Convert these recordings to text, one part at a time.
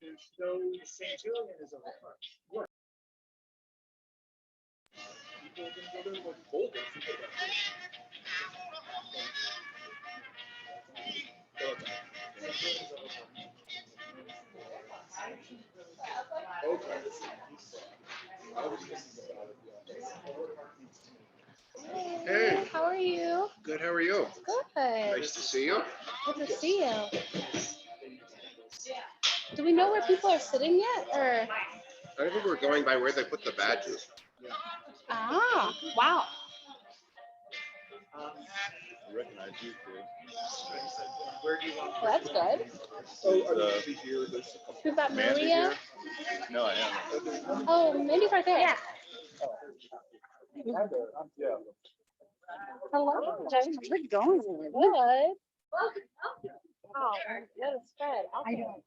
No, St. Julian is over there. What? People can go to like Boulder. Okay. Hey, how are you? Good, how are you? Good. Nice to see you. Good to see you. Do we know where people are sitting yet, or? I think we're going by where they put the badges. Ah, wow. I recognize you too. Where do you want? Well, that's good. Is that Mandy Maria? here? No, I haven't. Oh, Mindy's right there. Yeah. Yeah. Hello. How's it going? Good. Oh, what is Fred? I don't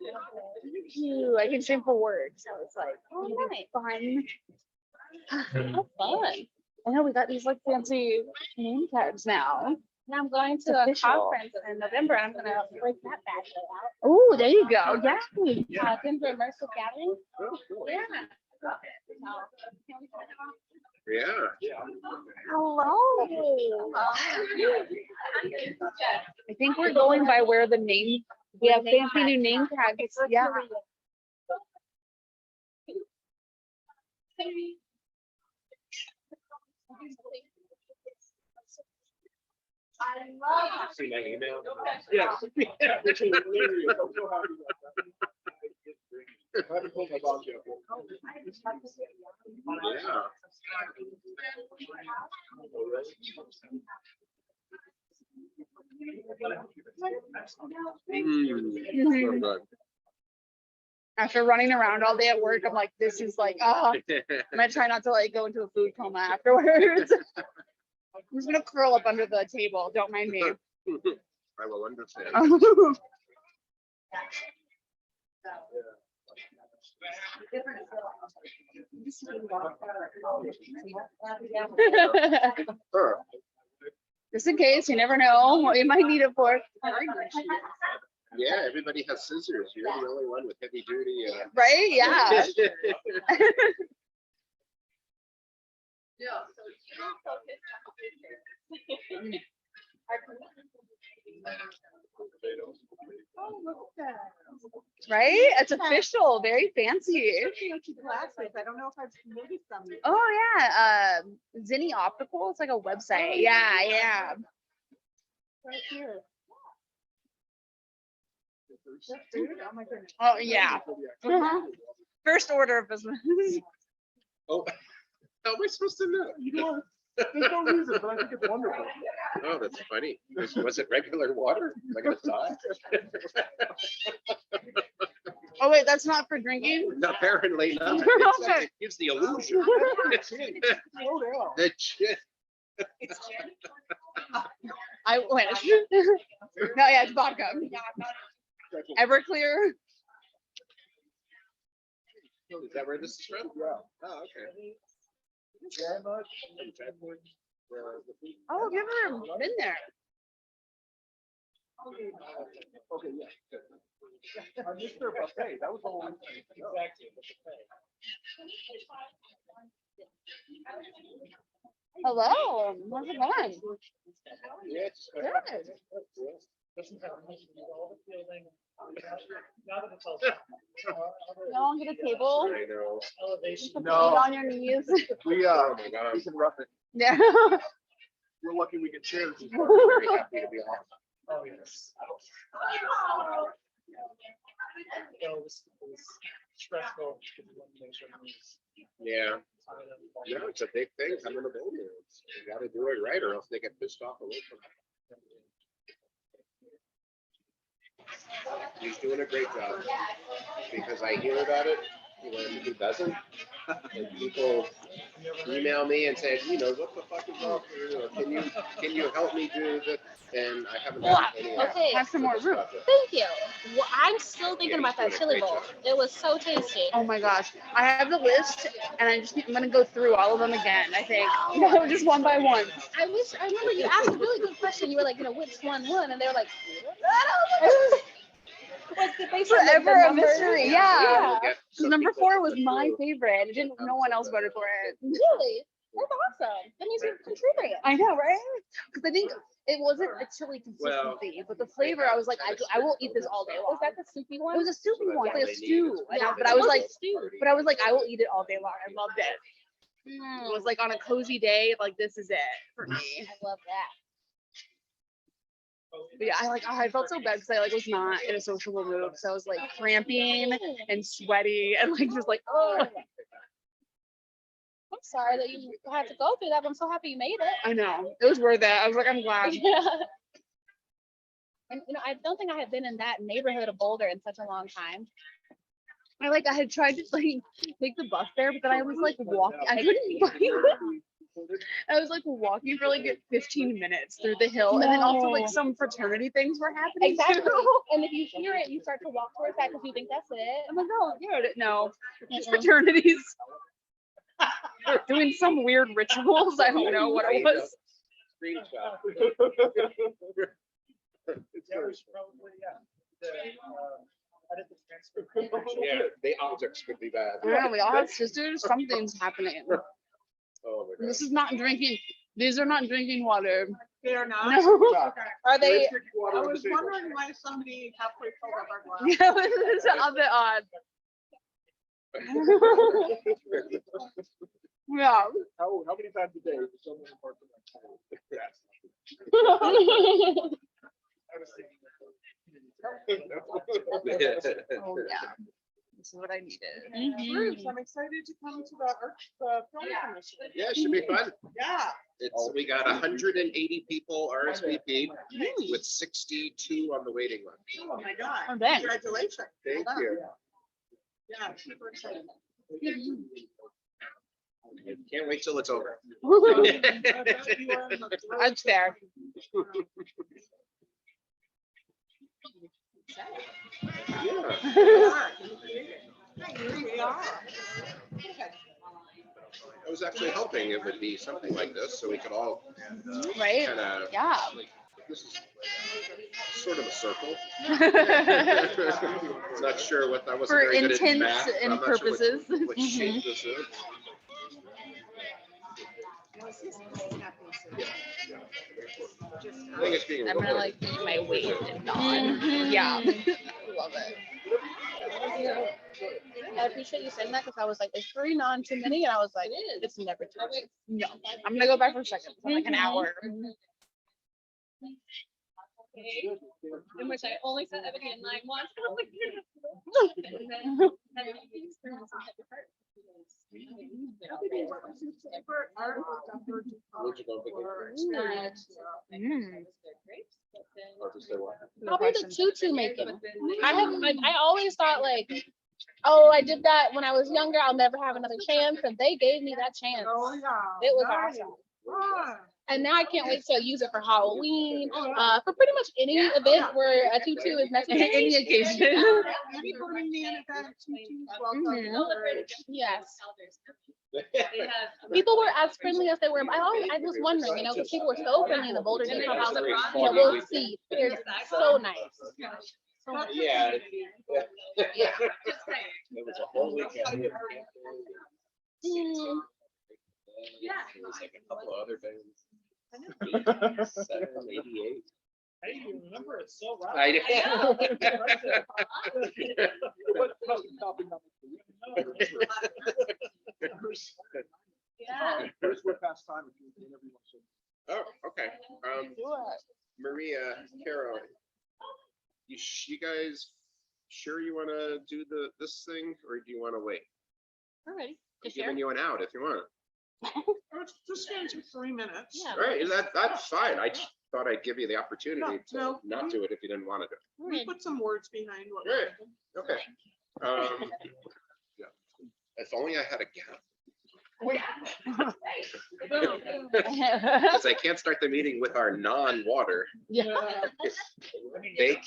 know. I can sing for words, so it's like, oh, nice. Fun. How fun. I know we got these like fancy name tags now. And I'm going to a conference in November, and I'm going to break that badge out. Oh, there you go. Yeah. Denver Immersive Gathering. Yeah. Yeah. Hello. I think we're going by where the name, we have fancy new name tags. Yeah. See my email? Yeah. I haven't told my boss yet. Yeah. So good. After running around all day at work, I'm like, this is like, oh, I'm gonna try not to like go into a food coma afterwards. I'm just gonna curl up under the table. Don't mind me. I will understand. Sure. Just in case, you never know what you might need it for. Yeah, everybody has scissors. You're the only one with heavy duty. Right? Yeah. Right? It's official. Very fancy. I don't know if I've noticed them. Oh yeah. Zinni Optical. It's like a website. Yeah, yeah. Right here. Oh my goodness. Oh yeah. First order of business. Oh, how am I supposed to know? You know, there's no reason, but I think it's wonderful. Oh, that's funny. Was it regular water? Am I gonna die? Oh wait, that's not for drinking? Apparently not. Okay. It gives the illusion. Slow down. The shit. I went. No, yeah, it's vodka. Everclear. Is that where this is from? Yeah. Oh, okay. Very much. Oh, have you ever been there? Okay, yeah. Good. I missed their buffet. That was all. Exactly. Hello. How's it going? Yeah, it's Good. Doesn't have all the building. Now that it's all. No one get a table. I know. Elevation. Eat on your knees. We Oh my God. we can rough it. Yeah. We're lucky we get chairs. Very happy to be off. Oh, yes. It was stressful. because we wanted to make sure it was Yeah. tied up. No, it's a big thing coming to Boulder. You got to do it right, or else they get pissed off away from it. He's doing a great job because I hear about it when he doesn't. And people email me and say, you know, what the fuck is wrong with you? Or can you help me do this? And I haven't done any of Okay. Have some more room. Thank you. Well, I'm still thinking about that chili bowl. It was so tasty. Oh my gosh. I have the list and I'm gonna go through all of them again, I think. Just one by one. I remember you asked a really good question. You were like, which one won? And they were like, like based on the Forever a numbers. mystery. We'll Yeah. get Because some number people 4 was to my do- favorite. It didn't. No one else voted for it. Really? That's awesome. That means you're contributing. I know, right? Because I think it wasn't a chili Well, consistency, but the flavor, I was like, I will eat this all day long. Was that the soupy It one? was a soupy So one, that's like all a they need stew. is And Yeah, but I was like, stew. but I was like, I will eat it all day long. I loved it. Mm, It was like on a cozy day, like this is it for me. I love that. But yeah, I felt so bad because I like was not in a sociable mood, so I was like cramping and sweaty and like just like, oh. I'm sorry that you had to go through that, but I'm so happy you made it. I know it was worth it. I was like, I'm glad. Yeah. And I don't think I had been in that neighborhood of Boulder in such a long time. I had tried to like take the bus there, but then I was like walking. I couldn't find it. I was like walking for like 15 minutes through the hill, and then also like No. some fraternity things were happening. Exactly. Too. And if you hear it, you start to walk towards that because you think that's it. I'm like, oh, dude, no, just Mm-mm. fraternities doing some weird rituals. I don't know what it was. Screenshot. Yeah, the optics could be bad. I know, we all have sisters. Something's happening. Oh my This god. is not drinking. These are not drinking water. They are not. No. Are they? I was wondering why somebody halfway filled up our glass. Yeah, this is a bit odd. Yeah. How many times a day is someone working on that? Oh yeah. This is what I needed. Bruce, I'm excited to come to the film commission. Yeah, it should be fun. Yeah. We got 180 people RSVP'd with 62 on the waiting list. Oh my God. Oh, dang. Congratulations. Thank you. Yeah, I'm super excited. Can't wait till it's over. I bet you are in the throes That's fair. Yeah. We are. I was actually hoping it would be something like this, so we could all Right? kind of, Yeah. this is sort of a circle. Not sure what, I wasn't For very good at intents math. so and I'm not sure purposes. what shape this is. I think it's being I'm gonna recorded. like eat my weight in non. Yeah. Love it. I appreciate you saying that because I was like, is 3 non too many? And I was like, it's never too many. No. I'm gonna go back for a second. For like an hour. In which I only sent Ebony in line once. Where'd you go vacation? Mm. Or just say what? Probably the tutu making. I always thought like, oh, I did that when I was younger. I'll never have another chance. And they gave me that chance. Oh, yeah. It was Nice. awesome. Ah. And now I can't wait to use it for Halloween, for pretty much any event where a tutu is necessary. Any occasion. Anybody in the event, tutus, welcome. Mhm. Yes. People were as friendly as they were. I was wondering, because people were so friendly in the Boulder General House. We'll see. They're so nice. So nice. Yeah. It was a whole weekend. Mm. It was like a couple of other things. 87, 88. Hey, you remember it so well. I did. Here's what past time if you interview someone. Oh, okay. Maria, Carol, you guys sure you want to do this thing, or do you want to wait? All right. I'm giving you an out if you want. It's just going to 3 minutes. Yeah. All right, that's fine. I just thought I'd give you the opportunity to No. not do it if you didn't want to do it. We put some words behind what. Right. Okay. Yeah. If only I had a gap. Because I can't start the meeting with our non-water. Yeah. They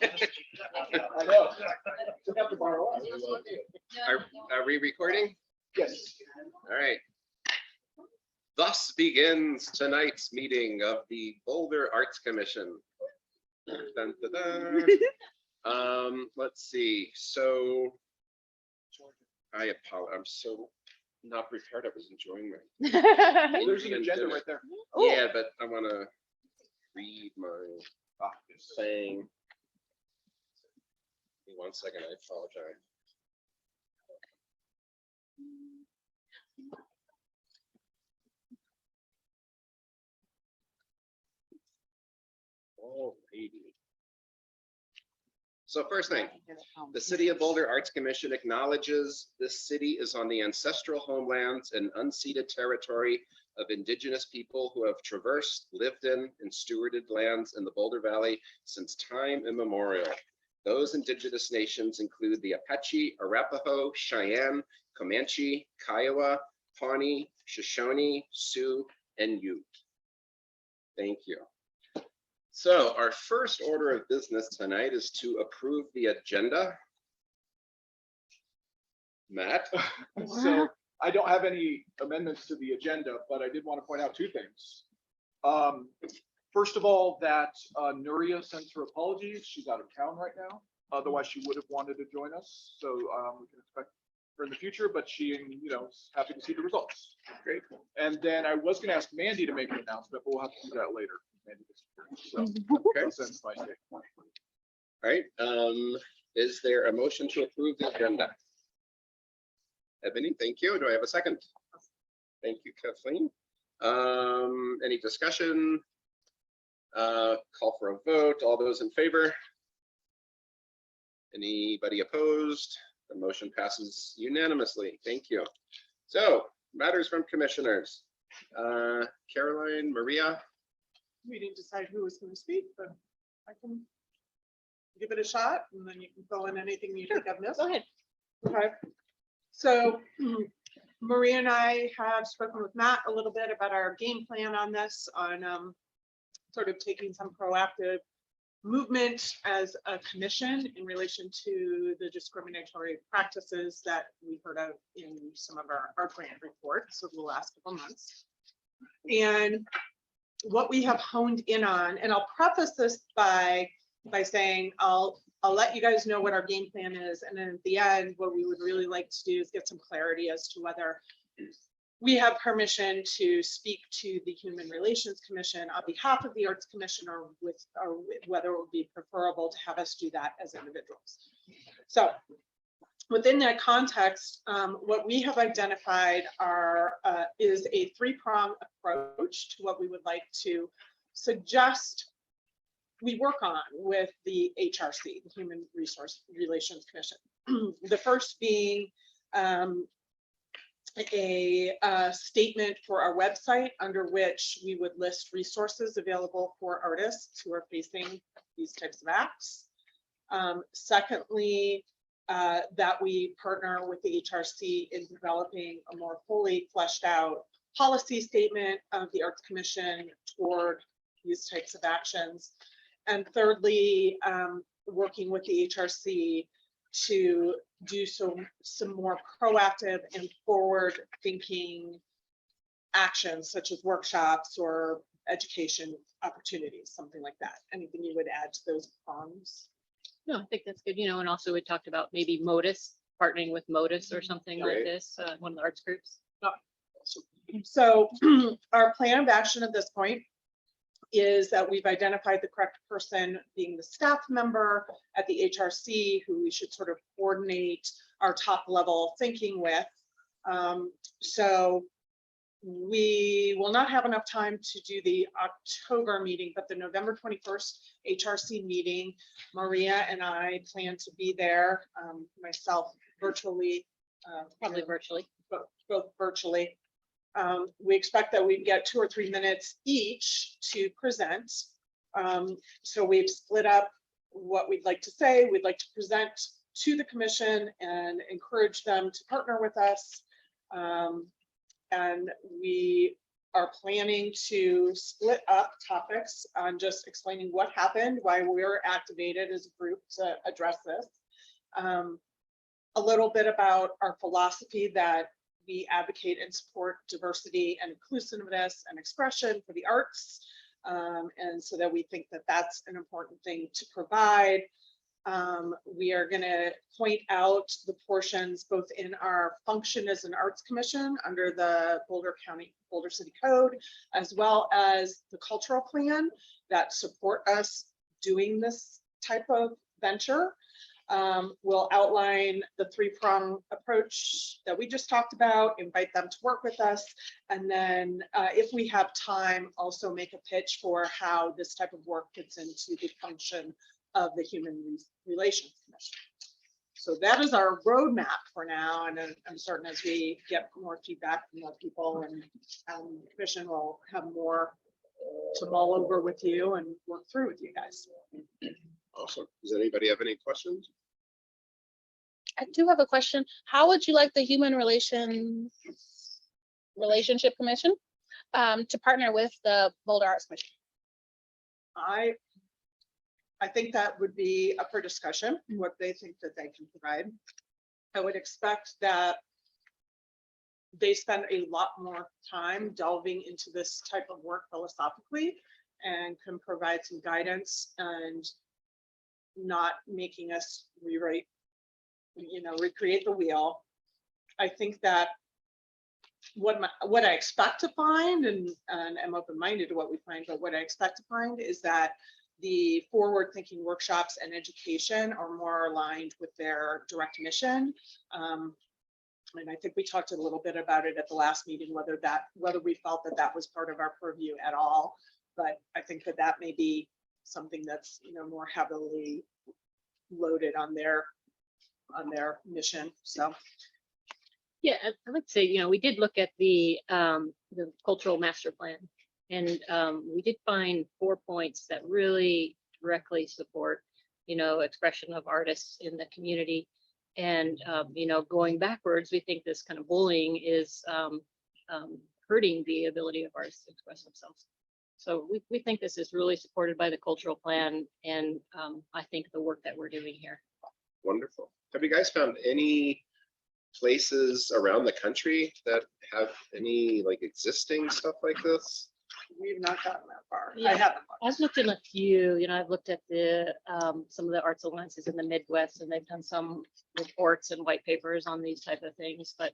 I know. You have to borrow us. are we recording? Yes. All right. Thus begins tonight's meeting of the Boulder Arts Commission. Dun, dun, dun. Let's see. So I apologize. I'm so not prepared. I was enjoying my. There's an agenda right there. Yeah, but I want to read my thing. Give me 1 second. I apologize. Oh, baby. So first thing, the City of Boulder Arts Commission acknowledges this city is on the ancestral homelands and unceded territory of Indigenous people who have traversed, lived in, and stewarded lands in the Boulder Valley since time immemorial. Those Indigenous nations include the Apache, Arapaho, Cheyenne, Comanche, Kiowa, Pawnee, Shoshone, Sioux, and Ute. Thank you. So our first order of business tonight is to approve the agenda. Matt? So I don't have any amendments to the agenda, but I did want to point out two things. First of all, that Nuria sends her apologies. She's out of town right now. Otherwise, she would have wanted to join us. So we can expect her in the future, but she, is happy to see the results. Great. And then I was going to ask Mandy to make an announcement, but we'll have to do that later. Mandy disappeared. So Okay. that's ends my day. All right. Is there a motion to approve the agenda? Ebony, thank you. Do I have a second? Thank you, Kathleen. Any discussion? Call for a vote. All those in favor? Anybody opposed? The motion passes unanimously. Thank you. So, matters from commissioners. Caroline, Maria. We didn't decide who was going to speak, but I can give it a shot and then you can fill in anything you think I've missed. Go ahead. Okay. So Maria and I have spoken with Matt a little bit about our game plan on this, on sort of taking some proactive movement as a commission in relation to the discriminatory practices that we heard of in some of our grant reports over the last couple months. And what we have honed in on, and I'll preface this by saying I'll let you guys know what our game plan is, and then at the end, what we would really like to do is get some clarity as to whether we have permission to speak to the Human Relations Commission on behalf of the Arts Commission, or whether it would be preferable to have us do that as individuals. So within that context, what we have identified is a three-pronged approach to what we would like to suggest we work on with the HRC, the Human Relations Commission. The first being a statement for our website under which we would list resources available for artists who are facing these types of acts. Secondly, that we partner with the HRC in developing a more fully fleshed out policy statement of the Arts Commission toward these types of actions. And thirdly, working with the HRC to do some more proactive and forward thinking actions, such as workshops or education opportunities, something like that. Anything you would add to those prongs? No, I think that's good, and also we talked about maybe Modus, partnering with Modus or something like this, one of the arts groups. So our plan of action at this point is that we've identified the correct person being the staff member at the HRC who we should sort of coordinate our top level thinking with. So we will not have enough time to do the October meeting, but the November 21st HRC meeting, Maria and I plan to be there, myself virtually, Probably virtually. both virtually. We expect that we get 2 or 3 minutes each to present. So we've split up what we'd like to say. We'd like to present to the commission and encourage them to partner with us. And we are planning to split up topics on just explaining what happened, why we're activated as a group to address this. A little bit about our philosophy that we advocate and support diversity and inclusiveness and expression for the arts. And so that we think that that's an important thing to provide. We are going to point out the portions both in our function as an arts commission under the Boulder City Code, as well as the cultural plan that support us doing this type of venture. We'll outline the three-prong approach that we just talked about, invite them to work with us, and then if we have time, also make a pitch for how this type of work fits into the function of the Human Relations Commission. So that is our roadmap for now, and then I'm certain as we get more feedback from more people and the commission will have more to mull over with you and work through with you guys. Awesome. Does anybody have any questions? I do have a question. How would you like the Relationship Commission to partner with the Boulder Arts Commission? I think that would be up for discussion, what they think that they can provide. I would expect that they spend a lot more time delving into this type of work philosophically and can provide some guidance and not making us recreate the wheel. I think that what I expect to find, and I'm open-minded to what we find, but what I expect to find is that the forward-thinking workshops and education are more aligned with their direct mission. And I think we talked a little bit about it at the last meeting, whether we felt that was part of our purview at all. But I think that may be something that's more heavily loaded on their mission. So Yeah, I would say, we did look at the cultural master plan, and we did find 4 points that really directly support, expression of artists in the community. And, going backwards, we think this kind of bullying is hurting the ability of artists to express themselves. So we think this is really supported by the cultural plan, and I think the work that we're doing here. Wonderful. Have you guys found any places around the country that have any existing stuff like this? we've not gotten that far. Yeah. I haven't. I've looked in a few, I've looked at some of the arts alliances in the Midwest, and they've done some reports and white papers on these type of things, but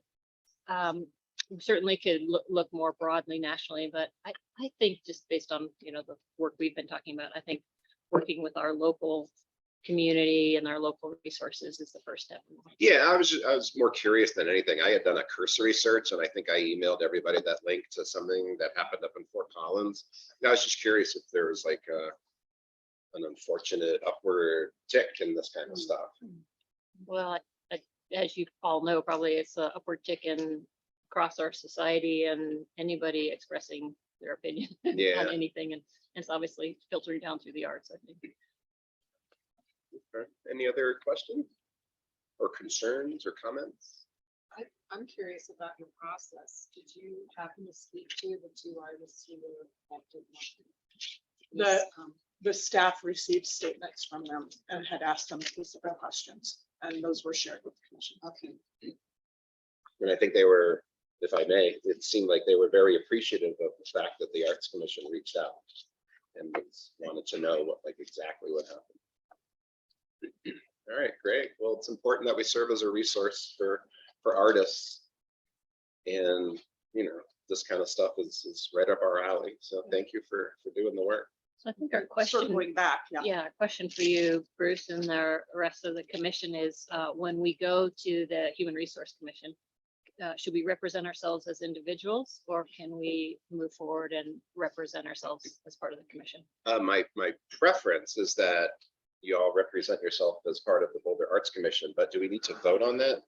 we certainly could look more broadly nationally. But I think just based on, the work we've been talking about, I think working with our local community and our local resources is the first step. Yeah, I was more curious than anything. I had done a cursory search, and I think I emailed everybody that link to something that happened up in Fort Collins. And I was just curious if there was an unfortunate upward tick in this kind of stuff. Well, as you all know, probably it's an upward tick across our society, and anybody expressing their opinion Yeah. on anything, and it's obviously filtering down through the arts, I think. Okay. Any other questions or concerns or comments? I'm curious about your process. Did you happen to speak to the two artists who were affected? The staff received statements from them and had asked them specific questions, and those were shared with the commission. Okay. And I think they were, if I may, it seemed like they were very appreciative of the fact that the Arts Commission reached out and wanted to know exactly what happened. All right, great. Well, it's important that we serve as a resource for artists, and this kind of stuff is right up our alley. So thank you for doing the work. So I think our question, Circling back, our question for you, Bruce, and the rest of the commission is, when we go to the Human Resource Commission, should we represent ourselves as individuals, or can we move forward and represent ourselves as part of the commission? My preference is that you all represent yourself as part of the Boulder Arts Commission, but do we need to vote on that?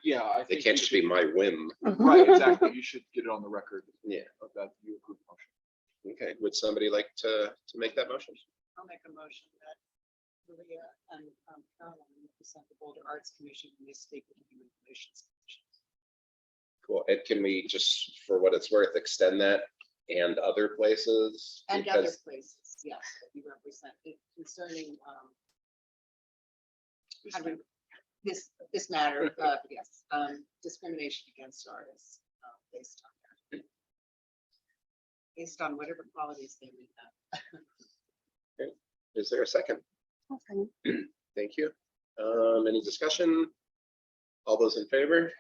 Yeah, I It think can't you just should- be my whim. Right, exactly. You should get it on the record. Yeah. Of that you approve the motion. Okay, would somebody like to make that motion? I'll make a motion that Maria and Caroline represent the Boulder Arts Commission when they speak with the Human Relations Commission. Cool. And can we just, for what it's worth, extend that and other places? And Because- other places, yes, that you represent it concerning how do we- this matter, yes, discrimination against artists based on whatever qualities they may have. Is there a second? Thank you. Any discussion? All those in favor?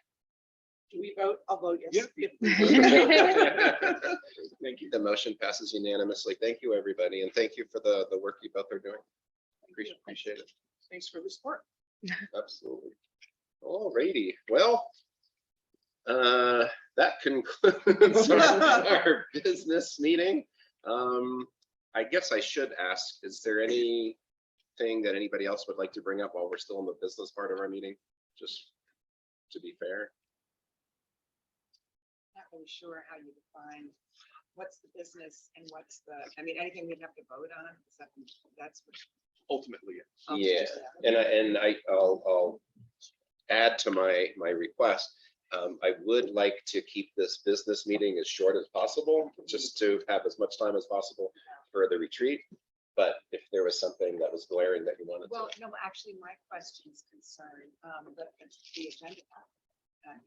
Do we vote? I'll vote yes. Thank you. The motion passes unanimously. Thank you, everybody, and thank you for the work you both are doing. Appreciate it. Thanks for the support. Absolutely. All righty. Well, that concludes our business meeting. I guess I should ask, is there anything that anybody else would like to bring up while we're still in the business part of our meeting? Just to be fair. Not really sure how you define what's the business and what's the, I mean, anything we'd have to vote on, that's what. Ultimately, Yeah, and I'll add to my request. I would like to keep this business meeting as short as possible, just to have as much time as possible for the retreat. But if there was something that was glaring that you wanted Well, to. no, actually, my questions concern the agenda.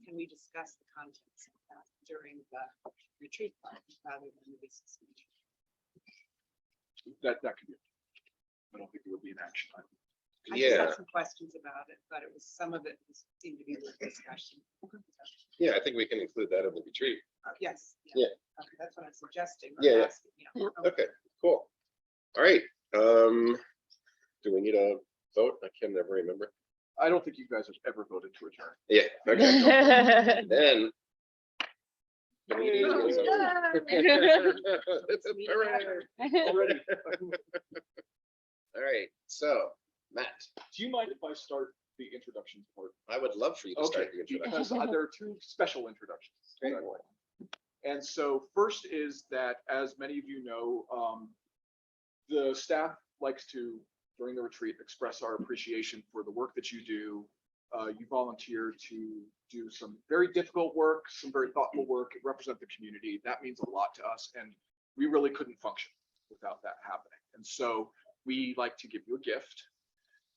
Can we discuss the contents of that during the retreat part rather than the business meeting? that could be. I don't think it would be an action item. I just Yeah, had some questions about it, but it was some of it seemed to be the discussion. yeah, I think we can include that in the retreat. Yes. Yeah. Okay, that's what I'm suggesting. or Yeah, yeah. asking, yeah. Okay, cool. All right. Do we need a vote? I can never remember. I don't think you guys have ever voted to adjourn. Yeah. Okay. Then. It's a parade. Already. All right, so Matt, Do you mind if I start the introductions part? I would love for you to Okay, start the introduction. because there are two special introductions. that I want. And so first is that, as many of you know, the staff likes to, during the retreat, express our appreciation for the work that you do. You volunteer to do some very difficult work, some very thoughtful work, represent the community. That means a lot to us, and we really couldn't function without that happening. And so we like to give you a gift,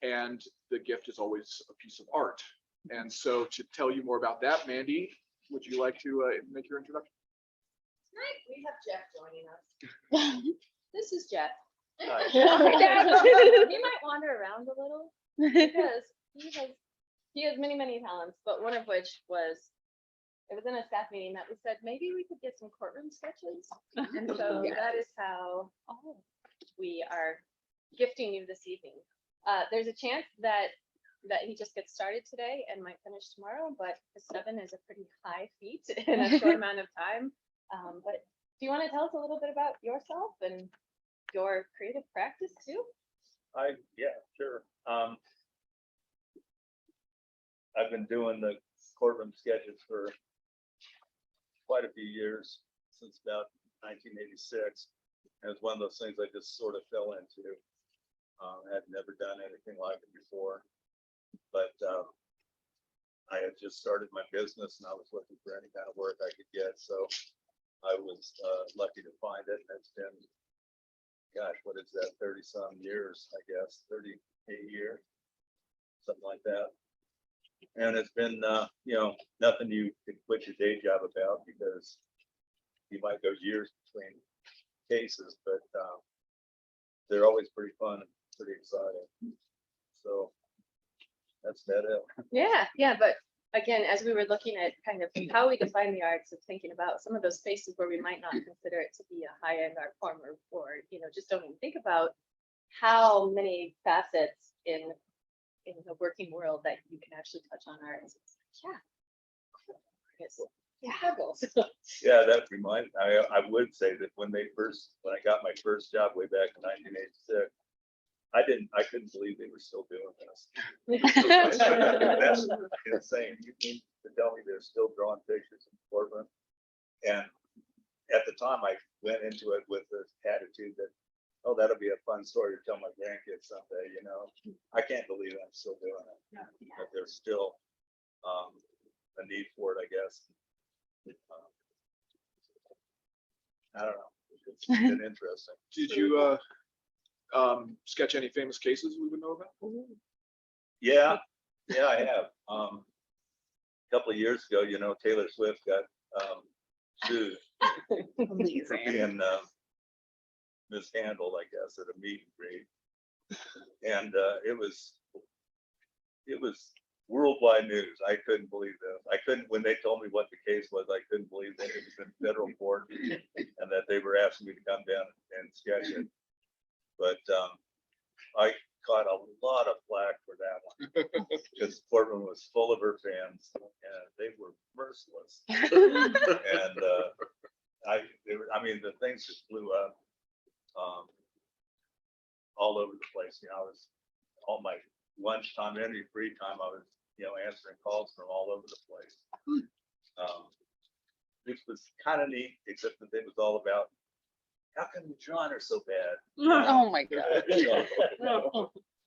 and the gift is always a piece of art. And so to tell you more about that, Mandy, would you like to make your introduction? Tonight we have Jeff joining us. This is Jeff. Hi. He might wander around a little because he has many talents, but one of which was, it was in a staff meeting that we said maybe we could get some courtroom sketches, and so that is how we are gifting you this evening. There's a chance that he just gets started today and might finish tomorrow, but 7 is a pretty high feat in a short amount of time. But do you want to tell us a little bit about yourself and your creative practice too? Yeah, sure. I've been doing the courtroom sketches for quite a few years, since about 1986. And it's one of those things I just sort of fell into. I had never done anything like it before, but I had just started my business and I was looking for any kind of work I could get. So I was lucky to find it. And it's been, gosh, what is that, 30 some years, I guess, 38 years, something like that. And it's been, nothing you could quit your day job about, because you might go years between cases, but they're always pretty fun and pretty exciting. So that's that it. Yeah, but again, as we were looking at kind of how we define the arts and thinking about some of those spaces where we might not consider it to be a high-end art form, or just don't even think about how many facets in the working world that you can actually touch on arts. Yeah, that reminds, I would say that when I got my first job way back in 1986, I couldn't believe they were still doing this. That's insane. You mean to tell me they're still drawing pictures in Portland? And at the time I went into it with this attitude that, oh, that'll be a fun story to tell my grandkids someday, I can't believe I'm still doing it. But there's still a need for it, I guess. I don't know. It's been interesting. Did you sketch any famous cases we would know about? Yeah, I have. A couple of years ago, Taylor Swift got sued for being mishandled, I guess, at a meet and greet. And it was worldwide news. I couldn't believe this. I couldn't, when they told me what the case was, I couldn't believe that it was in federal court and that they were asking me to come down and sketch it. But I caught a lot of flack for that one because Portland was full of her fans and they were merciless. And I mean, the things just blew up all over the place. You know, I was all my lunchtime, any free time, I was, answering calls from all over the place. Which was kind of neat, except that it was all about how come the drawing are so bad? Oh my God.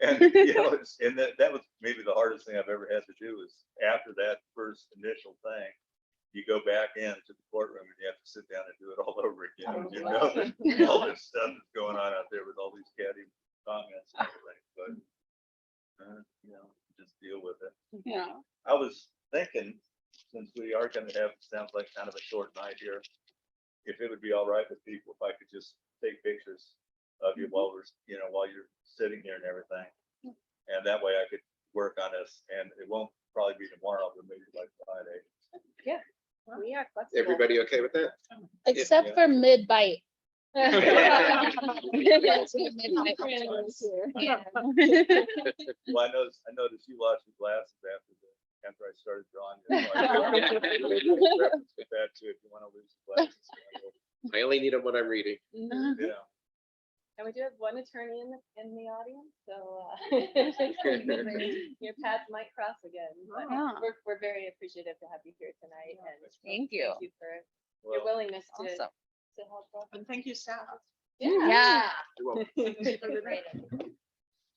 And and that was maybe the hardest thing I've ever had to do is after that first initial thing, you go back into the courtroom and you have to sit down and do it all over again. All this stuff is going on out there with all these catty comments and everything, but just deal with it. Yeah. I was thinking, since we are going to have, sounds like kind of a short night here, if it would be all right with people, if I could just take pictures of you while we're, while you're sitting here and everything. And that way I could work on this, and it won't probably be tomorrow, but maybe like Friday. Yeah, we are flexible. Everybody okay with that? Except for mid-bite. Well, I noticed you lost your glasses after I started drawing. That too, if you want to lose your glasses. I only need them when I'm reading. Yeah. And we do have one attorney in the audience, so your paths might cross again. But Yeah. we're very appreciative to have you here tonight, and Thank you. Thank you for your Well, willingness to Awesome. help us. And thank you, staff. Yeah. You're welcome.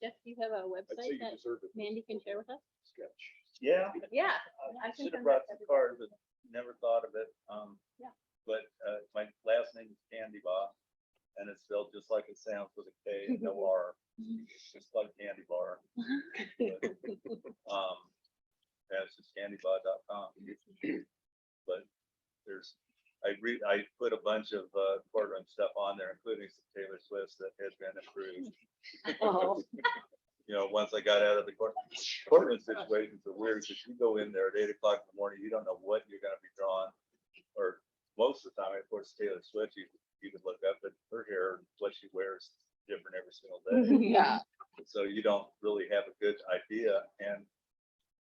Jeff, do you have a I'd say website you that deserve it. Mandy can share with us? Sketch. Yeah. Yeah. I I can should have send brought that some to cards, but never thought of it. Yeah. But my last name is Candy Bar, and it's spelled just like it sounds with a K and no R. Just like Candy Bar. That's just candybar.com. But I put a bunch of courtroom stuff on there, including some Taylor Swift that has been approved. Oh. Once I got out of the courtroom situations are weird because you go in there at 8 o'clock in the morning, you don't know what you're going to be drawing. Or most of the time, of course, Taylor Swift, you can look up at her hair, what she wears different every single day. Yeah. So you don't really have a good idea. And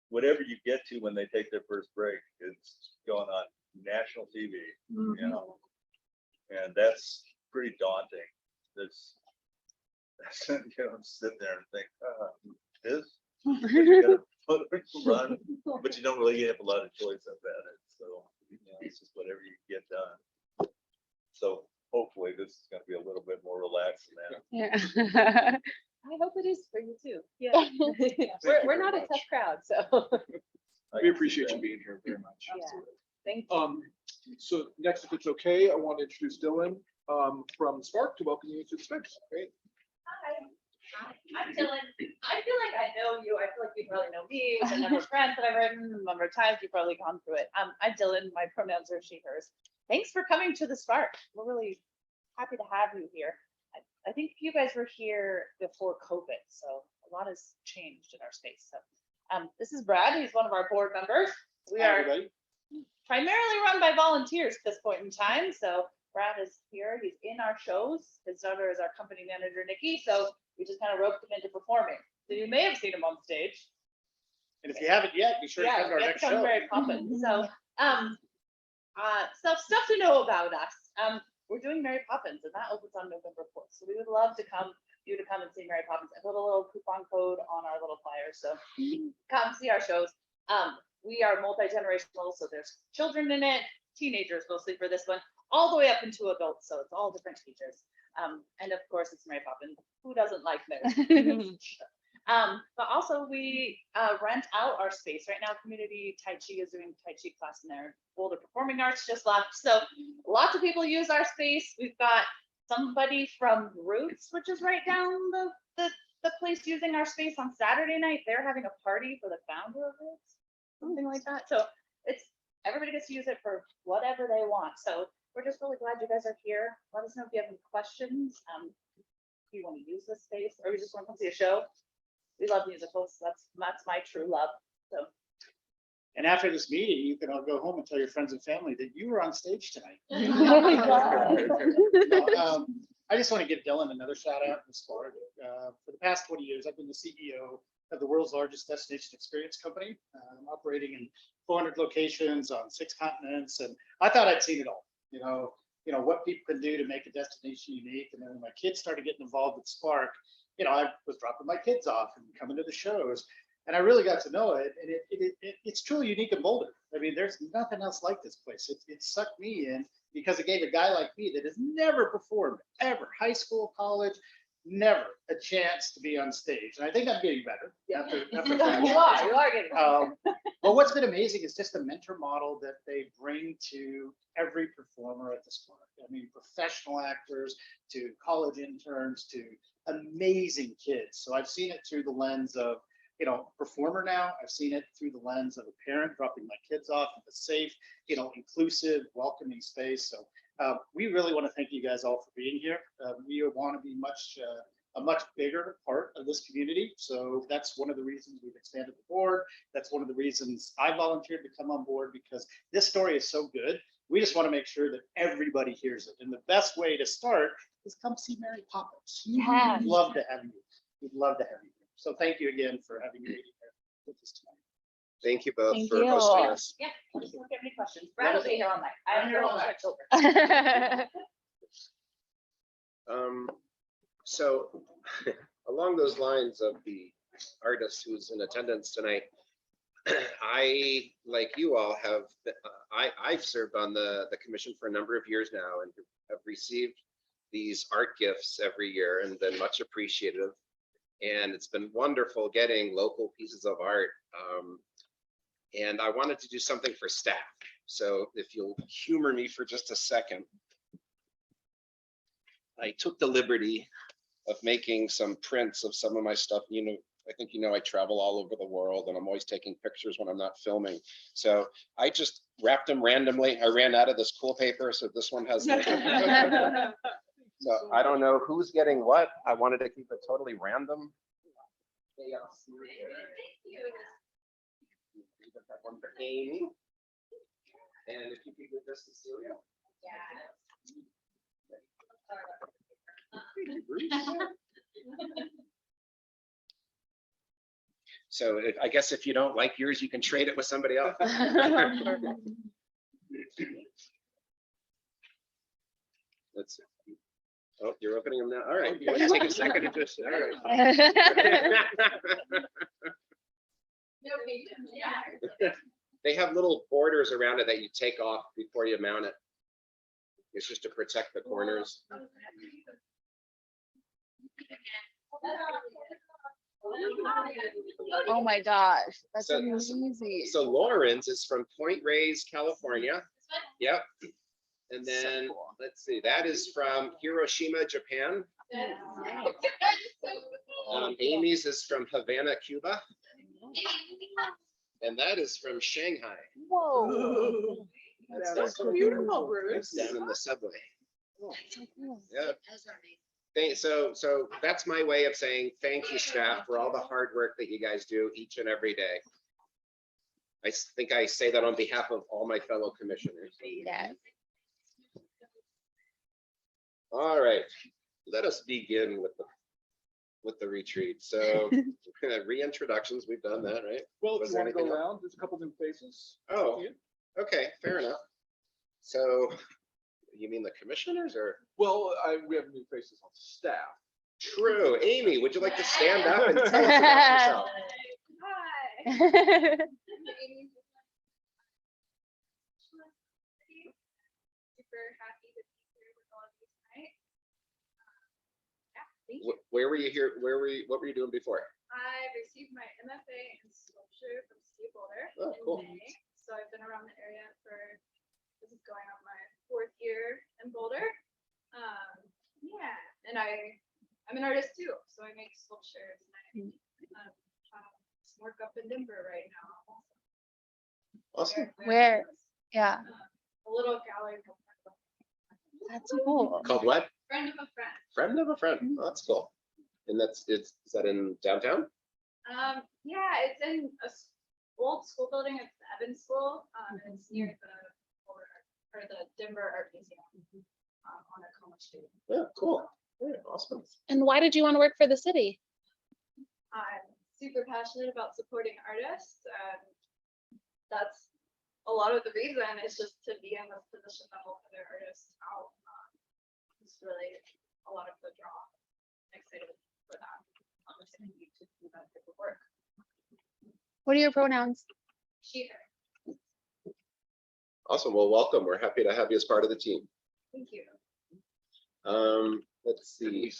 whatever you get to when they take their first break is going on national TV, and that's pretty daunting. Sit there and think, this, you gotta run, but you don't really have a lot of choice about it. So it's just whatever you get done. So hopefully this is going to be a little bit more relaxed than that. Yeah. I hope it is for you too. Yeah. you We're not very a tough crowd, so. We appreciate you being here very much. Yeah. Thank you. So next, if it's okay, I want to introduce Dylan from Spark to welcome you to the space. Great. Hi, I'm Dylan. I feel like I know you. I feel like you probably know me with the number of grants that I've written, the number of times you've probably gone through it. I'm Dylan. My pronouns are she, hers. Thanks for coming to the Spark. We're really happy to have you here. I think you guys were here before COVID, so a lot has changed in our space. So this is Brad. He's one of our board members. We Hi, are everybody. primarily run by volunteers at this point in time. So Brad is here. He's in our shows. His daughter is our company manager, Nikki. So we just kind of roped him into performing. So you may have seen him on stage. And if you haven't yet, be sure to come to our Yeah, next become show. Mary Poppins. So stuff to know about us. We're doing Mary Poppins, and that opens on November 4th. So we would love to you to come and see Mary Poppins. I put a little coupon code on our little flyer, so come see our shows. We are multi-generational, so there's children in it, teenagers mostly for this one, all the way up into adults, so it's all different ages. And of course, it's Mary Poppins. Who doesn't like Mary? But also we rent out our space right now. Community Tai Chi is doing Tai Chi class in their Boulder Performing Arts just left. So lots of people use our space. We've got somebody from Roots, which is right down the place, using our space on Saturday night. They're having a party for the founder of Roots, something like that. So everybody gets to use it for whatever they want. So we're just really glad you guys are here. Let us know if you have any questions. you want to use this space, or we just want to come see a show. We love musicals. That's my true love. So And after this meeting, you can all go home and tell your friends and family that you were on stage tonight. I just want to give Dylan another shout out in Florida. For the past 20 years, I've been the CEO of the world's largest destination experience company, operating in 400 locations on 6 continents. And I thought I'd seen it all, you know, what people can do to make a destination unique. And then when my kids started getting involved with Spark, you know, I was dropping my kids off and coming to the shows. And I really got to know it. And it's truly unique in Boulder. I mean, there's nothing else like this place. It sucked me in because it gave a guy like me that has never performed, ever, high school, college, never a chance to be on stage. And I think I'm getting better after you are getting. But what's been amazing is just the mentor model that they bring to every performer at the Spark. I mean, professional actors to college interns to amazing kids. So I've seen it through the lens of, you know, performer now. I've seen it through the lens of a parent dropping my kids off in a safe, you know, inclusive, welcoming space. So we really want to thank you guys all for being here. We want to be a much bigger part of this community. So that's one of the reasons we've expanded the board. That's one of the reasons I volunteered to come on board, because this story is so good. We just want to make sure that everybody hears it. And the best way to start is come see Mary Poppins. Yeah. We'd love to have you. We'd love to have you. So thank you again for having me here with us tonight. Thank you both Thank for you. hosting us. Yeah, just don't get any questions. Brad will be here all night. I'm here all night. So along those lines of the artist who's in attendance tonight, I, like you all, I've served on the commission for a number of years now and have received these art gifts every year and been much appreciative. And it's been wonderful getting local pieces of art. And I wanted to do something for staff. So if you'll humor me for just a second, I took the liberty of making some prints of some of my stuff. You know, I think you know I travel all over the world and I'm always taking pictures when I'm not filming. So I just wrapped them randomly. I ran out of this cool paper, so this one has. So I don't know who's getting what. I wanted to keep it totally random. That one for Amy. And if you could give this to Celia. So I guess if you don't like yours, you can trade it with somebody else. Let's see. Oh, you're opening them now. All right. Let's take a second to just. All right. They have little borders around it that you take off before you mount it. It's just to protect the corners. Oh my gosh, that's So- amazing. So Lawrence is from Point Reyes, California. Yep. And then let's see, that is from Hiroshima, Japan. Amy's is from Havana, Cuba. And that is from Shanghai. Whoa. That's so beautiful, It's Bruce. down in the subway. That's so cool. Yeah. So that's my way of saying thank you, staff, for all the hard work that you guys do each and every day. I think I say that on behalf of all my fellow commissioners. Yes. All right, let us begin with the retreat. So reintroductions, we've done that, right? Well, if Was you there want to go anything else? around, there's a couple new faces. Oh, okay, fair enough. So you mean the commissioners or? Well, we have new faces on staff. True. Amy, would you like to stand up and tell us about yourself? Hi. Super happy to be here with all of you tonight. Yeah, thank you. Where were you here? What were you doing before? I received my MFA in sculpture from Boulder Oh, in cool. May. So I've been around the area this is going on my 4th year in Boulder. Yeah, and I'm an artist too, so I make sculptures and I some work up in Denver right now. Awesome. Where? Yeah, A little gallery. that's cool. Called what? Friend of a friend. Friend of a friend. Oh, that's cool. And is that in downtown? Yeah, it's in a old school building. It's the Evans School. And it's near the Denver Art Museum on Tacoma Street. Yeah, cool. Yeah, awesome. And why did you want to work for the city? I'm super passionate about supporting artists, and that's a lot of the reason is just to be in this position to help other artists out. It's really a lot of the draw. I'm excited for that. I'm excited to do that type of work. What are your pronouns? She, her. Awesome. Well, welcome. We're happy to have you as part of the team. Thank you. Let's see.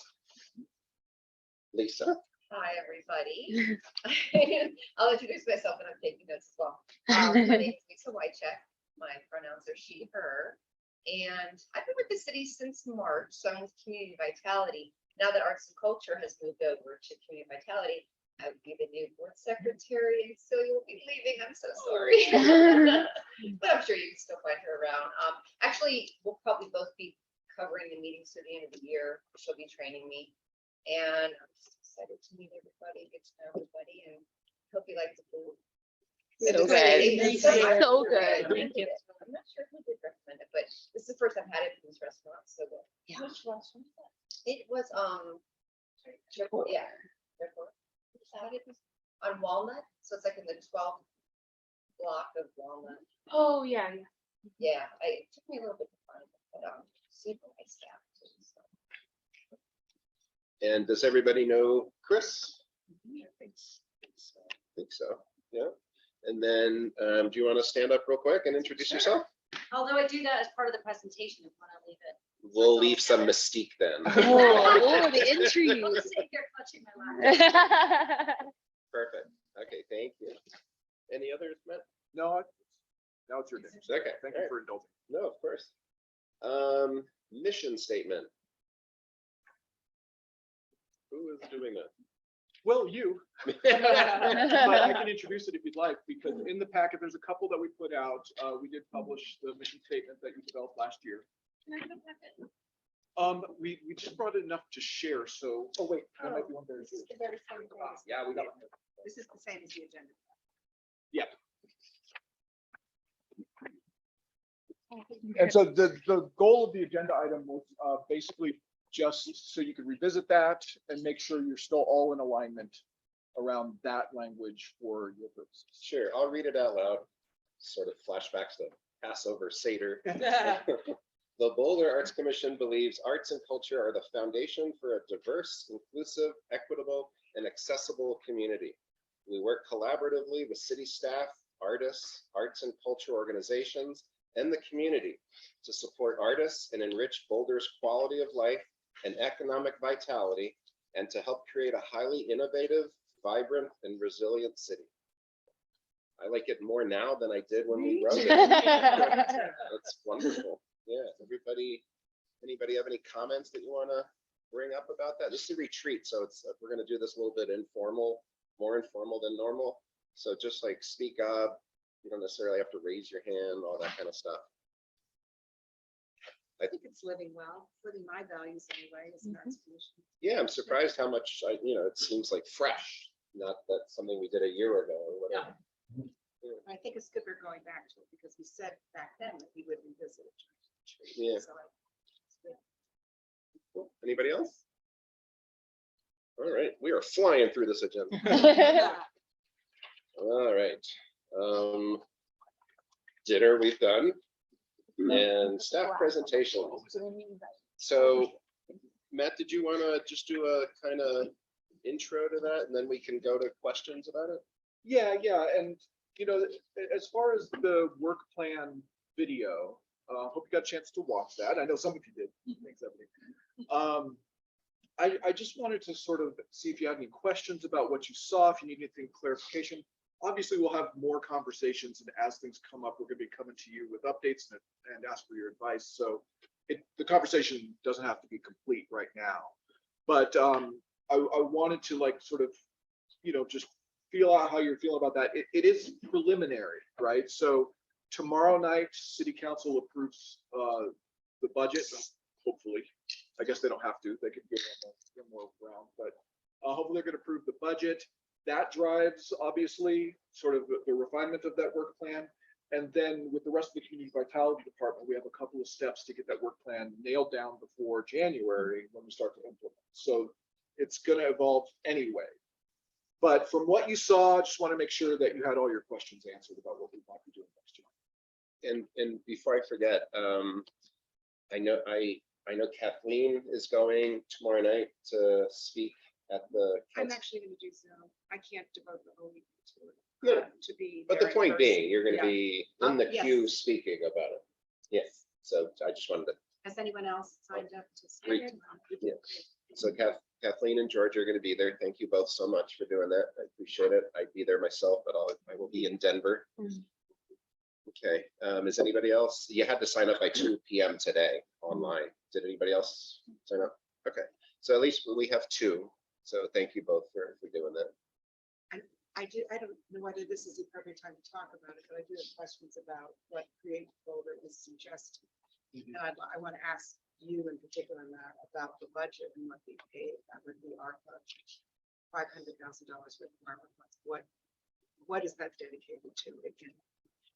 Lisa. Hi, everybody. I'll introduce myself and I'm taking notes as well. My name is Lisa Wycheck. My pronouns are she, her. And I've been with the city since March, so I'm with Community Vitality. Now that Arts and Culture has moved over to Community Vitality, I would be the new board secretary, and so you'll be leaving. I'm so sorry. But I'm sure you can still find her around. Actually, we'll probably both be covering the meetings to the end of the year. She'll be training me. And I'm just excited to meet everybody, get to know everybody, and hope you like the food. So good. It's So good. Thank you. I'm not sure who did recommend it, but this is the first I've had it from this restaurant. So good. Yeah. Which restaurant was that? It was yeah. Airport. On Walnut, so it's like in the 12th block of Walnut. Oh yeah. Yeah, it took me a little bit to find it, but super nice staff too. So. And does everybody know Chris? I I think so. Yeah. And then do you want to stand up real quick and introduce yourself? Although I do that as part of the presentation, if you want to leave it. We'll leave some mystique then. Oh, the intrigue. I'll just sit here clutching my lap. Perfect. Okay, thank you. Any others, Matt? No, now it's your day. Okay. Thank all you right. for indulging. No, of course. Mission statement. Who is doing that? Well, you. But I can introduce it if you'd like, because in the packet, there's a couple that we put out. We did publish the mission statement that you developed last year. We just brought it enough to share, so, oh wait, that might be one there. This is the very same thing as- Yeah, we got one. This is the same as the agenda. And so the goal of the agenda item was basically just so you could revisit that and make sure you're still all in alignment around that language for your purposes. Sure, I'll read it out loud. Sort of flashbacks to Passover Seder. The Boulder Arts Commission believes arts and culture are the foundation for a diverse, inclusive, equitable, and accessible community. We work collaboratively with city staff, artists, arts and culture organizations, and the community to support artists and enrich Boulder's quality of life and economic vitality, and to help create a highly innovative, vibrant, and resilient city. I like it more now than I did when we wrote it. That's wonderful. Yeah, anybody have any comments that you want to bring up about that? This is a retreat, so it's we're going to do this a little bit informal, more informal than normal. So just like speak up. You don't necessarily have to raise your hand, all that kind of stuff. I think it's living well, living my values anyway, as an arts commission. Yeah, I'm surprised how much it seems like fresh, not that something we did a year ago or whatever. I think it's good we're going back to it because we said back then that we would revisit it. Yeah. So it's good. Cool. Anybody else? All right, we are flying through this agenda. All right. Dinner we've done, and staff presentation. So Matt, did you want to just do a kind of intro to that, and then we can go to questions about it? Yeah, and as far as the work plan video, hope you got a chance to watch that. I know some of you did. Thanks, everybody. I just wanted to sort of see if you had any questions about what you saw, if you need anything clarification. Obviously, we'll have more conversations, and as things come up, we're going to be coming to you with updates and ask for your advice. So the conversation doesn't have to be complete right now, but I wanted to sort of, just feel out how you're feeling about that. It is preliminary, right? So tomorrow night, City Council approves the budget, hopefully. I guess they don't have to, they could give them more round, but hopefully they're gonna approve the budget. That drives, obviously, sort of the refinement of that work plan. And then with the rest of the community vitality department, we have a couple of steps to get that work plan nailed down before January when we start to implement. So it's going to evolve anyway. But from what you saw, I just want to make sure that you had all your questions answered about what we might be doing next year. And before I forget, I know Kathleen is going tomorrow night to speak at the. I'm actually gonna do Zoom. I can't devote the whole week to it. Good. To be. But the there in point person. being, you're going to Yeah. be in the Yes. queue speaking about it. Yes. So I just wanted to. Has anyone else signed up to Great. speak? Yeah. So Kathleen and George are going to be there. Thank you both so much for doing that. I appreciate it. I'd be there myself, but I will be in Denver. Okay. Is anybody else? You had to sign up by 2 p.m. today online. Did anybody else sign up? Okay. So at least we have 2. So thank you both for doing that. I don't know whether this is the appropriate time to talk about it, but I do have questions about what Creative Boulder is suggesting. And I want to ask you in particular, Matt, about the budget and what they paid. That would be our budget, $500,000 worth of ARPA funds. What is that dedicated to again?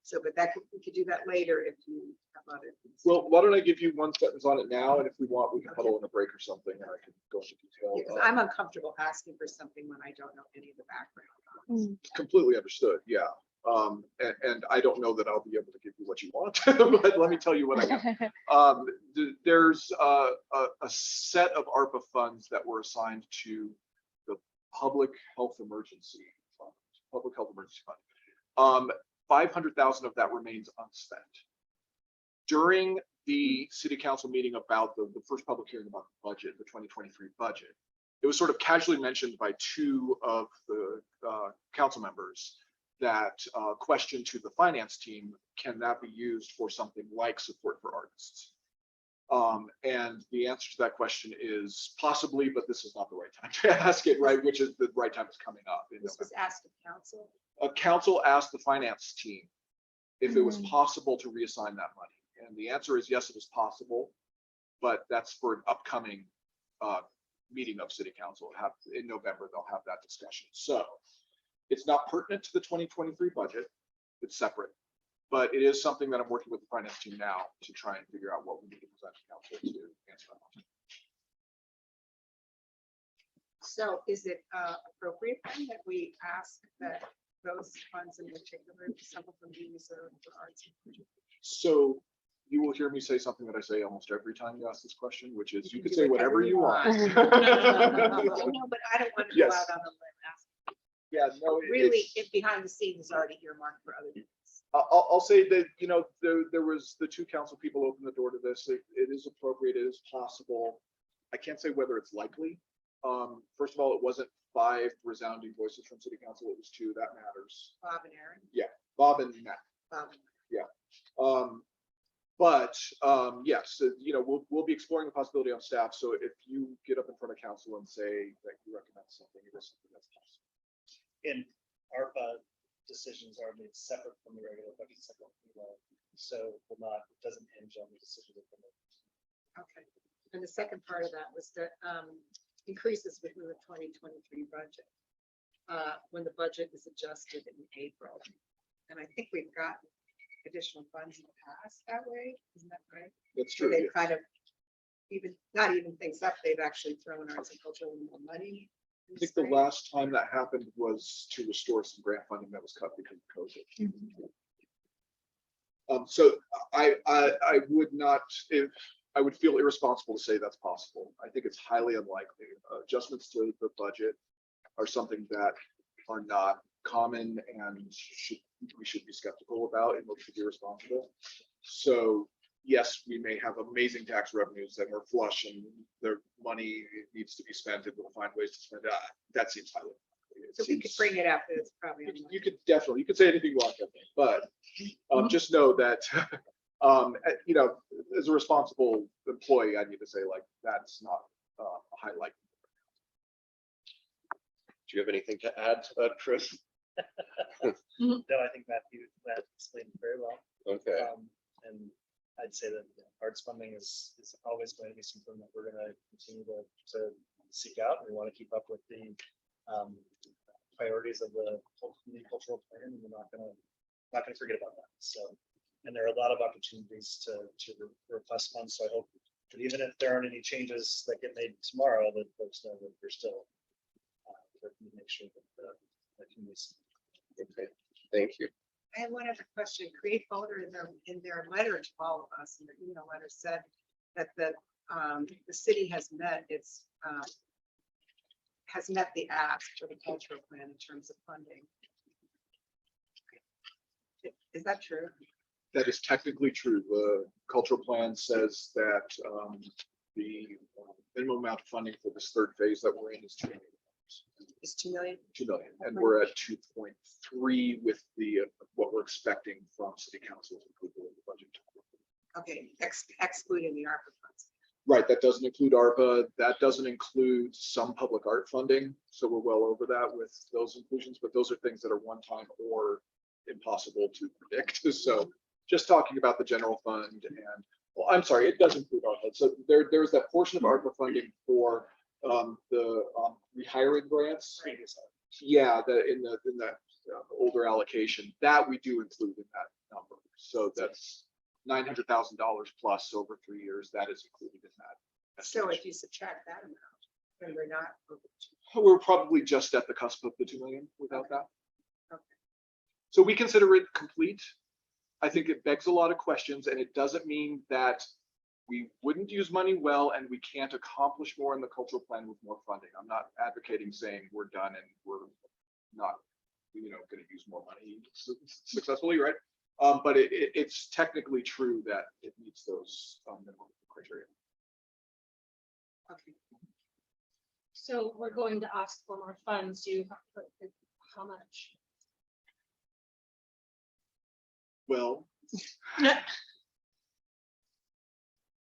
So, but we could do that later if you have other things. Well, why don't I give you one sentence on it now, and if we want, we can huddle in a break or something, and I can go into detail. Because I'm uncomfortable asking for something when I don't know any of the background. Completely understood, yeah. And I don't know that I'll be able to give you what you want, but let me tell you what I know. There's a set of ARPA funds that were assigned to the Public Health Emergency Fund, Public Health Emergency Fund. 500,000 of that remains unspent. During the city council meeting about the first public hearing about the budget, the 2023 budget, it was sort of casually mentioned by 2 of the council members that question to the finance team, can that be used for something like support for artists? And the answer to that question is possibly, but this is not the right time to ask it, right? Which is the right time is coming up. This was asked of council. Council asked the finance team if it was possible to reassign that money. And the answer is yes, it is possible, but that's for an upcoming meeting of city council. In November, they'll have that discussion. So it's not pertinent to the 2023 budget. It's separate, but it is something that I'm working with the finance team now to try and figure out what we need to present to council to answer that. So is it appropriate then that we ask that those funds in particular, some of them be reserved for arts and culture? So you will hear me say something that I say almost every time you ask this question, which is you can can do say whatever you want. No, but I don't want to go Yes. out on a limb. Asking. Yeah, no, Really, if behind the scenes is already earmarked for other things. I'll say that, you know, there was the 2 council people opened the door to this. It is appropriate, it is possible. I can't say whether it's likely. First of all, it wasn't 5 resounding voices from city council, it was 2, that matters. Bob and Aaron. Bob and Matt. Bob. But yes, you know, we'll be exploring the possibility on staff. So if you get up in front of council and say that you recommend something, it is something that's possible. And ARPA decisions are made separate from the regular budget cycle. So it doesn't hinge on the decision of the. Okay. And the second part of that was the increases within the 2023 budget. When the budget is adjusted in April. And I think we've gotten additional funds in the past that way, isn't that right? That's So true. they've kind of not even things up, they've actually thrown arts and culture a little more money. I think the last time that happened was to restore some grant funding that was cut because of COVID. So I would not, if I would feel irresponsible to say that's possible. I think it's highly unlikely. Adjustments to the budget are something that are not common and we should be skeptical about in order to be responsible. So yes, we may have amazing tax revenues that are flush and their money needs to be spent and we'll find ways to spend it. That seems highly unlikely. So we could bring it up, but it's probably. You could definitely, you could say anything you want, but just know that, you know, as a responsible employee, I need to say like, that's not a highlight. Do you have anything to add to that, Chris? No, I think Matt explained it very well. Okay. And I'd say that arts funding is always going to be something that we're going to continue to seek out. We want to keep up with the priorities of the new cultural plan, and we're not going to forget about that. So, and there are a lot of opportunities to request funds. So I hope that even if there aren't any changes that get made tomorrow, that folks know that we're still working to make sure that can be. Okay, thank you. I have one other question. Create Boulder in their letter to all of us, in their email letter said that the city has met the ask for the cultural plan in terms of funding. Is that true? That is technically true. The cultural plan says that the minimum amount of funding for this third phase that we're in is $2 million. It's 2 million? 2 million, and we're at 2.3 with the what we're expecting from city council's approval of the budget. Okay, excluding the ARPA funds. Right, that doesn't include ARPA. That doesn't include some public art funding. So we're well over that with those inclusions, but those are things that are one time or impossible to predict. So just talking about the general fund and, well, I'm sorry, it does include ARPA. So there's that portion of ARPA funding for the rehiring grants. Yeah, in that older allocation that we do include in that number. So that's $900,000 plus over 3 years. That is included in that. So if you subtract that amount, then we're not. We're probably just at the cusp of the 2 million without that. Okay. So we consider it complete. I think it begs a lot of questions, and it doesn't mean that we wouldn't use money well and we can't accomplish more in the cultural plan with more funding. I'm not advocating saying we're done and we're not, going to use more money successfully, right? But it's technically true that it meets those minimum criteria. Okay. So we're going to ask for more funds. How much? Well,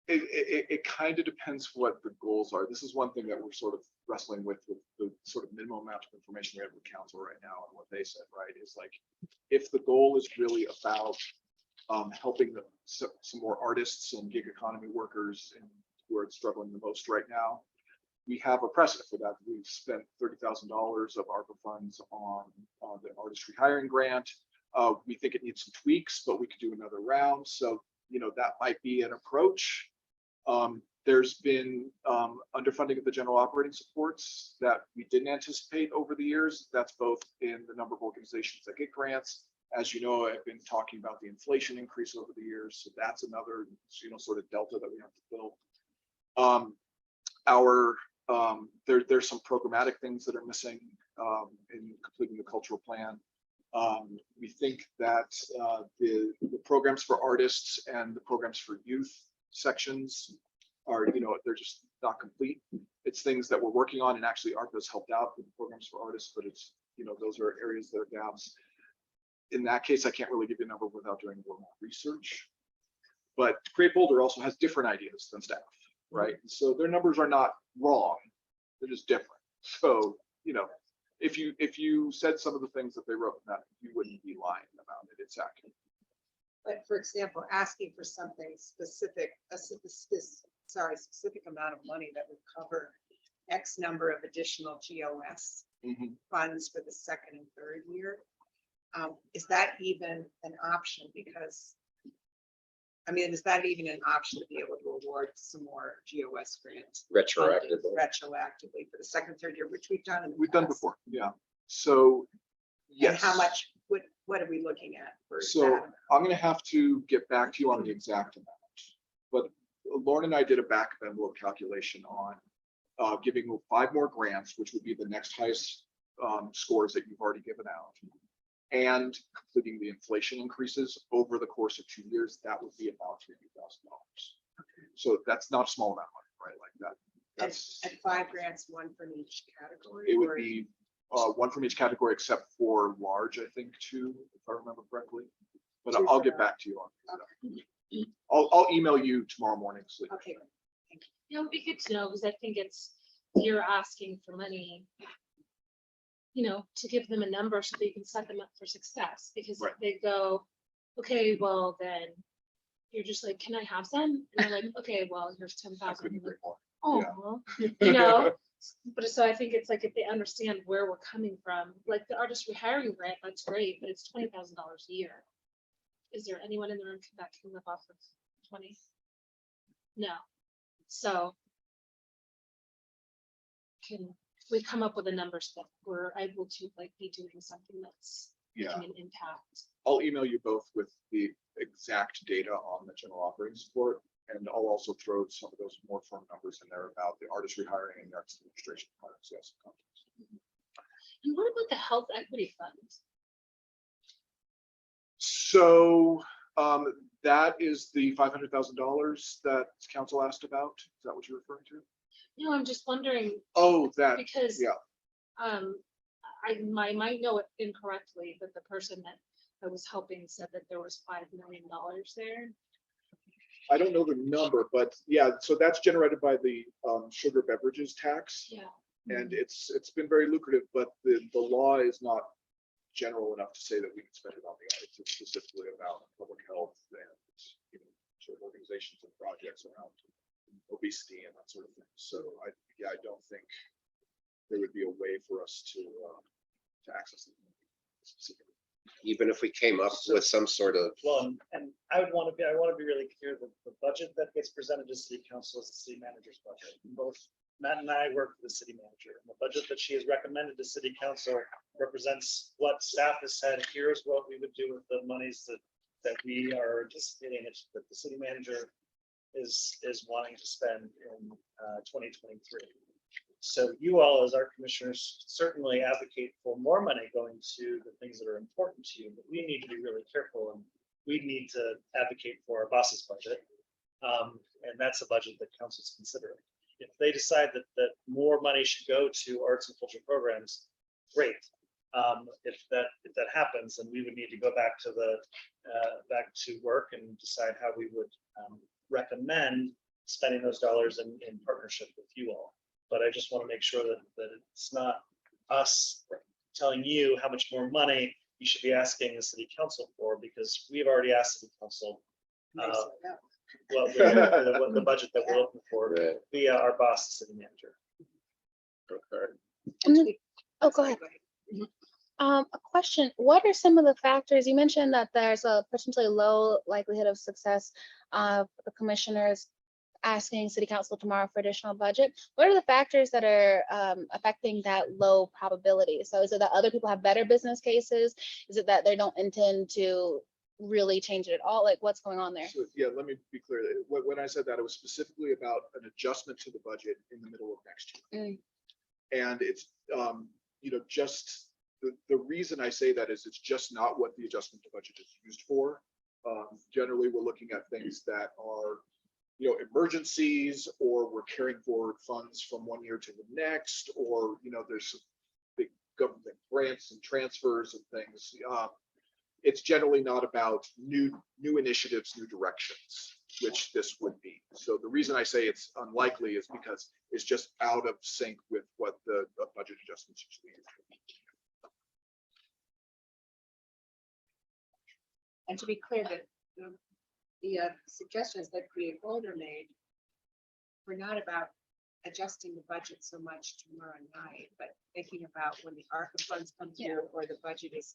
it kind of depends what the goals are. This is one thing that we're sort of wrestling with the sort of minimum amount of information we have with council right now, and what they said, right, is like, if the goal is really about helping some more artists and gig economy workers who are struggling the most right now, we have a precedent for that. We've spent $30,000 of ARPA funds on the artist rehiring grant. We think it needs some tweaks, but we could do another round. So, that might be an approach. There's been underfunding of the general operating supports that we didn't anticipate over the years. That's both in the number of organizations that get grants. As you know, I've been talking about the inflation increase over the years. So that's another, sort of delta that we have to fill. There's some programmatic things that are missing in completing the cultural plan. We think that the programs for artists and the programs for youth sections are, they're just not complete. It's things that we're working on, and actually ARPA has helped out with the programs for artists, but it's, those are areas that are gaps. In that case, I can't really give you a number without doing a little more research. But Create Boulder also has different ideas than staff, right? So their numbers are not wrong, they're just different. So, if you said some of the things that they wrote in that, you wouldn't be lying about it. It's accurate. But for example, asking for something specific, specific amount of money that would cover X number of additional GOS funds for the second and third year. Is that even an option? Because, is that even an option to be able to award some more GOS grants? Retroactively for the second, third year, which we've done. We've done before, yeah. So, yes. And how much, what are we looking at for So that? I'm going to have to get back to you on the exact amount, but Lauren and I did a back of envelope calculation on giving 5 more grants, which would be the next highest scores that you've already given out, and completing the inflation increases over the course of 2 years. That would be about $3,000. So that's not a small amount of money, right? Like that. That's At 5 grants, 1 from each category? it would be 1 from each category except for large, I think 2, if I remember correctly. But 2 I'll for get back to you on that. I'll email you tomorrow morning. So Okay. It would be good to know, because I think you're asking for money, to give them a number so that you can set them up for success. Because Right. if they go, okay, well then, you're just like, can I have some? And they're like, okay, well, here's I 10,000. couldn't agree more. Oh, you know, but so I think it's like if they understand where we're coming from, like the artist rehiring grant, that's great, but it's $20,000 a year. Is there anyone in the room that can live off of 20? No. So can we come up with a number so that we're able to like be doing something that's Yeah, making an impact? I'll email you both with the exact data on the general operating support. And I'll also throw some of those more firm numbers in there about the artist rehiring and the arts administration. Yes. And what about the health equity funds? So that is the $500,000 that council asked about. Is that what you're referring to? No, I'm just wondering Oh, that, because yeah. I might know it incorrectly, but the person that I was helping said that there was $5 million there. I don't know the number, but yeah, so that's generated by the sugar beverages tax. Yeah. And it's been very lucrative, but the law is not general enough to say that we can spend it on the arts. It's specifically about public health and, you know, sort of organizations and projects around obesity and that sort of thing. So I don't think there would be a way for us to access it specifically. Even if we came up with some sort of, Well, and I want to be really clear that the budget that gets presented to city council is the city manager's budget. Both Matt and I work for the city manager, and the budget that she has recommended to city council represents what staff has said. Here's what we would do with the monies that we are anticipating that the city manager is wanting to spend in 2023. So you all, as our commissioners, certainly advocate for more money going to the things that are important to you, but we need to be really careful, and we need to advocate for our boss's budget. And that's a budget that council's considering. If they decide that more money should go to arts and cultural programs, great. If that happens, then we would need to go back to work and decide how we would recommend spending those dollars in partnership with you all. But I just want to make sure that it's not us telling you how much more money you should be asking the city council for, because we've already asked city council well, the budget that we're looking for via our boss, the city manager. okay. Oh, go ahead. A question, what are some of the factors, you mentioned that there's a potentially low likelihood of success of the commissioners asking city council tomorrow for additional budget. What are the factors that are affecting that low probability? So is it that other people have better business cases? Is it that they don't intend to really change it at all? Like, what's going on there? So, yeah, let me be clear. When I said that, it was specifically about an adjustment to the budget in the middle of next year. And it's, you know, just the reason I say that is it's just not what the adjustment to budget is used for. Generally, we're looking at things that are, you know, emergencies, or we're carrying forward funds from one year to the next, or, you know, there's some big government grants and transfers and things. It's generally not about new initiatives, new directions, which this would be. So the reason I say it's unlikely is because it's just out of sync with what the budget adjustments usually is. And to be clear, that the suggestions that Create Boulder made were not about adjusting the budget so much tomorrow night, but thinking about when the ARPA funds come through or the budget is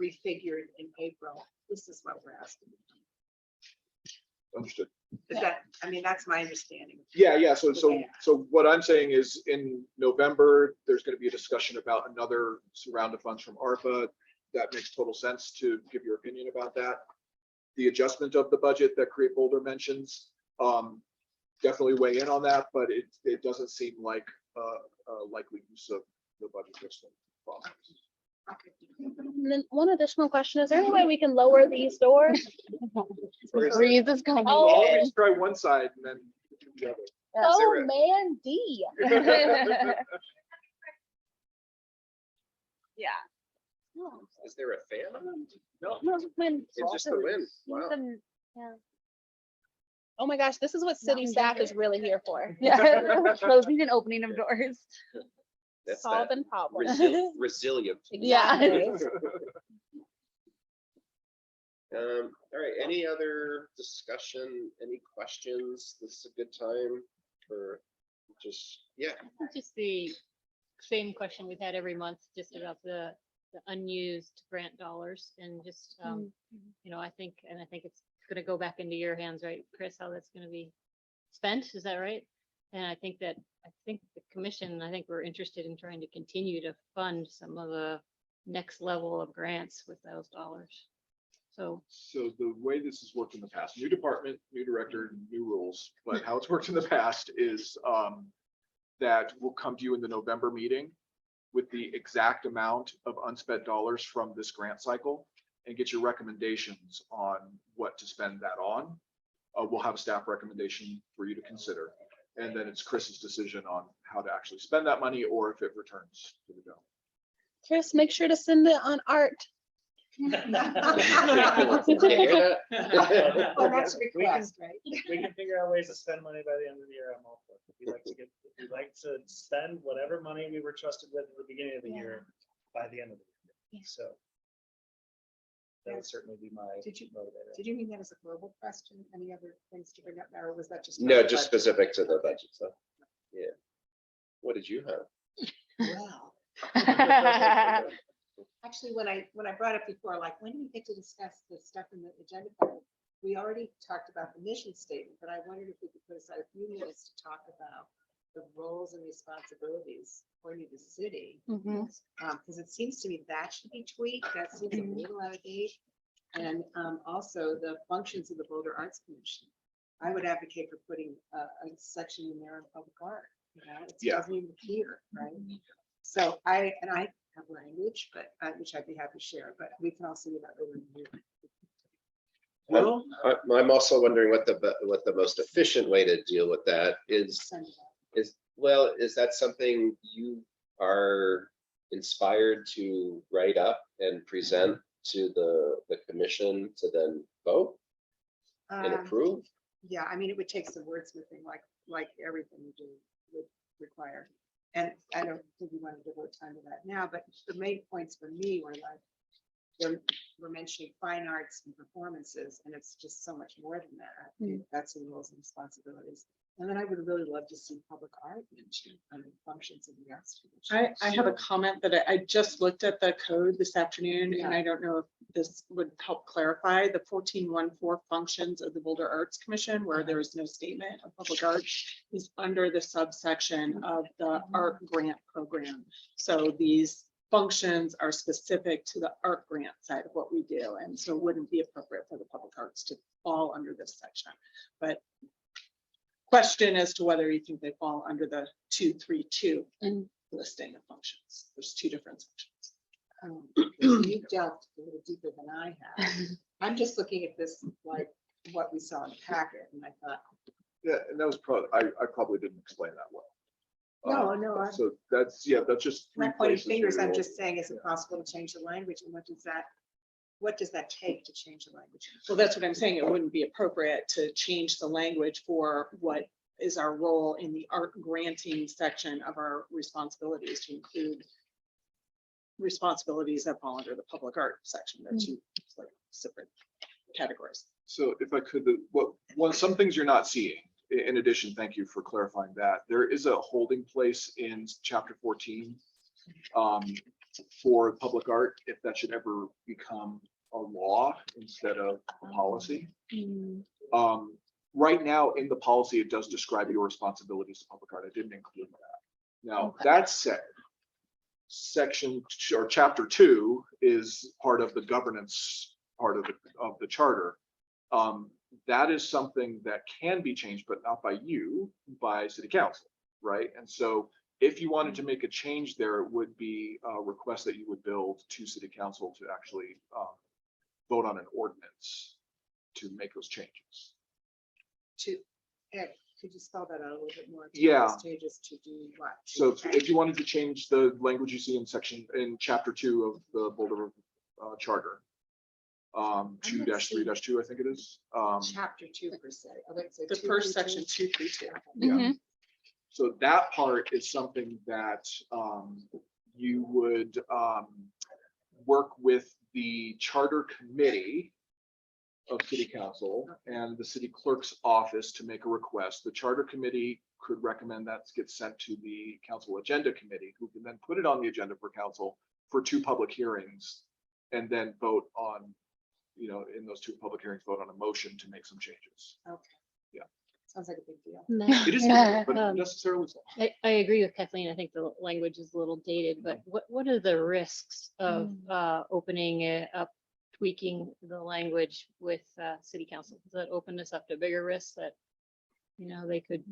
refigured in April. This is what we're asking. Understood. Is that, I mean, that's my understanding. Yeah. So what I'm saying is in November, there's going to be a discussion about another round of funds from ARPA. That makes total sense to give your opinion about that. The adjustment of the budget that Create Boulder mentions, definitely weigh in on that, but it doesn't seem like a likely use of the budget adjustment process. And then one additional question, is there any way we can lower these doors? The breeze is coming. Well, Oh, always try one side and then the other. oh man, D. Yeah. Is there a fan on? No. No, man, It's just the wind. Wow. yeah. Oh my gosh, this is what city staff is really here for. Yeah, closing and opening of doors, That's that solving problems. resilient. Yeah. All right. any other discussion, any questions? This is a good time for just, yeah. Just the same question we've had every month, just about the unused grant dollars and just, you know, I think it's gonna go back into your hands, right, Chris, how that's gonna be spent, is that right? And I think the commission, I think we're interested in trying to continue to fund some of the next level of grants with those dollars. So, So the way this has worked in the past, new department, new director, new rules, but how it's worked in the past is that we'll come to you in the November meeting with the exact amount of unspent dollars from this grant cycle and get your recommendations on what to spend that on. We'll have a staff recommendation for you to consider. And then it's Chris's decision on how to actually spend that money or if it returns to the general. Chris, make sure to send it on art. You hear that? Oh, that's a request, right? We can figure out ways to spend money by the end of the year. I'm all for it. We'd like to spend whatever money we were trusted with at the beginning of the year by the end of the year. So that would certainly be my motivator. Did you mean that as a global question? Any other things to bring up now, or was that just? No, just specific to the budget stuff. Yeah. What did you have? Well, actually, when I brought up before, like, when do we get to discuss the stuff in the agenda? We already talked about the mission statement, but I wondered if we could put aside a few minutes to talk about the roles and responsibilities for the city. Because it seems to me that should be tweaked. That seems a little out of date. And also the functions of the Boulder Arts Commission. I would advocate for putting a section in there on public art. You know, it doesn't even appear, right? So I have language, but which I'd be happy to share, but we can all see that over here. Well, I'm also wondering what the most efficient way to deal with that is. Is that something you are inspired to write up and present to the commission to then vote and approve? Yeah, I mean, it would take some wordsmithing, like everything you do would require. And I don't think we want to devote time to that now, but the main points for me were like, we're mentioning fine arts and performances, and it's just so much more than that. That's the roles and responsibilities. And then I would really love to see public art mentioned and functions of the arts. I have a comment that I just looked at the code this afternoon, and I don't know if this would help clarify the 1414 functions of the Boulder Arts Commission, where there is no statement of public art, is under the subsection of the art grant program. So these functions are specific to the art grant side of what we do, and so it wouldn't be appropriate for the public arts to fall under this section. But question as to whether you think they fall under the 232 listing of functions. There's two different sections. You delved a little deeper than I have. I'm just looking at this like what we saw in the packet, and I thought, Yeah, and that was probably, I probably didn't explain that well. No, So that's just three not pointing places fingers. where I'm you'll- just saying, is it possible to change the language, and what does that take to change the language? Well, that's what I'm saying. It wouldn't be appropriate to change the language for what is our role in the art granting section of our responsibilities to include responsibilities that fall under the public art section. They're two like separate categories. So if I could, some things you're not seeing, in addition, thank you for clarifying that, there is a holding place in chapter 14 for public art, if that should ever become a law instead of a policy. Right now in the policy, it does describe your responsibilities to public art. I didn't include that. Now, that said, section or chapter 2 is part of the governance part of the charter. That is something that can be changed, but not by you, by city council, right? And so if you wanted to make a change there, it would be a request that you would build to city council to actually vote on an ordinance to make those changes. Ed, could you spell that out a little bit more? Yeah. Changes to do what? So if you wanted to change the language you see in chapter 2 of the Boulder charter, 2-3-2, I think it is. Chapter 2 per se. I would say The first section 232. Yeah. So that part is something that you would work with the charter committee of city council and the city clerk's office to make a request. The charter committee could recommend that gets sent to the council agenda committee, who can then put it on the agenda for council for 2 public hearings and then vote on, in those 2 public hearings, vote on a motion to make some changes. Okay. Yeah. Sounds like a big deal. It is, but not necessarily so. I agree with Kathleen. I think the language is a little dated, but what are the risks of opening it up, tweaking the language with city council? Does that open us up to bigger risks that, they could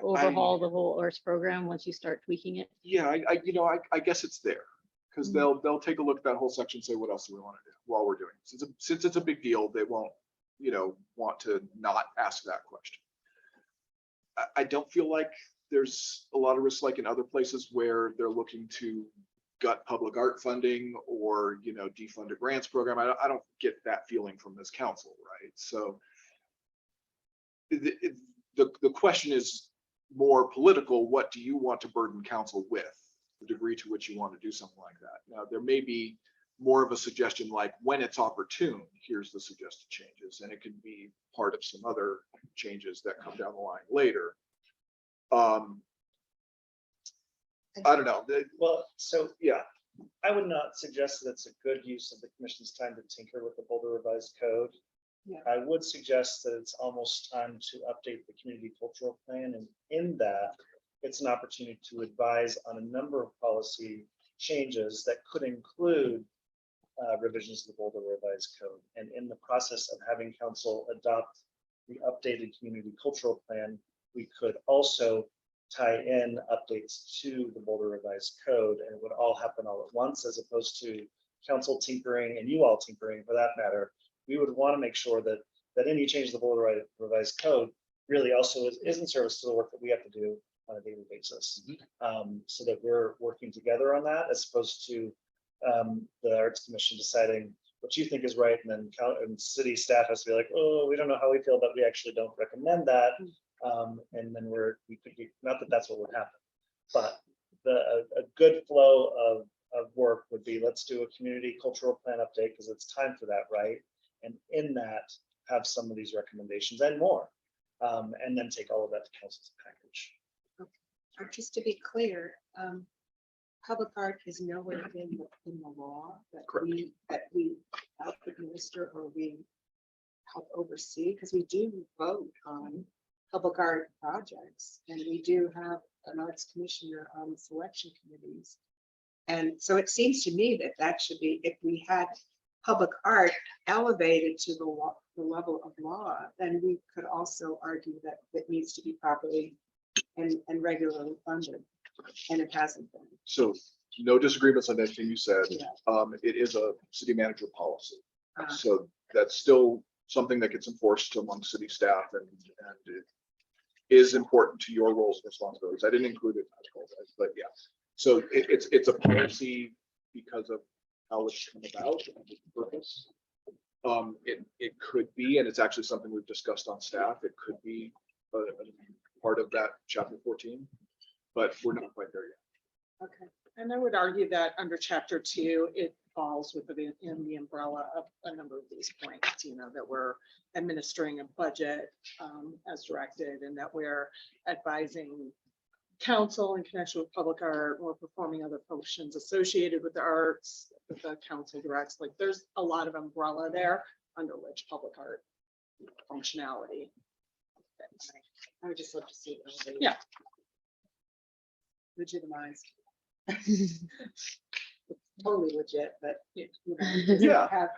overhaul the whole ORS program once you start tweaking it? Yeah, I guess it's there because they'll take a look at that whole section, and say, what else do we want to do while we're doing it? Since it's a big deal, they won't, want to not ask that question. I don't feel like there's a lot of risks like in other places where they're looking to gut public art funding or, defund a grants program. I don't get that feeling from this council, right? So the question is more political. What do you want to burden council with? The degree to which you want to do something like that. Now, there may be more of a suggestion like when it's opportune, here's the suggested changes, and it can be part of some other changes that come down the line later. I don't know. Well, so Yeah, I would not suggest that it's a good use of the commission's time to tinker with the Boulder revised code. Yeah. I would suggest that it's almost time to update the community cultural plan, and in that, it's an opportunity to advise on a number of policy changes that could include revisions to the Boulder revised code. And in the process of having council adopt the updated community cultural plan, we could also tie in updates to the Boulder revised code, and it would all happen all at once, as opposed to council tinkering and you all tinkering for that matter. We would want to make sure that any change to the Boulder revised code really also is in service to the work that we have to do on a daily basis, so that we're working together on that, as opposed to the Arts Commission deciding what you think is right, and then city staff has to be like, oh, we don't know how we feel, but we actually don't recommend that. And then we could be, not that that's what would happen, but a good flow of work would be, let's do a community cultural plan update because it's time for that, right? And in that, have some of these recommendations and more, and then take all of that to council's package. Just to be clear, public art is nowhere in the law that we help administer or we help oversee, because we do vote on public art projects, and we do have an arts commissioner on the selection committees. And so it seems to me that should be, if we had public art elevated to the level of law, then we could also argue that it needs to be properly and regularly funded, and it hasn't been. so no disagreements on anything you said. Yeah. It is a city manager policy. Uh, So that's still something that gets enforced among city staff, and it is important to your roles and responsibilities. I didn't include it, I apologize, but yeah. So it's a policy because of how it's come about and its purpose. It could be, and it's actually something we've discussed on staff, it could be a part of that chapter 14, but we're not quite there yet. Okay, and I would argue that under chapter 2, it falls within the umbrella of a number of these points, that we're administering a budget as directed, and that we're advising council in connection with public art or performing other functions associated with the arts that the council directs. Like, there's a lot of umbrella there under which public art functionality. I would just love to see it elevated. Yeah. Legitimized. Totally legit, but Yeah. have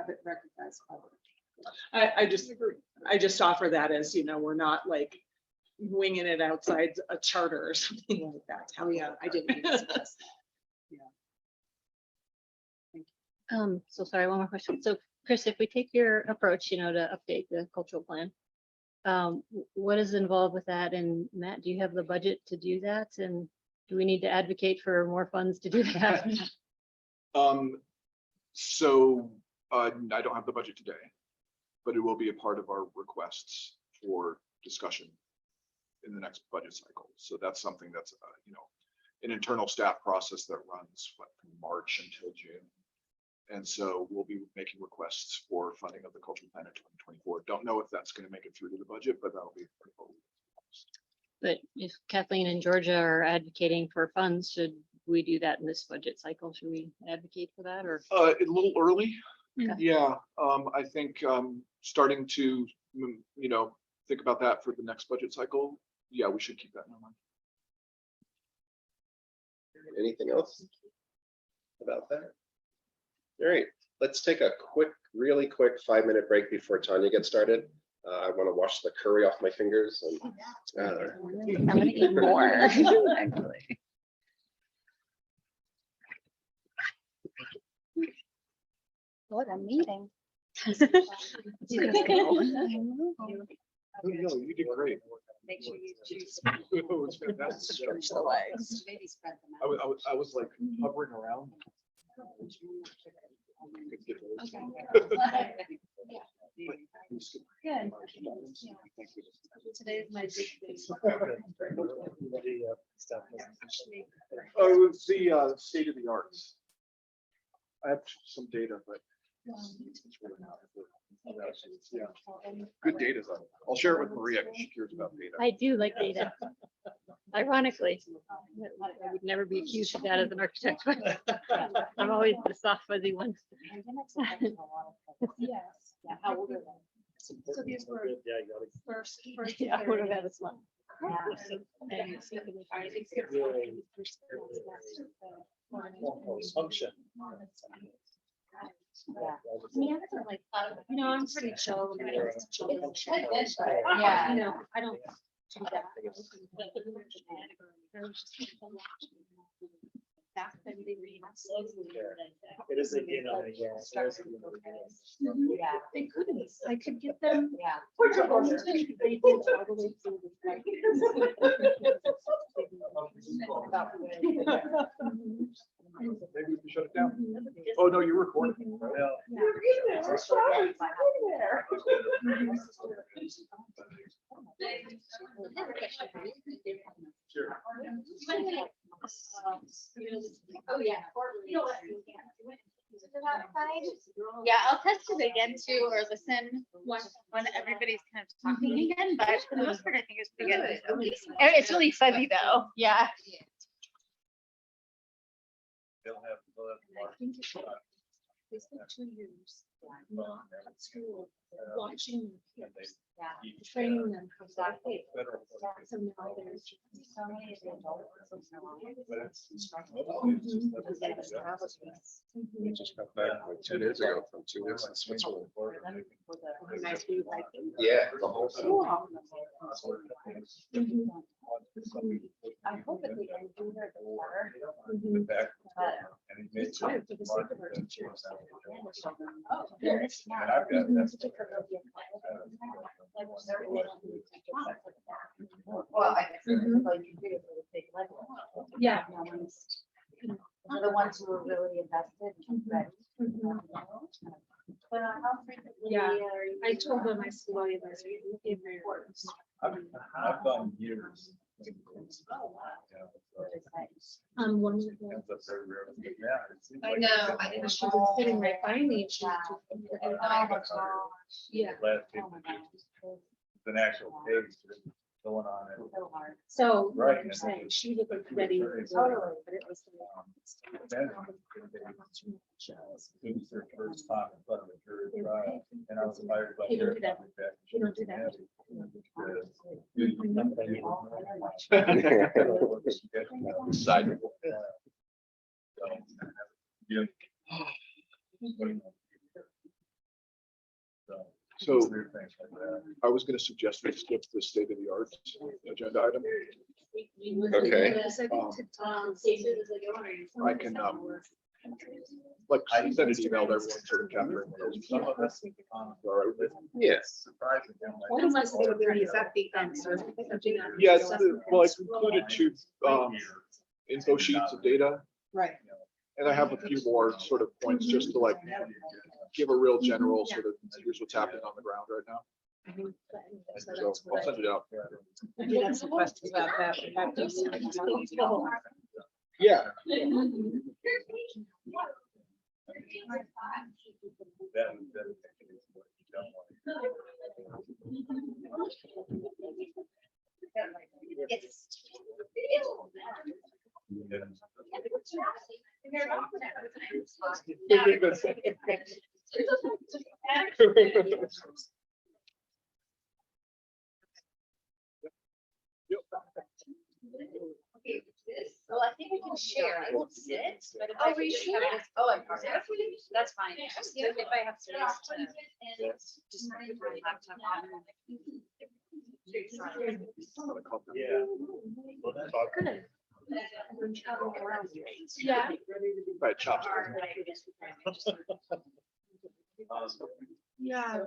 it recognized publicly. I just offer that as, we're not like winging it outside a charter or something like that. Oh, yeah, I didn't even discuss that. So sorry, one more question. So Chris, if we take your approach, to update the cultural plan, what is involved with that? And Matt, do you have the budget to do that? And do we need to advocate for more funds to do that? So I don't have the budget today, but it will be a part of our requests for discussion in the next budget cycle. So that's something that's, an internal staff process that runs from March until June. And so we'll be making requests for funding of the cultural plan in 2024. Don't know if that's going to make it through to the budget, but that'll be pretty cool. But if Kathleen and Georgia are advocating for funds, should we do that in this budget cycle? Should we advocate for that or? A little early. Okay. Yeah, I think starting to, think about that for the next budget cycle. Yeah, we should keep that in mind. Anything else about that? All right, let's take a really quick 5-minute break before Tanya gets started. I want to wash the curry off my fingers and I'm gonna eat more, actually. What a meeting. No, you did great. Make sure you choose. It was fantastic. Stretch the legs. Maybe spread them I was like hovering around. Good. Today's my big day. Oh, it was the state of the arts. I have some data, but it's really not. Yeah. Good data though. I'll share it with Maria because she cares about data. I do like data. Ironically, I would never be accused of that as an architect, but I'm always the soft fuzzy one. Yes. Yeah, how old are they? So these were first. Yeah, I would have had a slump. Function. I'm pretty chill. Yeah. I don't do that. It is a, yeah. Yeah. They couldn't, I could get them. Yeah. They did all the way through Maybe we can shut it down. Oh, no, you're recording. Well, Sure. Oh, yeah. Yeah, I'll test it again too, or listen when everybody's kind of talking again, but for the most part, I think it's pretty good. It's really fuzzy though, yeah. They'll have They spent 2 years not at school, watching their peers, training them. So now they're. So many we just got back like 2 days ago from 2 weeks in Switzerland. Nice view, like. Yeah, the whole I hope that we can do her the water. back. But And he made some For the sake of our market teachers. and I've got that's. Well, I guess it's like you do it for the big level. Yeah. They're the ones who are really invested and ready. But how frequently Yeah. are you? I told them I said, well, you guys are in very important. I've done years. One of the. That's very rare, but yeah, it seems I like know, it's she was sitting right by me and she. Yeah. last 50 pages. It's an actual page going on it. So, Right, like you're and saying, it's- she looked ready. But it was. It was their first time in front of a jury trial, and I was hired by. You don't do their that. contract. You don't do that. Side. Yeah. So I was going to suggest we skip the state of the art agenda item. Okay. I can, like, send an email to everyone sort of capturing what else. Some of us, All right with it? Yes. surprising. I'm like, What am I supposed to do? Is that the answer? Yes, well, I've included 2 info sheets of data, Right. and I have a few more sort of points just to like give a real general sort of, here's what's happening on the ground right now. So I'll send it out. I did have some questions about that. About those. Yeah. That was better. You don't want Well, I think we can share. I won't sit, but if I could just have this, I'm sorry. That's fine. Just if I have space to. Just put my laptop on. Yeah. Well, that's all. Yeah. Right, chops. Yeah.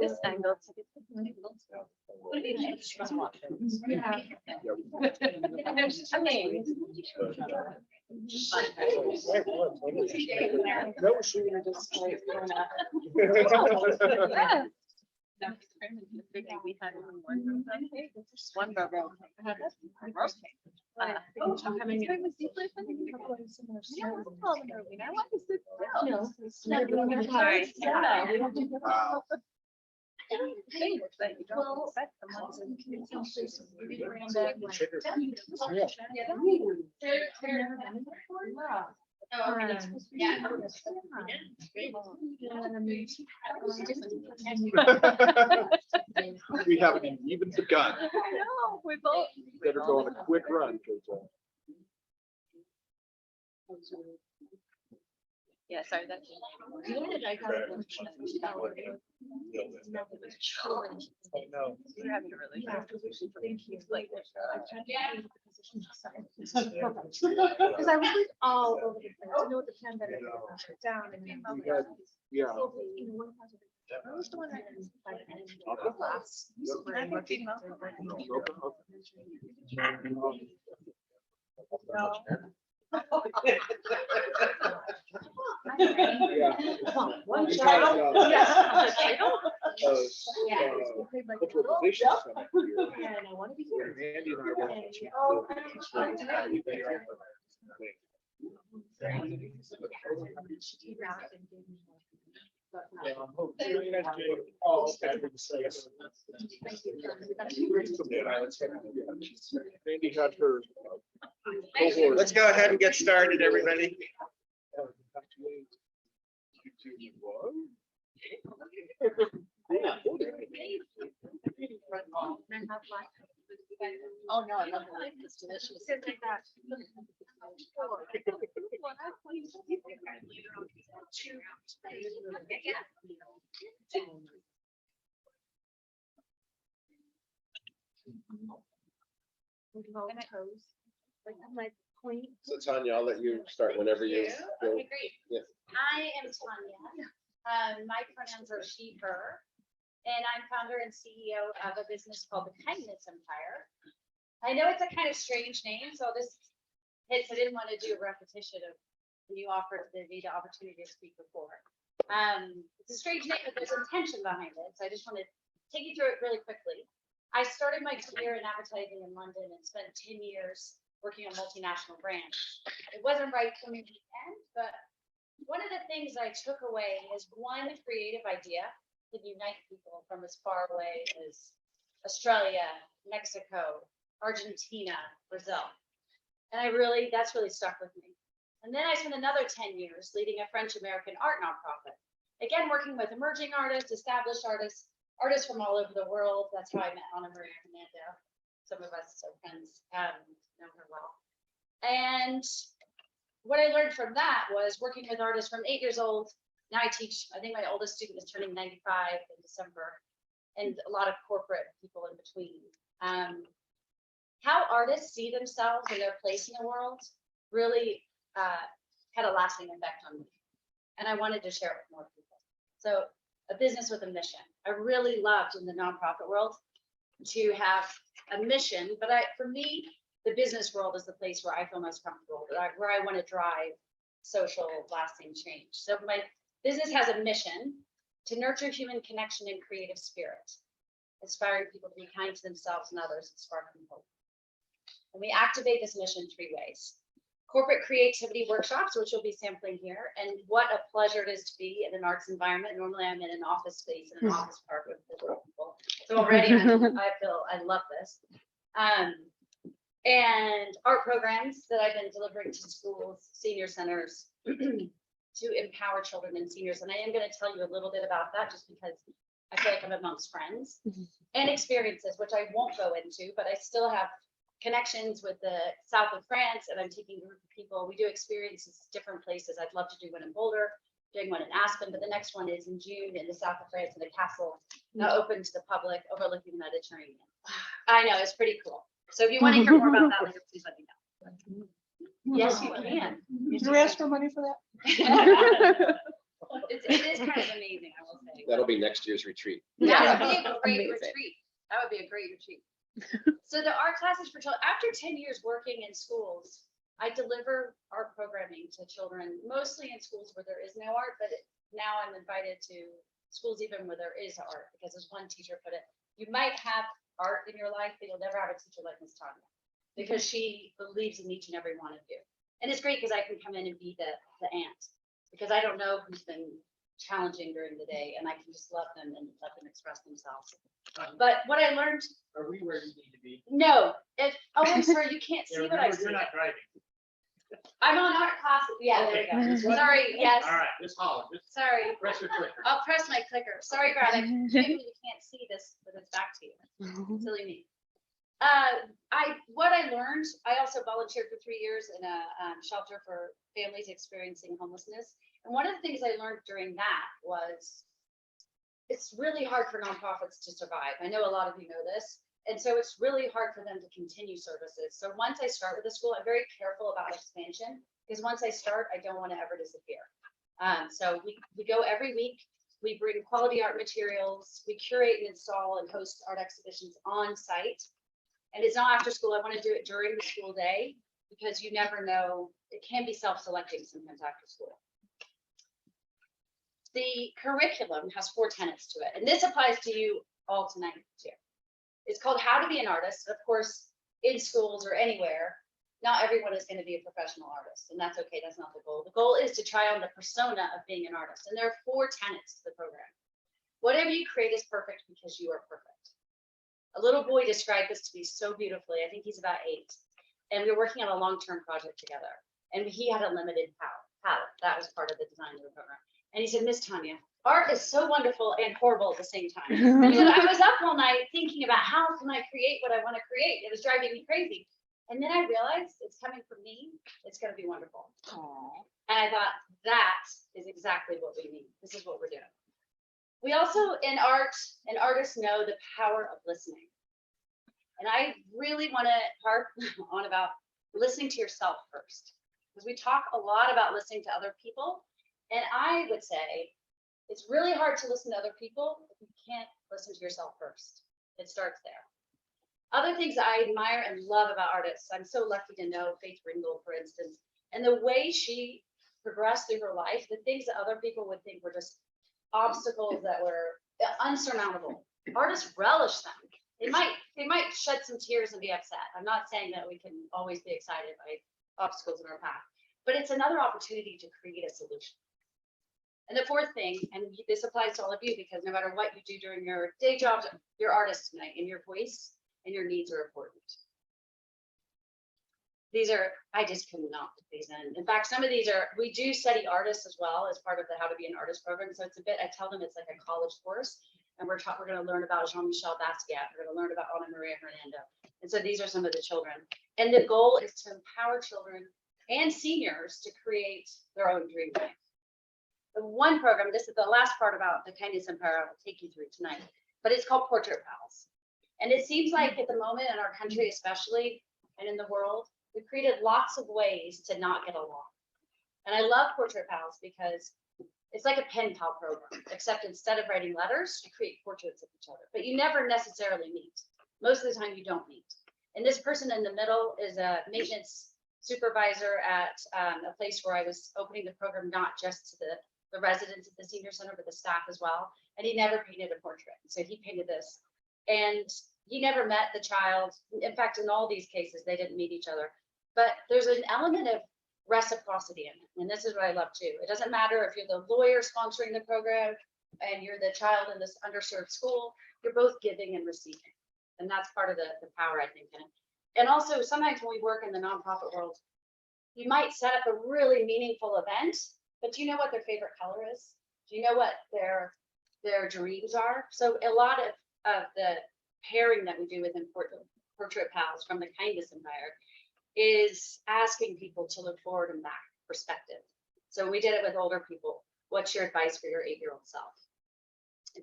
This angle. I mean. We had one burger. I'm having Yeah, I want to sit still. Sorry. Wow. We haven't even begun. No, we both. Better go on a quick run. 'Cause, Yeah, sorry, that's. No. We're having a really. Thank you. Like. Because I was like all over the place. I know what the pandemic shut down and then. we had- Yeah. You know, one house- I was the one that was like, in class. Where I'm working. Yeah. One We child. had, Yeah. cultural relations summit here. And I want to be here. And Andy and I went to Oh, Oh, okay. Andy had her. cohort. Let's go ahead and get started, everybody. Oh, no, I love the it's delicious. Like, I'm like, point. So Tanya, I'll let you start whenever you feel. Okay, great. Yeah. I am Tanya. My pronouns are she, her. And I'm founder and CEO of a business called the Kindness Empire. I know it's a kind of strange name, so this hits, I didn't want to do a repetition of when you offered me the opportunity to speak before. It's a strange name, but there's intention behind it. So I just want to take you through it really quickly. I started my career in advertising in London and spent 10 years working on multinational brands. It wasn't right for me at the end, but one of the things I took away is one creative idea can unite people from as far away as Australia, Mexico, Argentina, Brazil. And that's really stuck with me. And then I spent another 10 years leading a French-American art nonprofit. Again, working with emerging artists, established artists, artists from all over the world. That's how I met Anna Maria Hernando. Some of us are friends, know her well. And what I learned from that was working with artists from 8 years old. Now I teach, I think my oldest student is turning 95 in December, and a lot of corporate people in between. How artists see themselves and their place in the world really had a lasting effect on me. And I wanted to share it with more people. So a business with a mission. I really loved in the nonprofit world to have a mission, but for me, the business world is the place where I feel most comfortable, where I want to drive social lasting change. So my business has a mission, to nurture human connection and creative spirit, inspiring people to be kind to themselves and others and sparking hope. And we activate this mission 3 ways. Corporate creativity workshops, which you'll be sampling here, and what a pleasure it is to be in an arts environment. Normally I'm in an office space, in an office park with people. So already I love this. And art programs that I've been delivering to schools, senior centers, to empower children and seniors. And I am going to tell you a little bit about that just because I feel like I'm amongst friends and experiences, which I won't go into, but I still have connections with the south of France, and I'm taking a group of people. We do experiences different places. I'd love to do one in Boulder, doing one in Aspen, but the next one is in June in the south of France in a castle open to the public overlooking the Mediterranean. I know, it's pretty cool. So if you want to hear more about that later, please let me know. Yes, you can. Do we ask for money for that? It is kind of amazing, I will say. That'll be next year's retreat. That would be a great Amazing. retreat. That would be a great retreat. So the art classes for children, after 10 years working in schools, I deliver art programming to children, mostly in schools where there is no art, but now I'm invited to schools even where there is art, because as one teacher put it, you might have art in your life, but you'll never have a teacher like Miss Tanya, because she believes in each and every one of you. And it's great because I can come in and be the aunt, because I don't know who's been challenging during the day, and I can just love them and let them express themselves. But what I learned. Are we where you need to be? No, I'm sorry, you can't see Yeah, what I remember, see. you're not driving. I'm on art classes. Yeah, there we Okay. go. Sorry, yes. All right, just holler, just Sorry. press your clicker. I'll press my clicker. Sorry, Brad. Maybe you can't see this, but it's back to you. Silly me. What I learned, I also volunteered for 3 years in a shelter for families experiencing homelessness. And one of the things I learned during that was it's really hard for nonprofits to survive. I know a lot of you know this. And so it's really hard for them to continue services. So once I start with a school, I'm very careful about expansion, because once I start, I don't want to ever disappear. So we go every week. We bring quality art materials. We curate and install and host art exhibitions on site. And it's not after school. I want to do it during the school day, because you never know. It can be self-selecting sometimes after school. The curriculum has 4 tenets to it. And this applies to you all tonight too. It's called How to Be an Artist. Of course, in schools or anywhere, not everyone is going to be a professional artist, and that's okay. That's not the goal. The goal is to try on the persona of being an artist. And there are 4 tenets to the program. Whatever you create is perfect because you are perfect. A little boy described this to me so beautifully. I think he's about 8. And we were working on a long-term project together. And he had a limited palette. That was part of the design of the program. And he said, Miss Tanya, art is so wonderful and horrible at the same time. He said, I was up all night thinking about how can I create what I want to create. It was driving me crazy. And then I realized it's coming from me. It's going to be wonderful. Aww. And I thought that is exactly what we need. This is what we're doing. We also, in art, and artists know the power of listening. And I really want to harp on about listening to yourself first, because we talk a lot about listening to other people. And I would say it's really hard to listen to other people if you can't listen to yourself first. It starts there. Other things I admire and love about artists, I'm so lucky to know Faith Ringgold, for instance, and the way she progressed through her life, the things that other people would think were just obstacles that were unsurmountable. Artists relish them. They might shed some tears and be upset. I'm not saying that we can always be excited by obstacles in our path, but it's another opportunity to create a solution. And the 4th thing, and this applies to all of you, because no matter what you do during your day jobs, you're artists tonight, and your voice and your needs are important. These are, I just could not put these in. In fact, some of these are, we do study artists as well as part of the How to Be an Artist program. So it's a bit, I tell them it's like a college course, and we're going to learn about Jean-Michel Basquiat. We're going to learn about Ana Maria Hernando. And so these are some of the children. And the goal is to empower children and seniors to create their own dream life. The one program, this is the last part about the kindness and power I will take you through tonight, but it's called Portrait Pals. And it seems like at the moment in our country, especially, and in the world, we've created lots of ways to not get along. And I love Portrait Pals because it's like a pen pal program, except instead of writing letters, you create portraits of each other, but you never necessarily meet. Most of the time you don't meet. And this person in the middle is a maintenance supervisor at a place where I was opening the program, not just to the the residents at the senior center, but the staff as well. And he never painted a portrait. So he painted this. And he never met the child. In fact, in all these cases, they didn't meet each other. But there's an element of reciprocity in it. And this is what I love too. It doesn't matter if you're the lawyer sponsoring the program and you're the child in this underserved school, you're both giving and receiving. And that's part of the power, I think, in it. And also sometimes when we work in the nonprofit world, you might set up a really meaningful event, but do you know what their favorite color is? Do you know what their dreams are? So a lot of the pairing that we do with Portrait Pals from the Kindness Empire is asking people to look forward and back perspective. So we did it with older people. What's your advice for your 8-year-old self?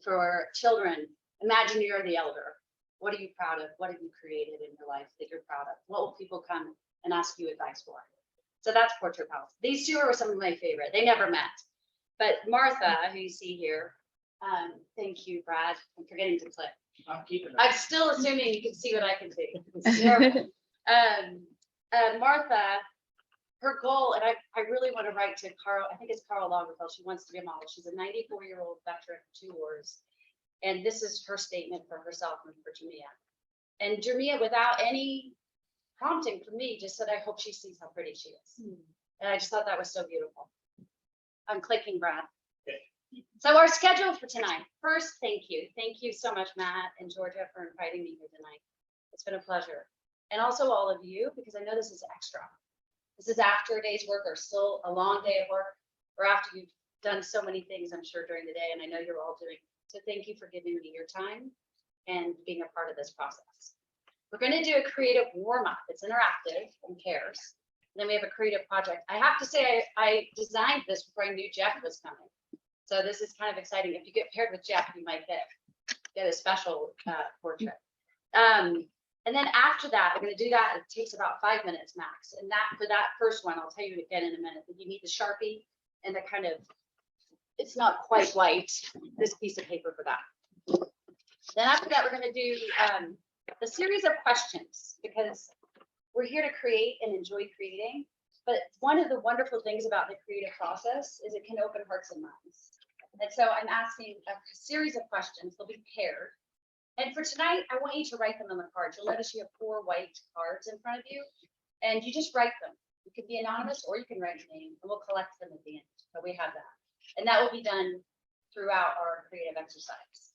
For children, imagine you're the elder. What are you proud of? What have you created in your life that you're proud of? What will people come and ask you advice for? So that's Portrait Pals. These two are some of my favorite. They never met. But Martha, who you see here, thank you, Brad. I'm forgetting to click. I'm keeping I'm still assuming you can see what I can see. It's terrible. Martha, her goal, and I really want to write to Carl, I think it's Carl Lagerfeld. She wants to be a model. She's a 94-year-old veteran of 2 wars. And this is her statement for herself and for Jamia. And Jamia, without any prompting from me, just said, I hope she sees how pretty she is. And I just thought that was so beautiful. I'm clicking, Brad. So our schedule for tonight. First, thank you. Thank you so much, Matt and Georgia, for inviting me here tonight. It's been a pleasure. And also all of you, because I know this is extra. This is after a day's work or still a long day of work, or after you've done so many things, I'm sure, during the day, and I know you're all doing. So thank you for giving me your time and being a part of this process. We're going to do a creative warm-up. It's interactive and cares. And then we have a creative project. I have to say, I designed this before I knew Jeff was coming. So this is kind of exciting. If you get paired with Jeff, you might get a special portrait. And then after that, we're going to do that. It takes about 5 minutes max. And that for that first one, I'll tell you again in a minute, that you need the Sharpie and the kind of, it's not quite white, this piece of paper for that. Then after that, we're going to do a series of questions, because we're here to create and enjoy creating. But one of the wonderful things about the creative process is it can open hearts and minds. And so I'm asking a series of questions. They'll be paired. And for tonight, I want you to write them on the cards. You'll notice you have 4 white cards in front of you, and you just write them. You could be anonymous or you can write your name, and we'll collect them at the end. But we have that. And that will be done throughout our creative exercise.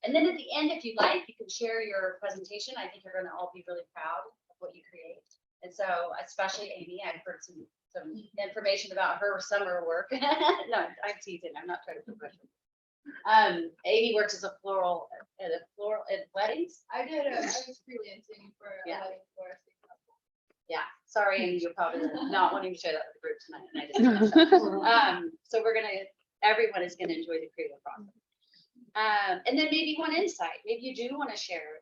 And then at the end, if you like, you can share your presentation. I think you're going to all be really proud of what you create. And so, especially Amy, I've heard some information about her summer work. No, I'm teasing. I'm not trying to put pressure. Amy works as a floral at weddings. I was freelancing for a wedding florist. Yeah, sorry, Amy, you're probably not wanting to share that with the group tonight. And I didn't so everyone is gonna enjoy the creative process. And then maybe one insight. Maybe you do want to share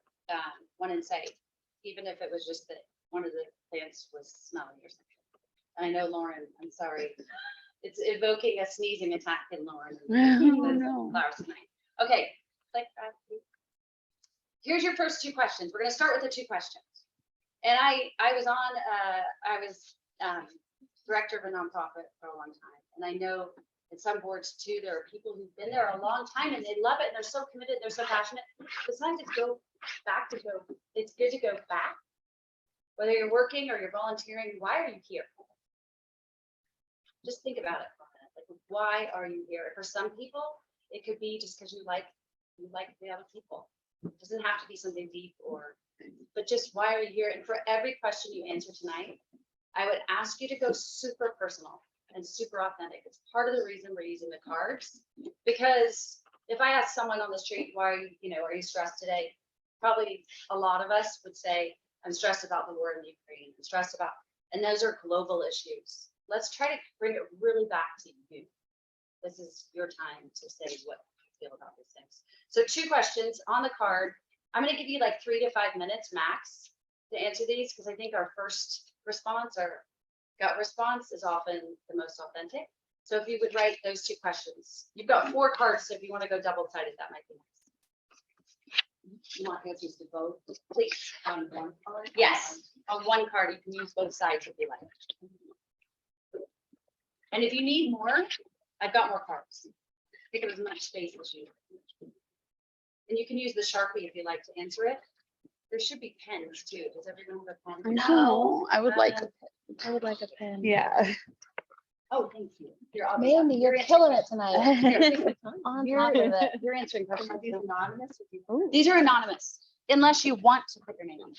one insight, even if it was just that one of the plants was smelling or something. And I know Lauren, I'm sorry. It's evoking a sneezing attack in Lauren. Oh, no. Flowers tonight. Okay, here's your first 2 questions. We're gonna start with the 2 questions. And I was director of a nonprofit for a long time. And I know in some boards too, there are people who've been there a long time and they love it and they're so committed, they're so passionate. But sometimes it's good to go back. Whether you're working or you're volunteering, why are you here? Just think about it for a minute. Like, why are you here? For some people, it could be just because you like the other people. It doesn't have to be something deep but just why are you here? And for every question you answer tonight, I would ask you to go super personal and super authentic. It's part of the reason we're using the cards, because if I ask someone on the street, why are you stressed today? Probably a lot of us would say, I'm stressed about the war in Ukraine. I'm stressed about, and those are global issues. Let's try to bring it really back to you. This is your time to say what you feel about these things. So 2 questions on the card. I'm going to give you like 3 to 5 minutes max to answer these, because I think our first response, our gut response, is often the most authentic. So if you would write those 2 questions. You've got 4 cards, so if you want to go double-sided, that might be nice. You want answers to both, please. On one card? Yes, on one card. You can use both sides if you like. And if you need more, I've got more cards. Take up as much space as you. And you can use the Sharpie if you like to answer it. There should be pens too. Does everyone have a pen? No, I would like, I would like a pen. yeah. Oh, thank you. You're Mandy, you're killing it tonight. On You're, top of it. you're answering questions. Are these anonymous? Ooh. These are anonymous, unless you want to put your name on.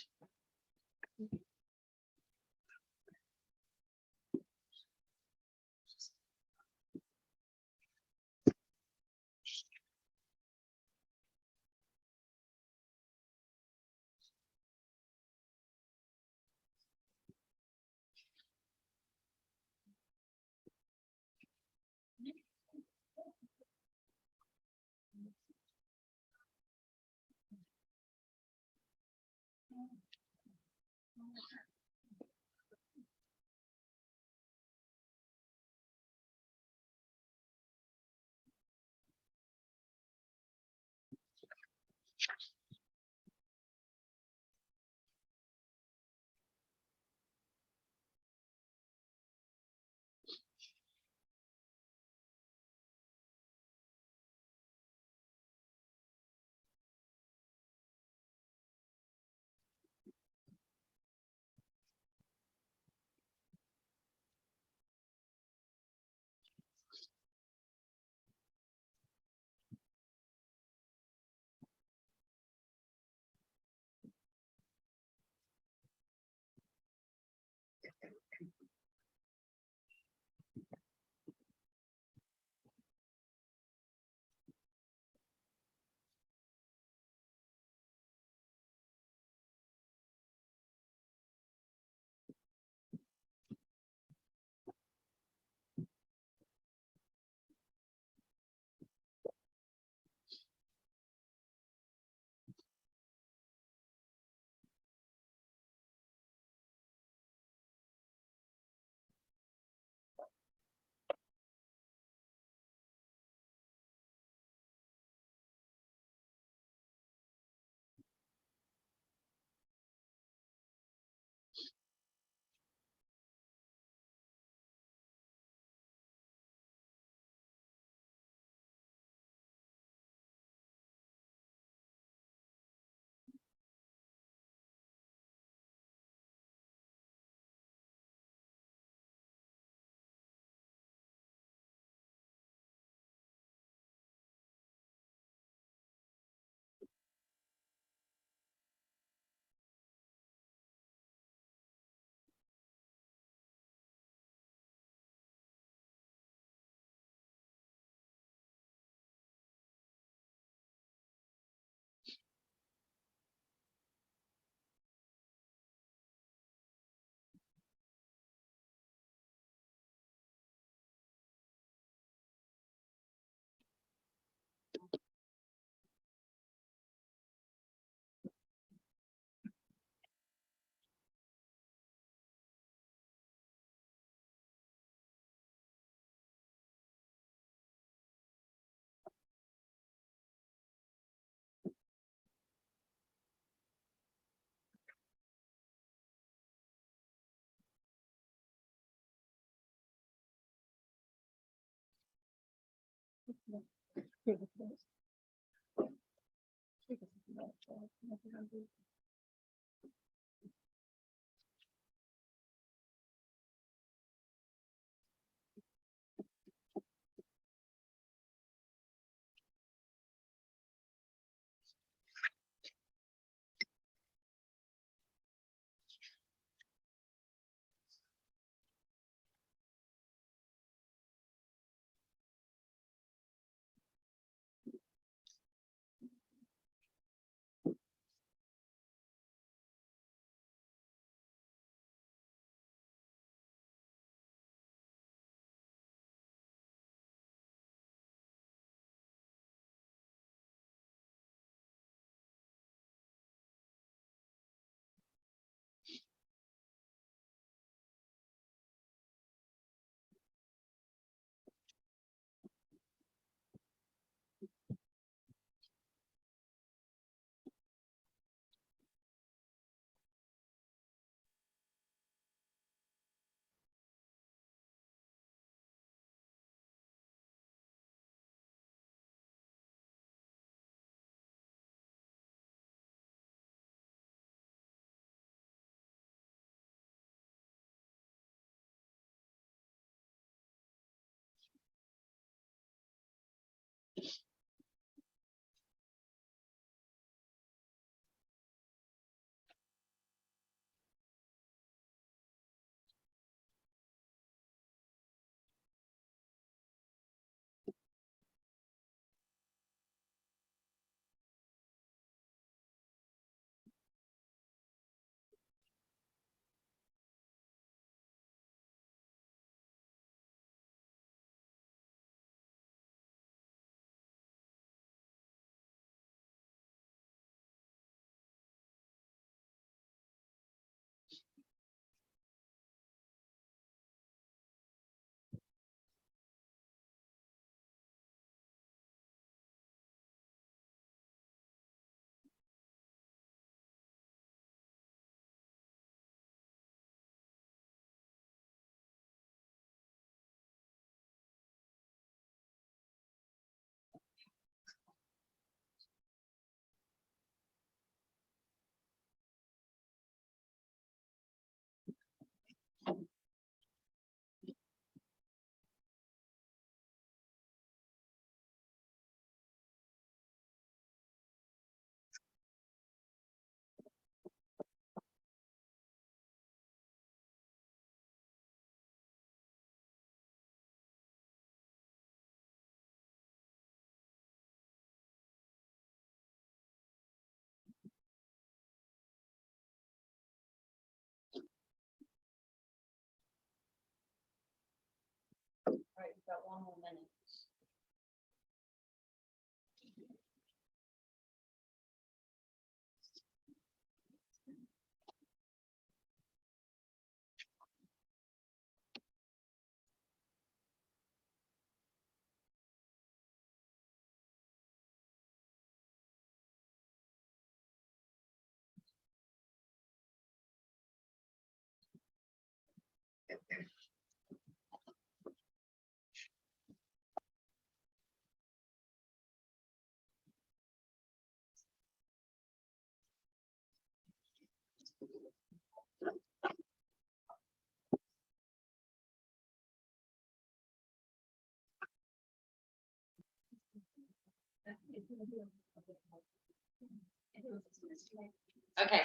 Okay,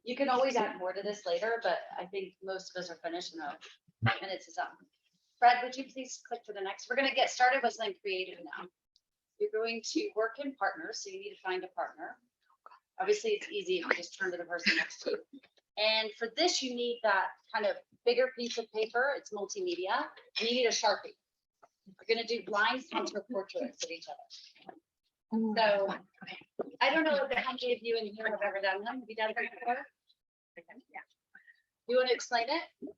you can always add more to this later, but I think most of us are finished in a minutes is up. Fred, would you please click to the next? We're gonna get started with something creative now. You're going to work in partners, so you need to find a partner. Obviously, it's easy if you just turn to the person next to you. And for this, you need that kind of bigger piece of paper. It's multimedia. And you need a Sharpie. We're gonna do blind contour portraits of each other. So I don't know if how many of you in here have ever done them. Have you done them before? Yeah. You want to explain it?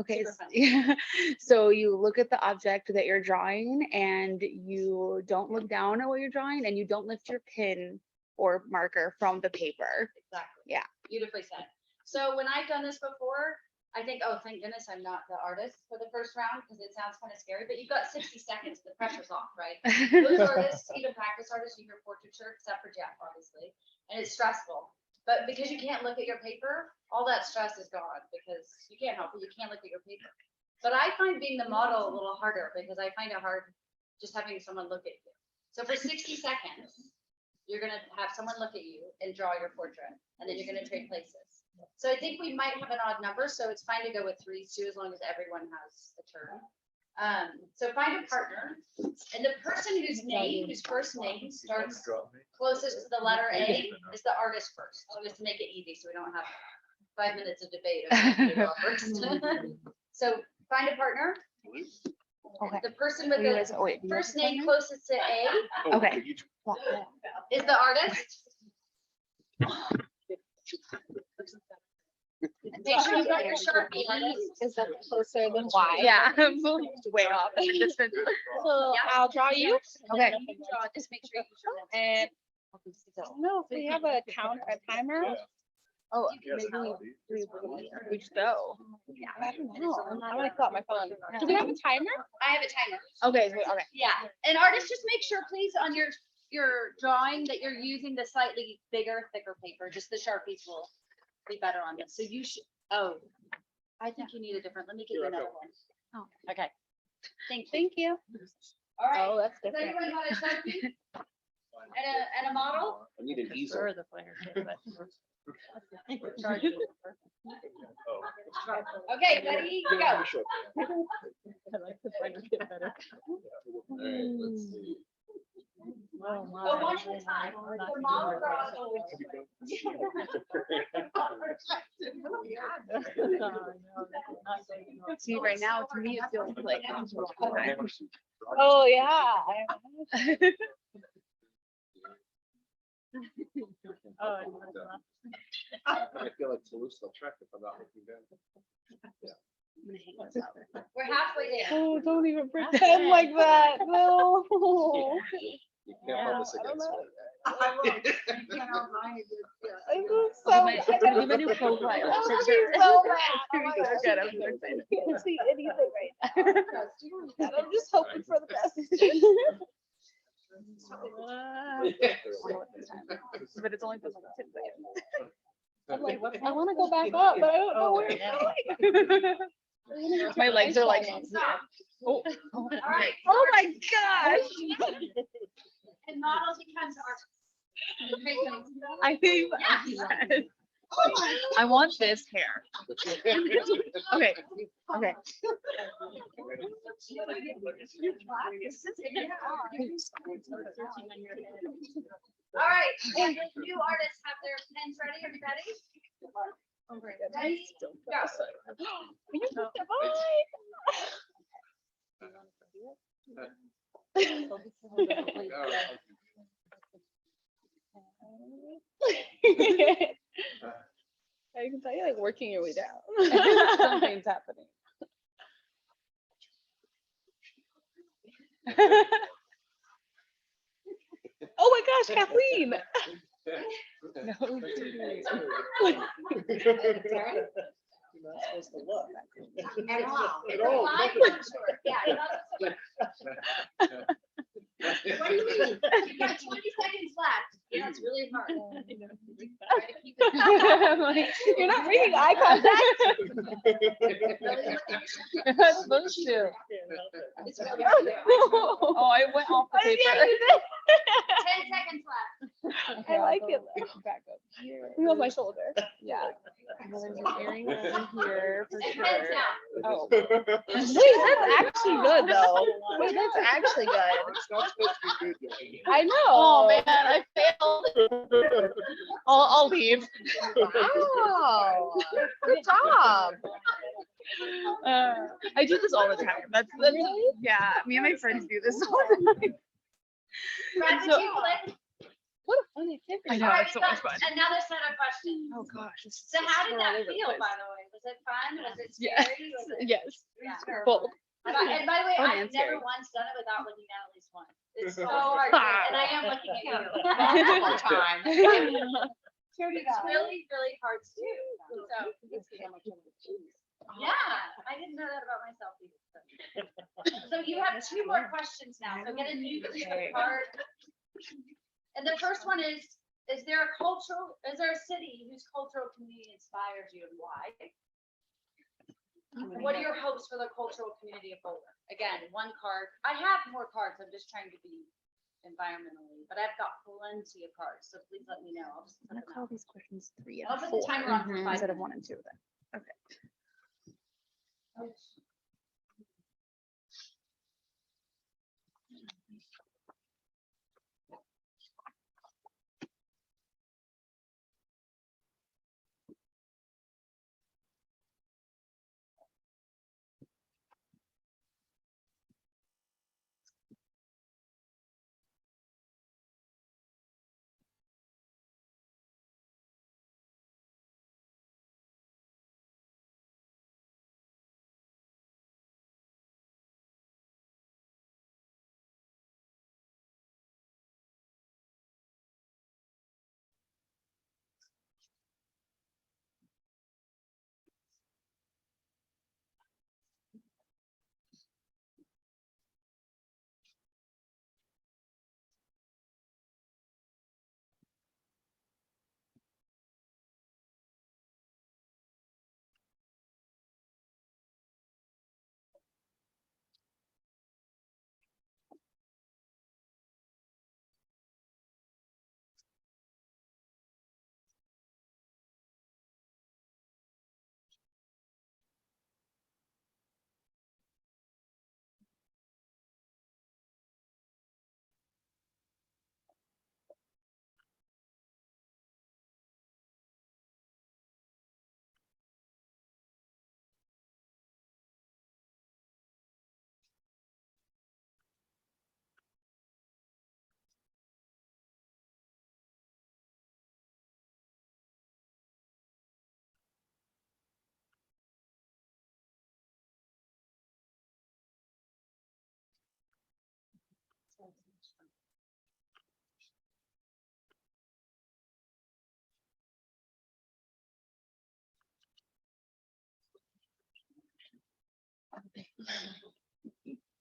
Okay, Super fun. so you look at the object that you're drawing and you don't look down at what you're drawing and you don't lift your pen or marker from the paper. Exactly. Yeah. Beautifully said. So when I've done this before, I think, oh, thank goodness I'm not the artist for the first round because it sounds kind of scary, but you've got 60 seconds. The pressure's off, right? Most artists, even practice artists, you hear portraiture, except for Jeff, obviously, and it's stressful. But because you can't look at your paper, all that stress is gone because you can't help it. You can't look at your paper. But I find being the model a little harder because I find it hard just having someone look at you. So for 60 seconds, you're going to have someone look at you and draw your portrait, and then you're going to trade places. So I think we might have an odd number, so it's fine to go with 3 too, as long as everyone has a turn. So find a partner, and the person whose first name starts closest to the letter A is the artist first, just to make it easy, so we don't have 5 minutes of debate. Of who to draw first. So find a partner. Okay. The person with You guys- the oh, wait, first name closest to A Okay. is the artist. Make sure you got your Sharpie. Is that closer than Y? Yeah, way off. So I'll draw you. Okay. Just make sure you show them. And I don't know if we have a timer. Oh, Yes. maybe we just go. Yeah, I don't know. I want to fill out my phone. Do we have a timer? I have a timer. Okay, okay. Yeah, and artists, just make sure, please, on your drawing that you're using the slightly bigger, thicker paper. Just the Sharpies will be better on this. So you should. Oh, I think you need a different. Let me get you another one. Oh, okay. Thank you. Thank you. All right. Oh, that's Does different. anyone have a Sharpie and a model? I need an easel. Or the flyer, but- Okay, ready, go. I like the flyer a bit better. Let's see. Oh, Go one at a time. The model draws always. See, right now, to me, it feels like. Oh, yeah. Oh, I feel like Toulouse-Lautrec if I'm not looking down. I'm gonna hang this up. We're halfway there. Oh, don't even pretend like that. No. You can't hold this against me. I will. You can't outline it, yeah. I'm just I'll so. give my- I'll give my new profile. Oh, for she's sure. so bad. Oh my You're gosh. good, I'm so excited. I can't see anything right now. And I'm just hoping for the best. But it's only been like 10 seconds. I'm like, I want to go back up, but I don't know where it's going. My legs are like. All right. Oh my gosh. And models becomes artists. I think. Yes. I want this hair. Okay, okay. All right, and the new artists have their pens ready. Are you ready? Ready? Go. I can tell you like working your way down. Something's happening. Oh my gosh, Kathleen. No. not supposed to look. At all. It's a No, fine nothing. contour. Yeah. You've got 20 seconds left. Yeah, it's really hard. Try to keep it- I'm like, you're not making eye contact. I'm supposed to. It's really hard. Oh, I went off the paper. 10 seconds left. I like it. Back up here. Move my shoulder. Yeah. And then there's an earring over here for It's sure. heads down. Oh. Wait, that's actually good though. Wait, that's actually good. It's not supposed to be good, Jackie. I know. Oh, man, I failed. I'll leave. Wow. Good job. I do this all the time. That's yeah. Me and my friends do this all the time. Brad, did So- you click? What a fun activity. I know, All right, it's so much fun. Another set of questions. Oh gosh. this is So how did all that over the feel, place. by the way? Was it fun? Was it Yes. scary? Was it? Yes. Yeah. Both. And by the way, Fun I've and scary. never once done it without looking at least once. It's so hard, to do, and I am looking at you. Multiple times. It's really, really hard to do. So, yeah, I didn't know that about myself either. So you have 2 more questions now, so get a new card. And the first one is there a city whose cultural community inspires you and why? What are your hopes for the cultural community of Boulder? Again, 1 card. I have more cards. I'm just trying to be environmentally, but I've got plenty of cards, so please let me know. I'll just I'm put gonna them call out. these questions 3 I'll and put the 4 timer on for 5 instead of minutes. 1 and 2 then. Okay.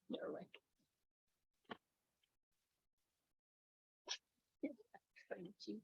Never mind. Thank you.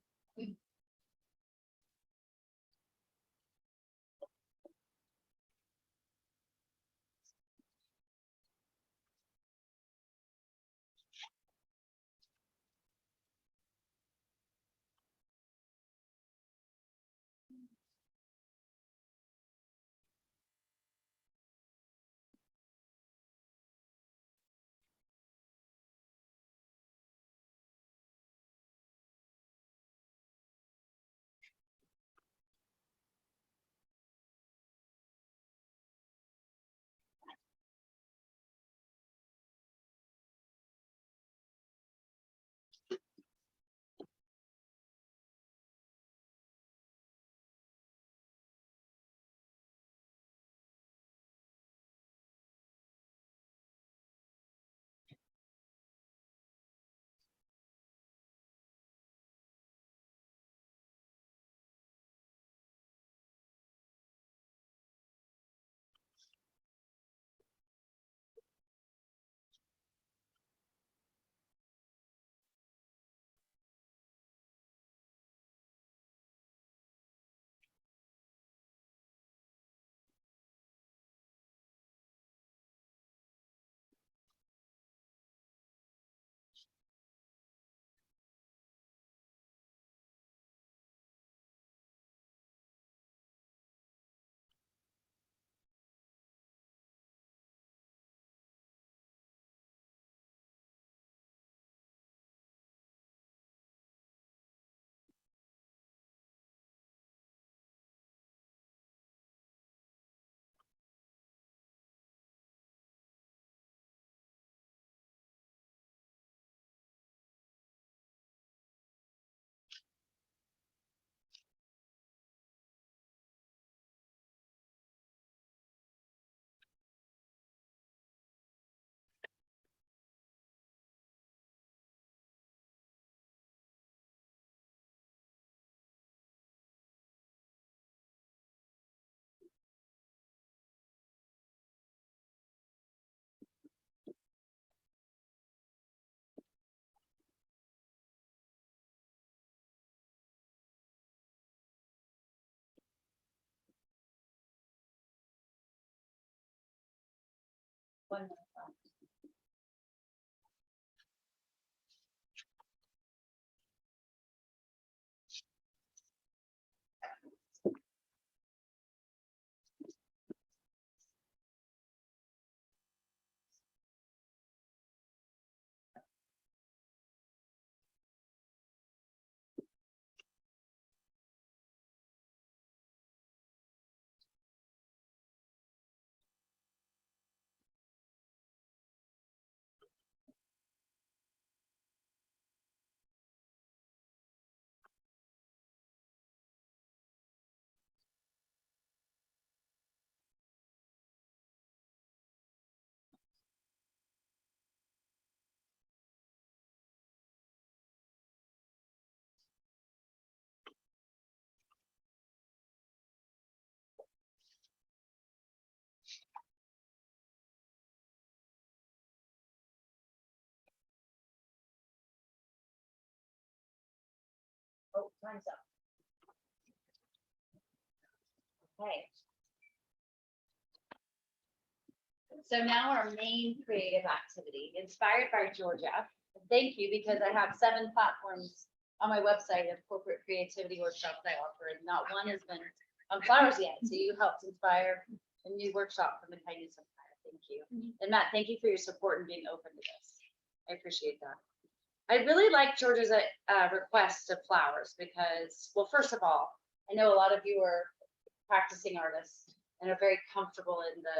1 minute. Oh, time's up. Okay. So now our main creative activity, inspired by Georgia. Thank you, because I have 7 platforms on my website of corporate creativity workshops I offer, and not one has been on flowers yet. So you helped inspire a new workshop from the Kindness Empire. Thank you. And Matt, thank you for your support and being open to this. I appreciate that. I really like Georgia's request of flowers because, well, first of all, I know a lot of you are practicing artists and are very comfortable in the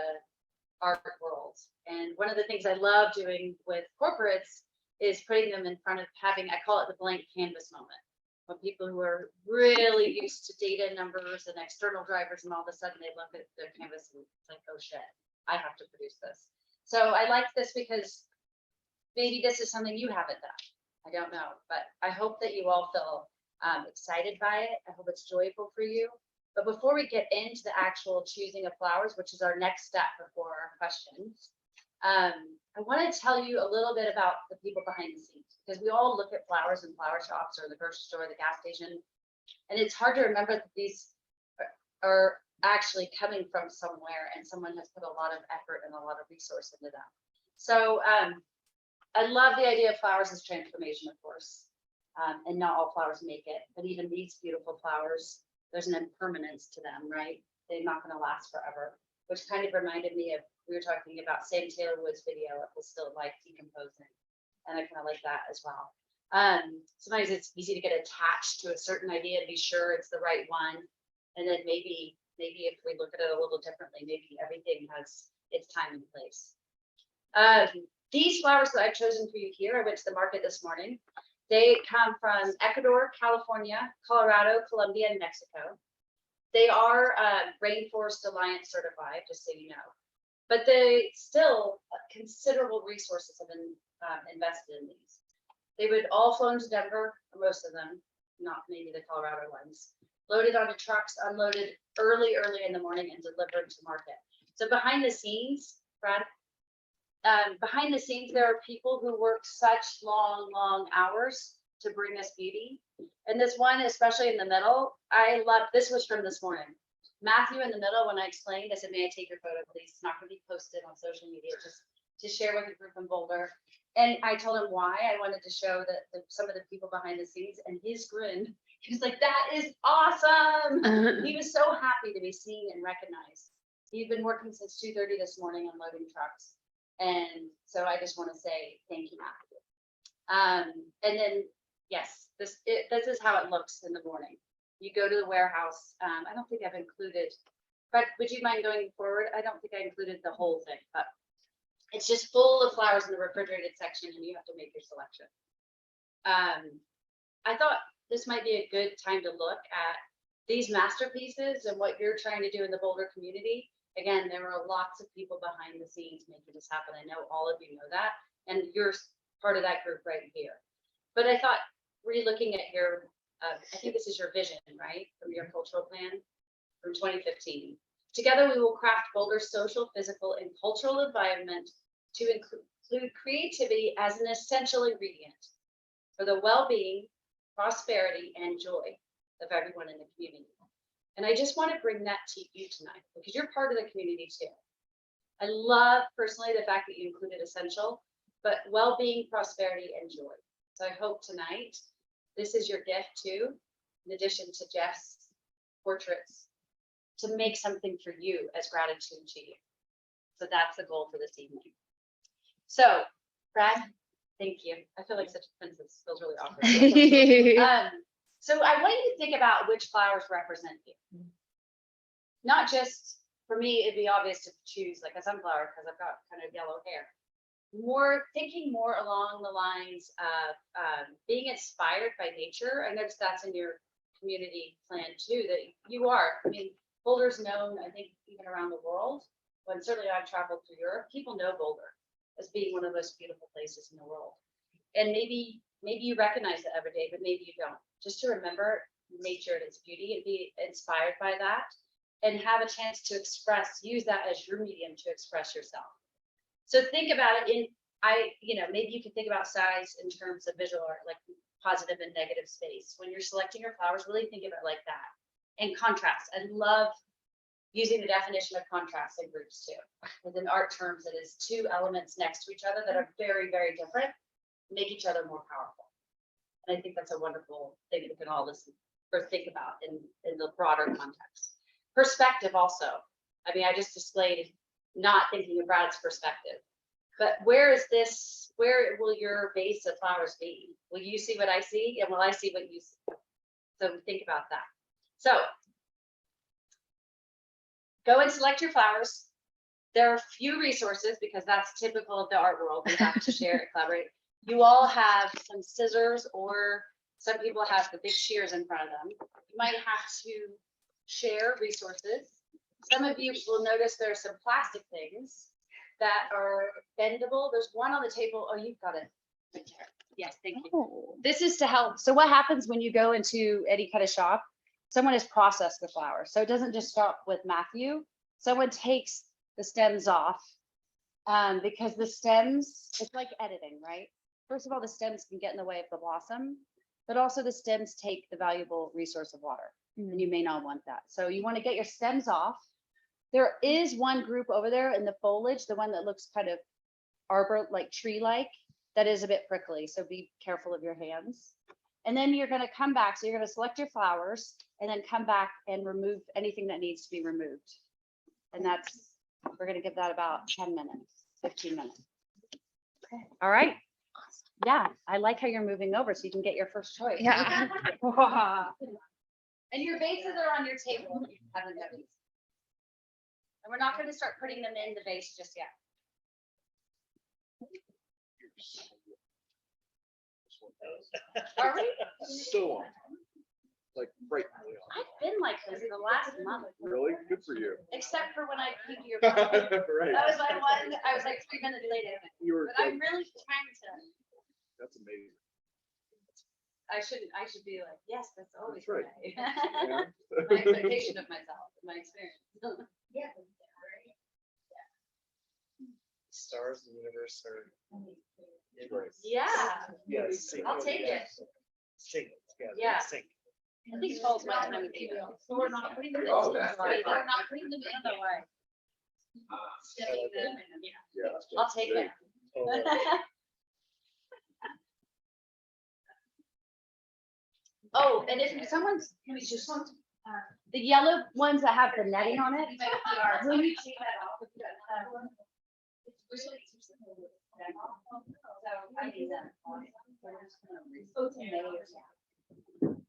art world. And one of the things I love doing with corporates is putting them in front of having, I call it the blank canvas moment. When people who are really used to data numbers and external drivers, and all of a sudden they look at their canvas and it's like, oh shit, I have to produce this. So I like this because maybe this is something you haven't done. I don't know, but I hope that you all feel excited by it. I hope it's joyful for you. But before we get into the actual choosing of flowers, which is our next step before our questions, I want to tell you a little bit about the people behind the scenes, because we all look at flowers in flower shops or the grocery store, the gas station, and it's hard to remember that these are actually coming from somewhere and someone has put a lot of effort and a lot of resource into them. So I love the idea of flowers as transformation, of course, and not all flowers make it, but even these beautiful flowers, there's an impermanence to them, right? They're not going to last forever, which kind of reminded me of, we were talking about Sam Taylor Wood's video, it was still like decomposing. And I kind of like that as well. Sometimes it's easy to get attached to a certain idea and be sure it's the right one. And then maybe if we look at it a little differently, maybe everything has its time and place. These flowers that I've chosen for you here, I went to the market this morning. They come from Ecuador, California, Colorado, Colombia, and Mexico. They are Rainforest Alliance certified, just so you know. But they still, considerable resources have been invested in these. They would all flown to Denver, or most of them, not maybe the Colorado ones, loaded onto trucks, unloaded early in the morning and delivered to market. So behind the scenes, Brad, behind the scenes, there are people who work such long hours to bring us beauty. And this one, especially in the middle, I love, this was from this morning. Matthew in the middle, when I explained, I said, may I take your photo, please? It's not going to be posted on social media, just to share with the group in Boulder. And I told him why I wanted to show that some of the people behind the scenes, and his grin, he was like, that is awesome. He was so happy to be seen and recognized. He'd been working since 2:30 this morning unloading trucks. And so I just want to say thank you, Matthew. And then, yes, this is how it looks in the morning. You go to the warehouse. I don't think I've included, but would you mind going forward? I don't think I included the whole thing, but it's just full of flowers in the refrigerated section and you have to make your selection. I thought this might be a good time to look at these masterpieces and what you're trying to do in the Boulder community. Again, there are lots of people behind the scenes making this happen. I know all of you know that, and you're part of that group right here. But I thought, re-looking at your, I think this is your vision, right? From your cultural plan from 2015. Together, we will craft Boulder's social, physical, and cultural environment to include creativity as an essential ingredient for the well-being, prosperity, and joy of everyone in the community. And I just want to bring that to you tonight because you're part of the community too. I love personally the fact that you included essential, but well-being, prosperity, and joy. So I hope tonight, this is your gift too, in addition to Jeff's portraits, to make something for you as gratitude to you. So that's the goal for this evening. So, Brad, thank you. I feel like such a princess. Feels really awkward. So I want you to think about which flowers represent you. Not just, for me, it'd be obvious to choose like a sunflower because I've got kind of yellow hair. Thinking more along the lines of being inspired by nature. I noticed that's in your community plan too, that you are. I mean, Boulder's known, I think, even around the world. When certainly I've traveled through Europe, people know Boulder as being one of the most beautiful places in the world. And maybe you recognize it every day, but maybe you don't. Just to remember nature and its beauty and be inspired by that and have a chance to use that as your medium to express yourself. So think about it maybe you can think about size in terms of visual art, like positive and negative space. When you're selecting your flowers, really think of it like that. And contrast. I love using the definition of contrast in groups too. Within art terms, it is two elements next to each other that are very, very different, make each other more powerful. And I think that's a wonderful thing that we can all listen or think about in the broader context. Perspective also. I mean, I just displayed not thinking of Brad's perspective, but where will your vase of flowers be? Will you see what I see? And will I see what you see? So think about that. So go and select your flowers. There are few resources because that's typical of the art world. We have to share and collaborate. You all have some scissors, or some people have the big shears in front of them. You might have to share resources. Some of you will notice there are some plastic things that are bendable. There's one on the table. Oh, you've got it. Yes, thank you. Oh. This is to help. So what happens when you go into any kind of shop? Someone has processed the flower. So it doesn't just stop with Matthew. Someone takes the stems off because the stems, it's like editing, right? First of all, the stems can get in the way of the blossom, but also the stems take the valuable resource of water, and you may not want that. So you want to get your stems off. There is one group over there in the foliage, the one that looks kind of arbor, like tree-like, that is a bit prickly. So be careful of your hands. And then you're going to come back. So you're going to select your flowers and then come back and remove anything that needs to be removed. And we're going to give that about 10 minutes, 15 minutes. Okay. All right. Yeah, I like how you're moving over so you can get your first choice. Yeah. And your vases are on your table. And we're not going to start putting them in the vase just yet. Are we? So on. Like right. I've been like this the last month. Really? Good for you. Except for when I came to your. Right. That was my one. I was like 3 minutes late. You were, But I'm really trying to. that's amazing. I should be like, yes, that's always That's right. right. Yeah. My expectation of myself, my experience. Yeah. Stars, the universe are. Yeah, Yes. I'll take it. Sync together. Yeah. Sync. I think fall's my time of day. So we're not putting them in. Oh, We're that's not putting them in the way. Yeah. that's good. I'll take it. Oh, and if someone's, the yellow ones that have the netting on it, will you take that off? So I need that. Oh, it's in May or something.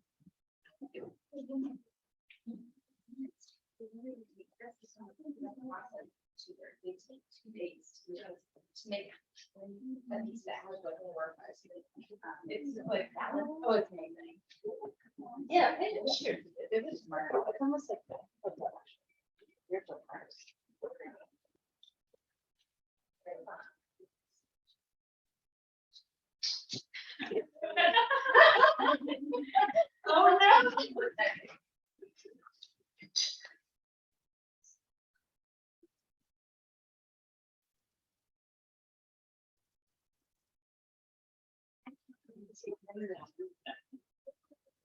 They take 2 days to make these bags go to work. It's like, oh, it's amazing. Yeah, it was sure. It was smart. It's almost like that. You're so first. Oh no.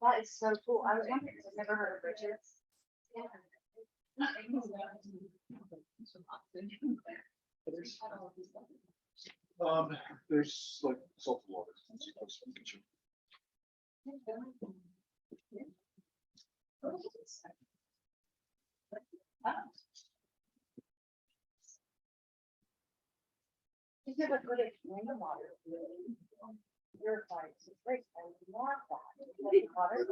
That is so cool. I was wondering, I've never heard of bridges. Yeah. There's like salt water. You never put it in the water. Purified, it's great, I want that. Water.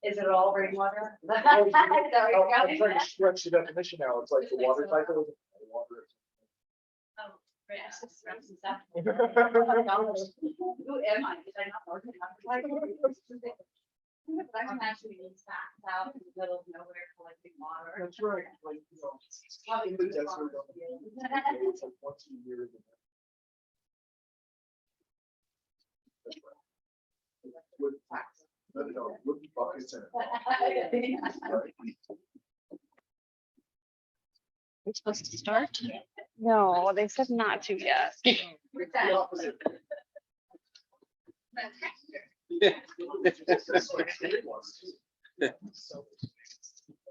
Is it all rainwater? I'm trying to stretch the definition now. It's like the water cycle. Who am I? Did I not work it? I'm actually in out in the middle of nowhere collecting water. That's right. Like, you know, Probably in the desert, it's like once a year. That's right. With packs. No, with buckets and. Right. We're supposed to start? No, they said not to yet. The opposite.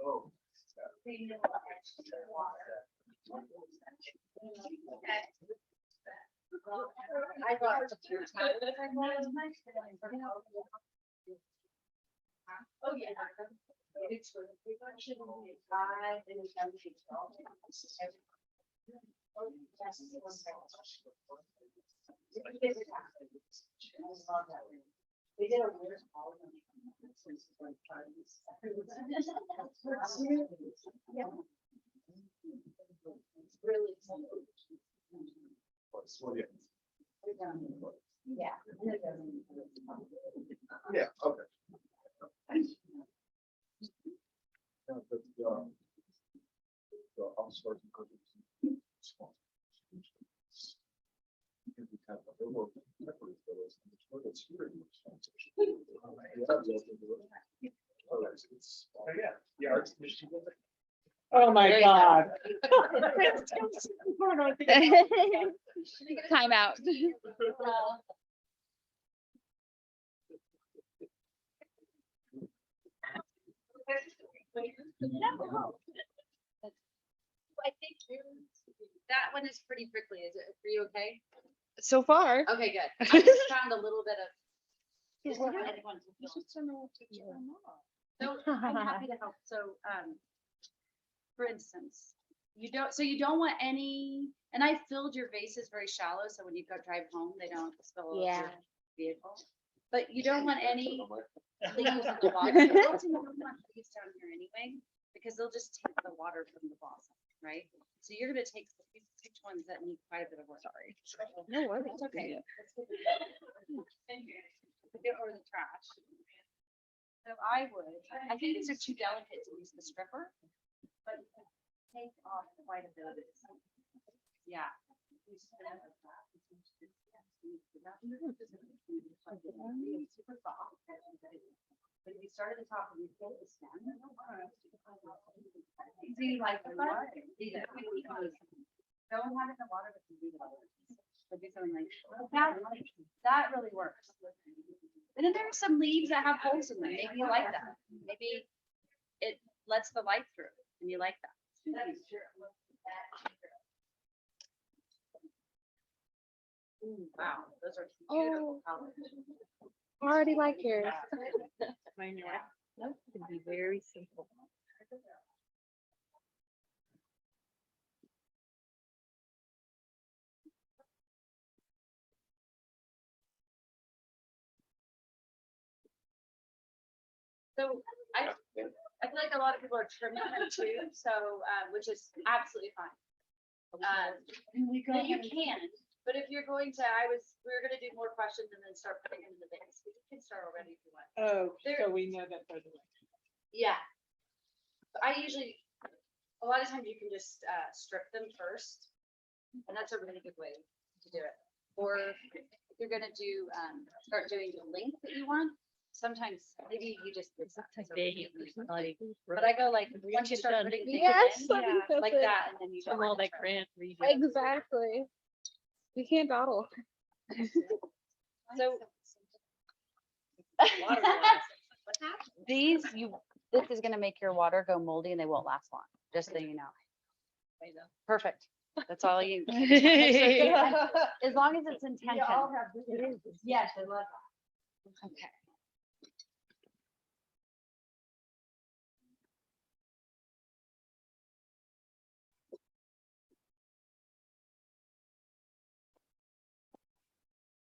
Oh. I got the pure time. Oh, yeah. It's for the production. They did a weird call. Really. Yeah. Yeah, okay. I'll start to cook it. Oh, my God. Time out. I think that one is pretty prickly. Is it, are you okay? So far. Okay, good. I just found a little bit of. So I'm happy to help. So, for instance, you don't want any, and I filled your vases very shallow, so when you go drive home, they don't spill over Yeah. your vehicle. But you don't want any leaves at the bottom. You don't want leaves down here anyway, because they'll just take the water from the bottom, right? So you're gonna take the pick ones that need quite a bit of work. Sorry. No worries. It's okay. Let's get rid of it. Get over the trash. So I think these are too delicate to use the stripper, but you can take off quite a bit of it. Yeah. Super soft. But if you start at the top and you fill the stem, easy like the water. Don't have it in the water, but you do the other. So do something like that really works. And then there are some leaves that have holes in them. Maybe you like that. Maybe it lets the light through and you like that. Ooh, wow, those are beautiful colors. Already like yours. Mine are, nope, it can be very simple. So I feel like a lot of people are trimming them too, so, which is absolutely fine. But you can, but if you're going to, we were gonna do more questions and then start putting in the base. You can start already if you want. Oh, so we know that by the way. Yeah. I usually, a lot of times you can just strip them first. And that's a really good way to do it. Or if you're gonna do, start doing the length that you want, sometimes maybe you just. But I go like, once you start putting things Yes, in, I think that's like it. that, and then you. From all that grant reading. Exactly. You can't dawdle. So These, this is gonna make your water go moldy and they won't last long, just so you know. Perfect. That's all you. As long as it's intention. Yes, I love that. Okay.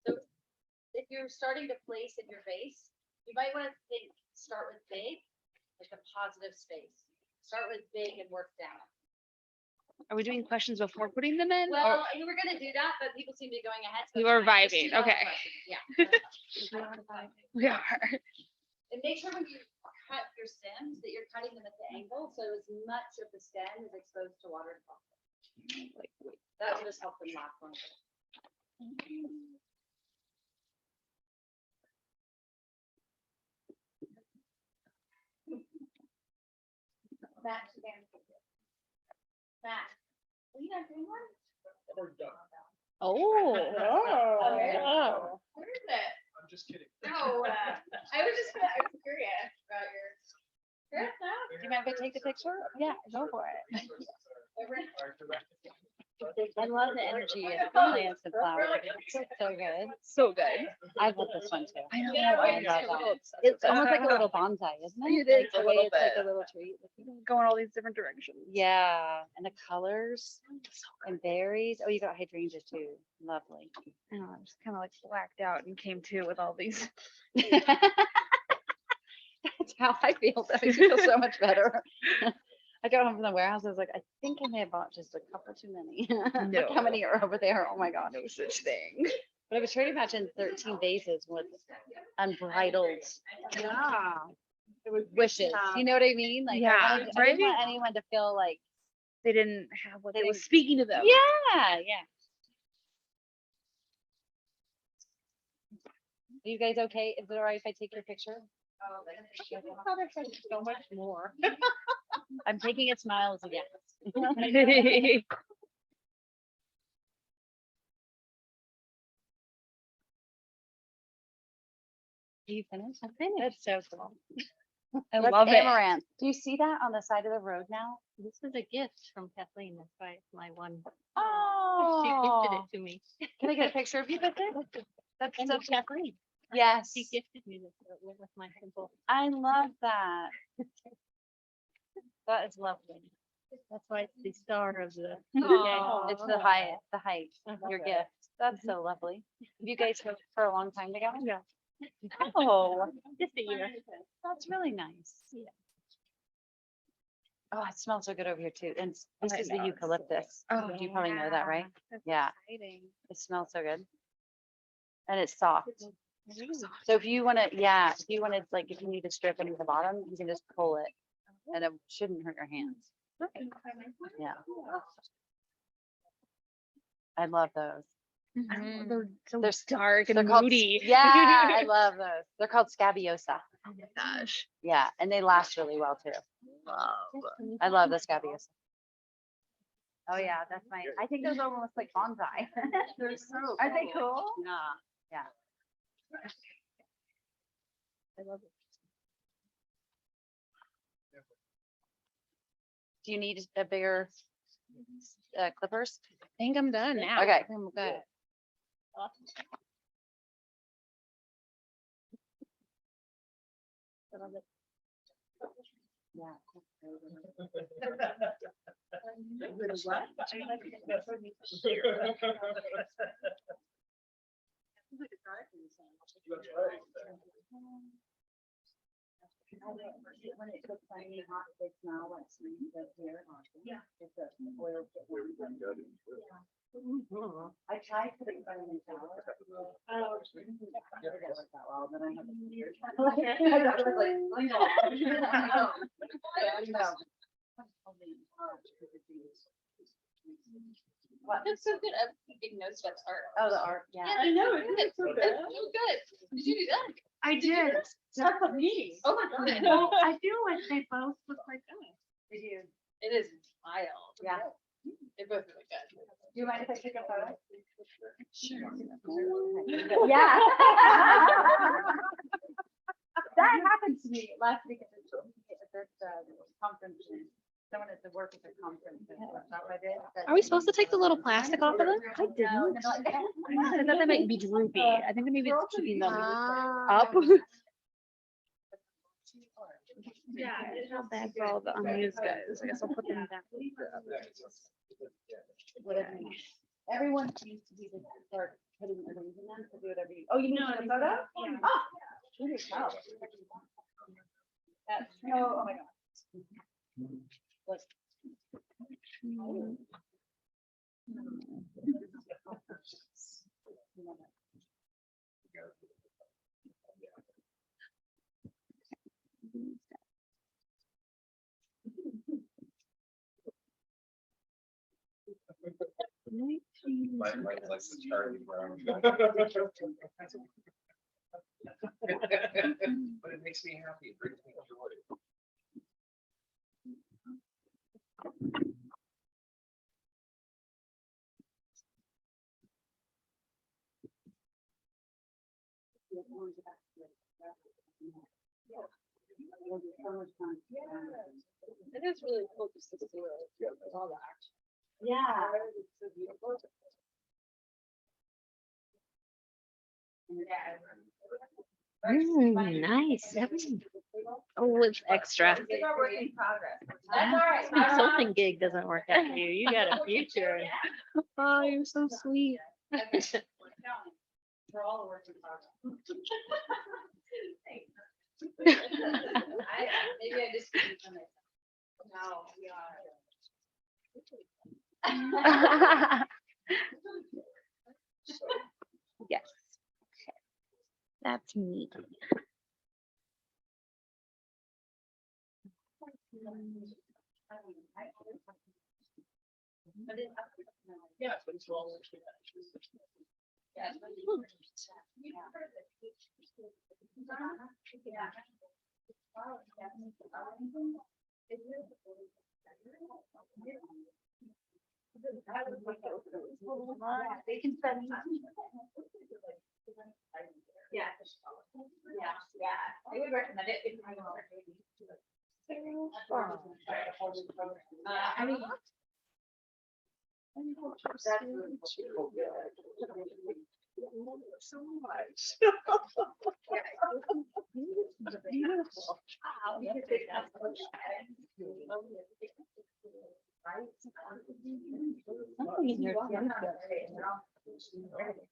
So if you're starting to place in your vase, you might want to start with big, like a positive space. Start with big and work down. Are we doing questions before putting them in? Well, you were gonna do that, but people seem to be going ahead. so We it's were fine. Just vibing, do all the okay. questions, Yeah. We are. And make sure when you cut your stems that you're cutting them at the angle, so as much of the stem is exposed to water as possible. That will just help them last longer. Matt, Matt, are you not doing one? Oh. Oh. Where is it? I'm just kidding. No, I was curious about your. Chris, no? Do you mind if I take the picture? Yeah, go for it. I love the energy of plants and flowers. It's so good. So good. I love this one too. I know. I love that. It's almost like a little bonsai, isn't it? It is Like the a way little it's like bit. a little tree. Go in all these different directions. Yeah, and the colors and berries. Oh, you got hydrangeas too. Lovely. I know, I'm just kind of like whacked out and came to with all these. That's how I feel. That makes me feel so much better. I got home from the warehouse. I was like, I think I may have bought just a couple too many. Look how many are over there. Oh my God. No such thing. But I was trying to imagine 13 vases with unbridled Yeah. wishes. You know what I mean? Like, Yeah, I didn't right? want anyone to feel like, They didn't have what They they was didn't- speaking to them. yeah, yeah. Are you guys okay? Is it all right if I take your picture? So much more. I'm taking a smile as a yes. Do you finish? I'm finished. That's so cool. I That's love it. amaranth. Do you see that on the side of the road now? This is a gift from Kathleen. That's why it's my one. She Oh, gifted it to me. can I get a picture of you with it? That's And so it's Kathleen. Yes, She gifted me this with my simple. I love that. That is lovely. That's why it's the star of the. Aw. It's the height, your Uh-huh. gift. That's so lovely. Have you guys worked for a long time together? Yeah. Oh, Just a year. that's really nice. Yeah. Oh, it smells so good over here too. And this I is the know, it's so eucalyptus. Oh, You probably know that, right? That's Yeah. exciting. It smells so good. And it's soft. So if you want to, yeah, if you want to, like, if you need to strip into the bottom, you can just pull it and it shouldn't hurt your hands. Yeah. I love those. I don't know, they're so They're dark and They're called, moody. yeah, I love those. They're called scabiosa. Oh my gosh. Yeah, and they last really well too. I love the scabiosa. Oh yeah, that's my, I think those are almost like bonsai. They're so Are they cool? Yeah, yeah. I love it. Do you need a bigger clippers? I think I'm done now. Okay. I think I'm good. Yeah. When it cooks, I need hot, they smell like sweet, but here, yeah, it's a oil. I tried putting it in the shower. Oh. Didn't work that well, then I had to. I was like, oh, no. What? That's so good. I'm taking notes about art. Oh, the art, yeah. Yeah, I know. It's so good. So good. Did you do that? I did. That's a me. Oh my God. Well, I feel like they both look like that. Did you? It is wild. Yeah. They're both really good. Do you mind if I take a photo? Sure. Yeah. happened to me last week at that conference. Someone at the work at the conference. Are we supposed to take the little plastic off of them? I didn't. I thought that might be droopy. I think maybe it's keeping them up. Yeah. How bad for all the unused guys. I guess I'll put them back. Whatever. Everyone seems to be the start putting everything in them to do whatever you. Oh, you know the photo? Yeah. Oh. Holy cow. That's, oh my God. Look. Like the Charlie Brown. But it makes me happy. It brings me joy. It is really cool just to see all the action. Yeah. Nice. Oh, it's extra. It's our work in progress. That's all right. Consulting gig doesn't work out for you. You got a future. Oh, you're so sweet. We're all a work in progress. Maybe I just. No, we are. Yes. Okay. That's me. Yeah, but it's all. They can spend. Yeah. I would recommend it if you want. I mean. That's really cool. So much. Beautiful. Something in your future.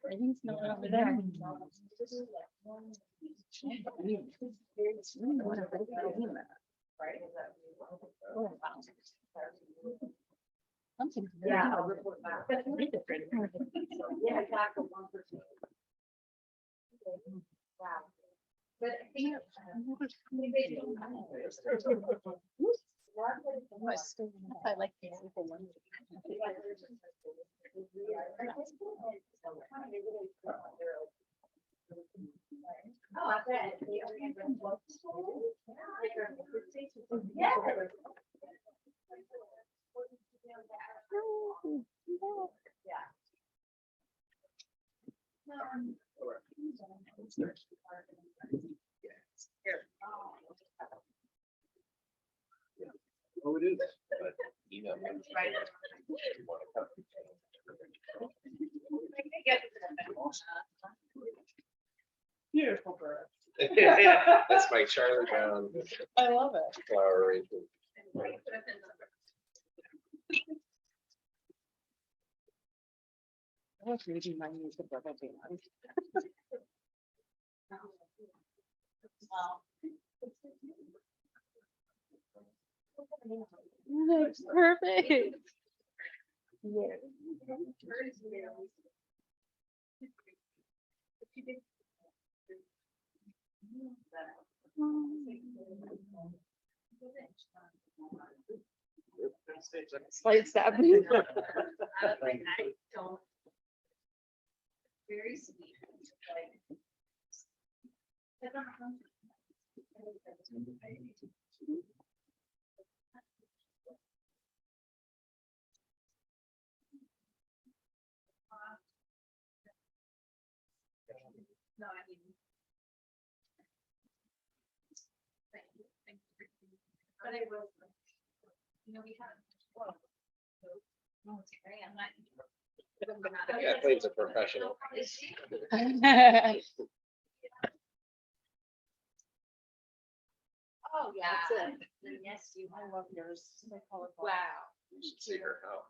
Everything's not over there. What a good idea. Oh, wow. Something. Yeah, I'll report back. Different. Yeah, exactly. 1%. Wow. But I think. I like these little ones. Oh, I bet. Yeah. Oh, it is. But, you know, Right. Beautiful bird. That's my Charlie Brown I love it. flower arrangement. I was reading my music book. I think. That's perfect. Yeah. Slight stab. Very sweet. No, I mean. but I will. You know, we have. Well, no, it's great. I'm not. Kathleen's a professional. Is she? Oh, yeah. That's Then yes, you I have. love yours. So colorful. Wow. You should see her house.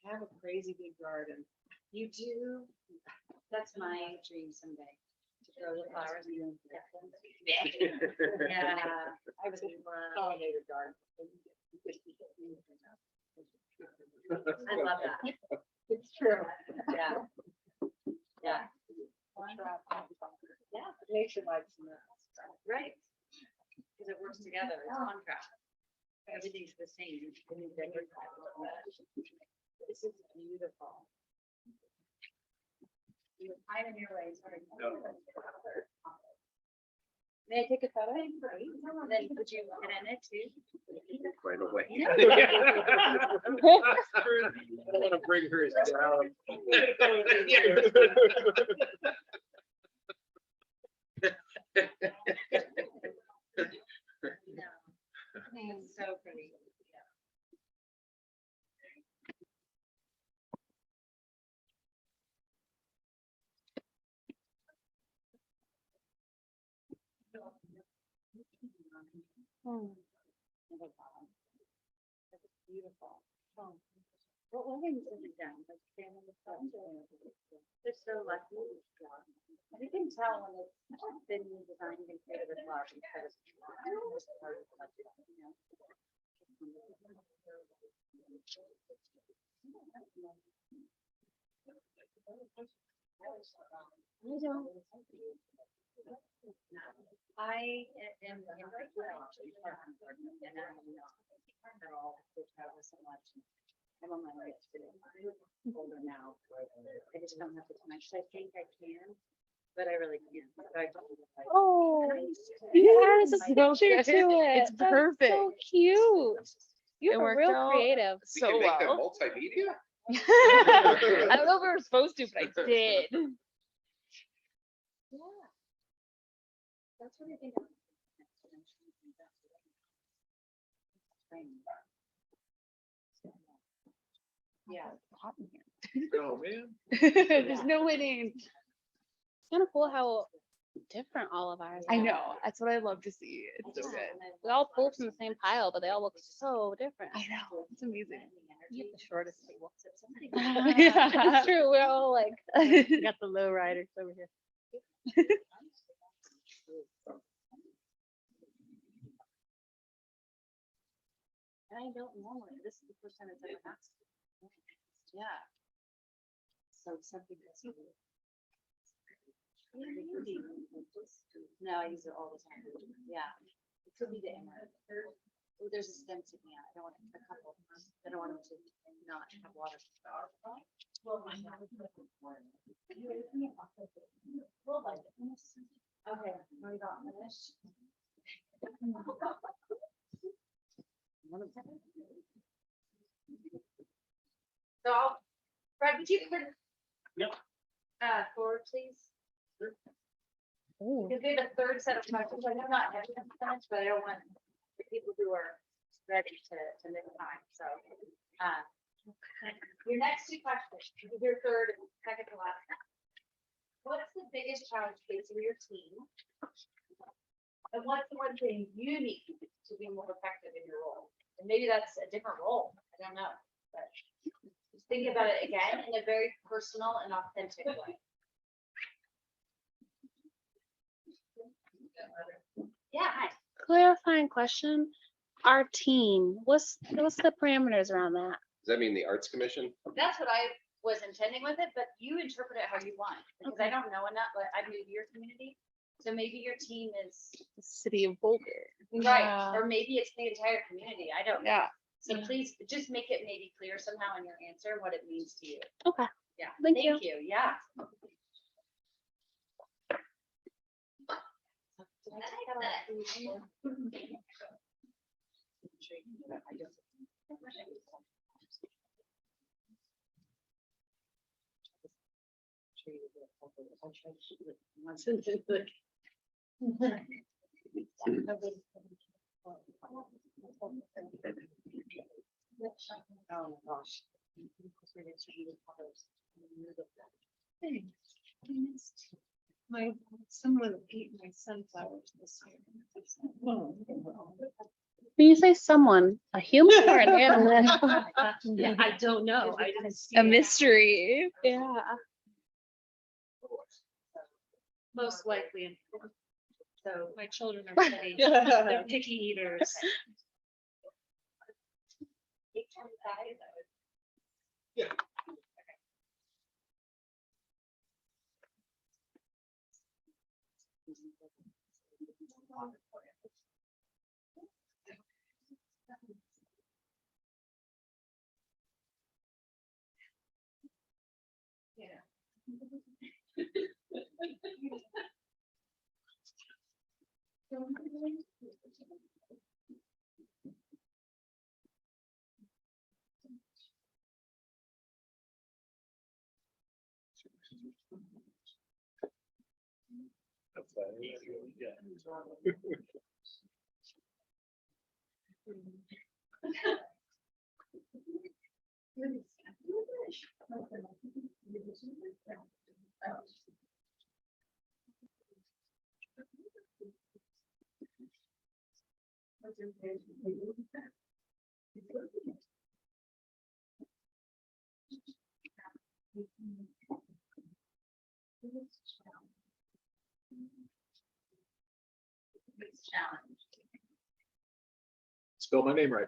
I have a crazy big garden. You do? That's my dream someday. To grow the flowers and then get them. Yeah. I would love. Pollinated garden. I love that. It's true. Yeah. Yeah. Yeah, Nature likes that. right. Because it works together. It's contrast. Everything's the same. This is beautiful. You're fine in your way. Sorry. May I take a photo? Great. Then would you get in it too? Right away. Yeah. I don't want to bring her down. It's so pretty. That's beautiful. What weddings have you done? Like family and friends or? They're so lucky. You can tell when it's been designed and created with love because. I don't. I am in right now. And they're all they travel so much. I'm on my way to Boulder now. I just don't have the time. I think I can, but I really can't. Oh, you you added added the the picture to it. It's That's perfect. So cute. You It were worked real out creative. We can make them multimedia? I don't know if we were supposed to, but I did. Yeah. That's what I think. Yeah. Hot in here. Oh, man. There's no winning. It's kind of cool how different all of ours I are. know. That's what I love to see. It's so good. We all pulled from the same pile, but they all look so different. I know. It's amazing. You have the shortest table. Yeah. It's true. We're all like, we got the low riders over here. And I don't normally, this is the first time it's ever happened. Yeah. So something that's. Really. No, I use it all the time. Yeah. It could be the emerald. Oh, there's a stem sticking out. I don't want a couple. I don't want them to not have water. Okay, we got finished. So, Fred, would you put? Yep. Forward, please. Ooh. Because we have a third set of questions. I know not everyone's finished, but I don't want the people who are ready to miss time. So, your next two questions, your third and second to last. What's the biggest challenge facing your team? And what's the one thing you need to be more effective in your role? And maybe that's a different role. I don't know, but just think about it again in a very personal and authentic way. Yeah, hi. Clarifying question. Our team, what's the parameters around that? Does that mean the Arts Commission? That's what I was intending with it, but you interpret it how you want, because I don't know enough, but I'm new to your community. So maybe your team is, The city of Boulder. right, Yeah. or maybe it's the entire community, I don't know. Yeah. So please, just make it maybe clear somehow in your answer what it means to you. Okay. Yeah, Thank thank you, yeah. Did I take that? Oh my gosh. Thanks. I missed. Someone ate my sunflowers this year. When you say someone, a human or an animal? Yeah, I don't know. I didn't see. A it. mystery. Yeah. Most likely. So my children are pretty, they're picky eaters. That's fine. Yeah. Spell my name right.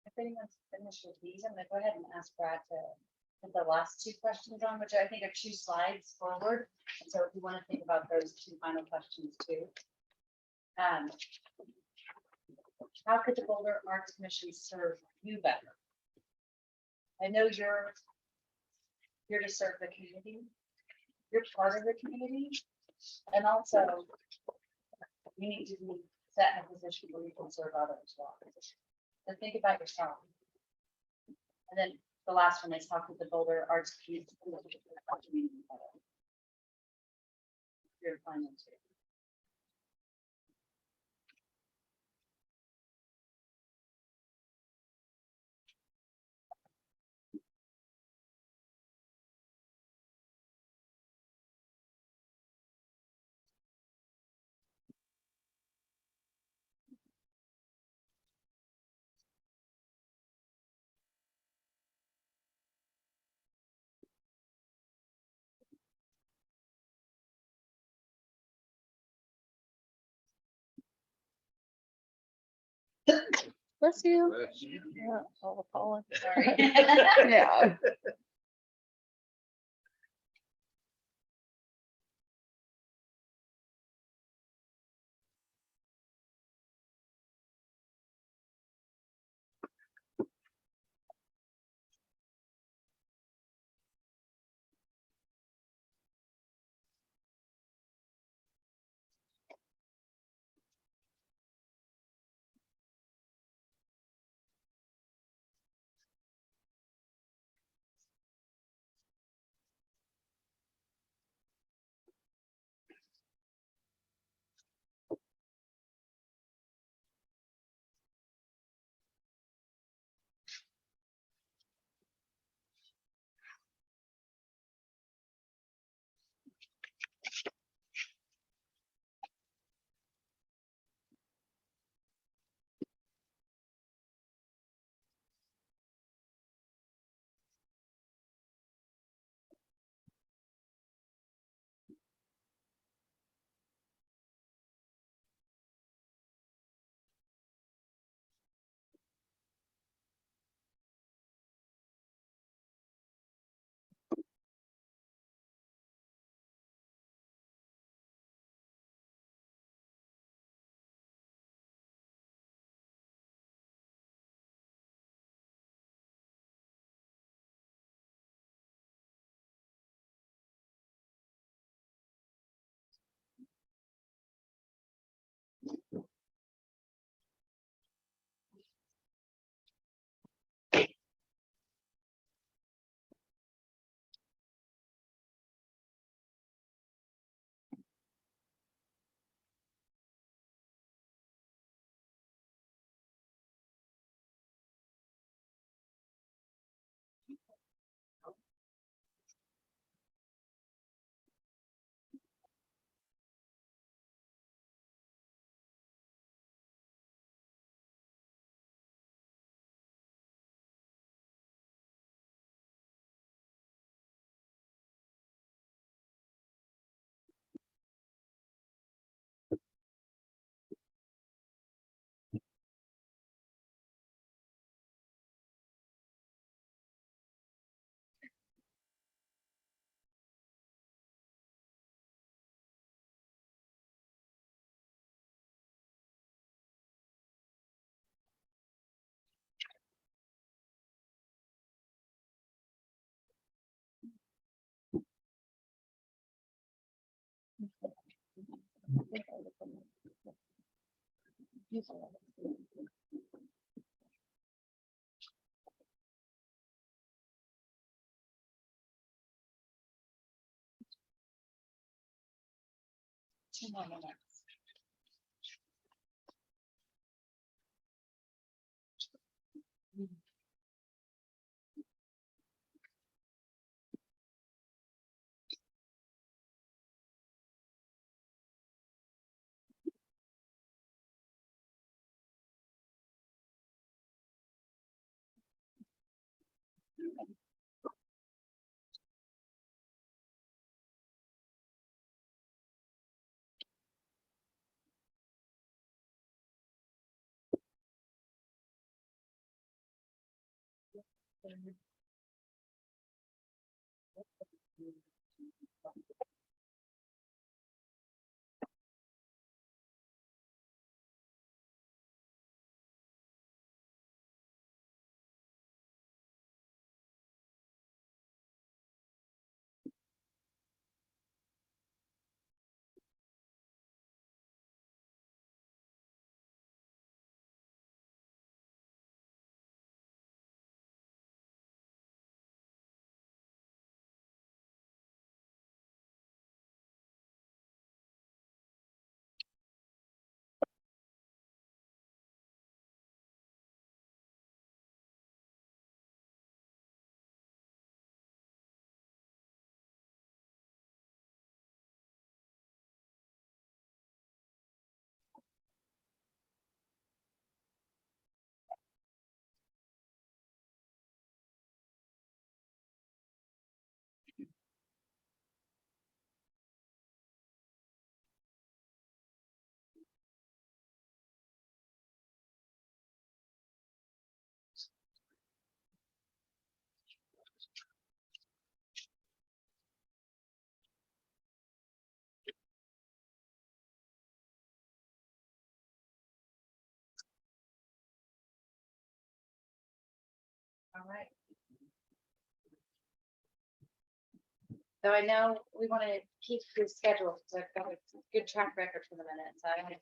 If anyone's finished with these, I'm gonna go ahead and ask Brad to put the last two questions on, which I think are 2 slides forward. And so if you want to think about those 2 final questions too. How could the Boulder Arts Commission serve you better? I know you're here to serve the community. You're part of the community. And also, you need to be set in a position where you can serve others well. So think about yourself. And then the last one is talk with the Boulder Arts Community. You're fine too. Bless you. Bless Yeah, oh, Colin. Sorry. Yeah. Two more minutes. All right. So I know we want to keep the schedule, so I've got a good track record for the minutes. I don't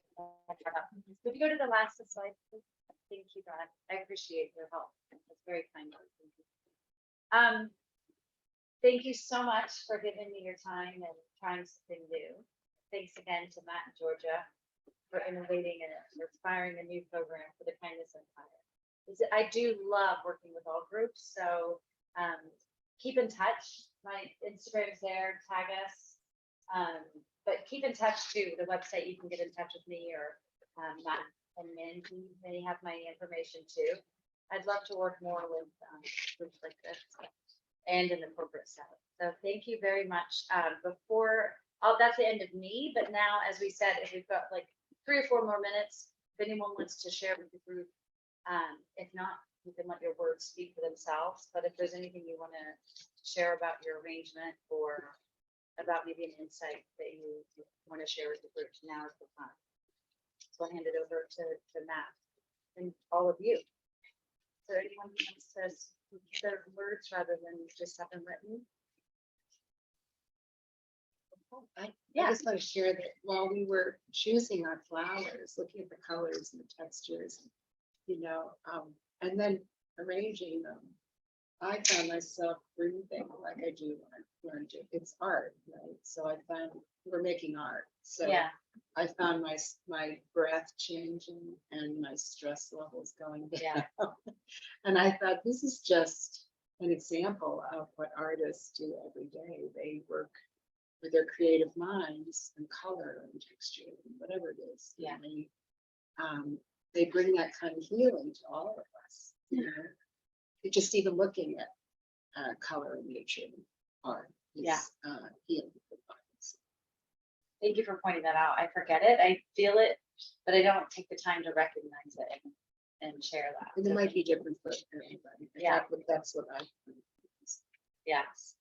Would you go to the last slide, please? Thank you, Brad. I appreciate your help. It's very kind of you. Thank you so much for giving me your time and trying something new. Thanks again to Matt and Georgia for innovating and inspiring a new program for the Kindness Empire. I do love working with all groups, so keep in touch. My Instagram's there, tag us. But keep in touch too. The website, you can get in touch with me or Matt and Mindy. They have my information too. I'd love to work more with groups like this and in the corporate setting. So thank you very much. That's the end of me, but now, as we said, if we've got like 3 or 4 more minutes, if anyone wants to share with the group, if not, you can let your words speak for themselves. But if there's anything you want to share about your arrangement or about maybe an insight that you want to share with the group, now is the time. So I'll hand it over to Matt and all of you. So anyone who wants to speak their words rather than just have them written? I just want to share that while we were choosing our flowers, looking at the colors and the textures, and then arranging them, I found myself breathing like I do when I learn to. It's art, right? So I found we're making art. So Yeah. I found my breath changing and my stress levels going down. Yeah. And I thought this is just an example of what artists do every day. They work with their creative minds and color and texture and whatever it is. Yeah. And they bring that kind of healing to all of us. Just even looking at color and nature and art is healing. Thank you for pointing that out. I forget it. I feel it, but I don't take the time to recognize it and share that. And it might be different for everybody. Yeah. That's what I. Yes.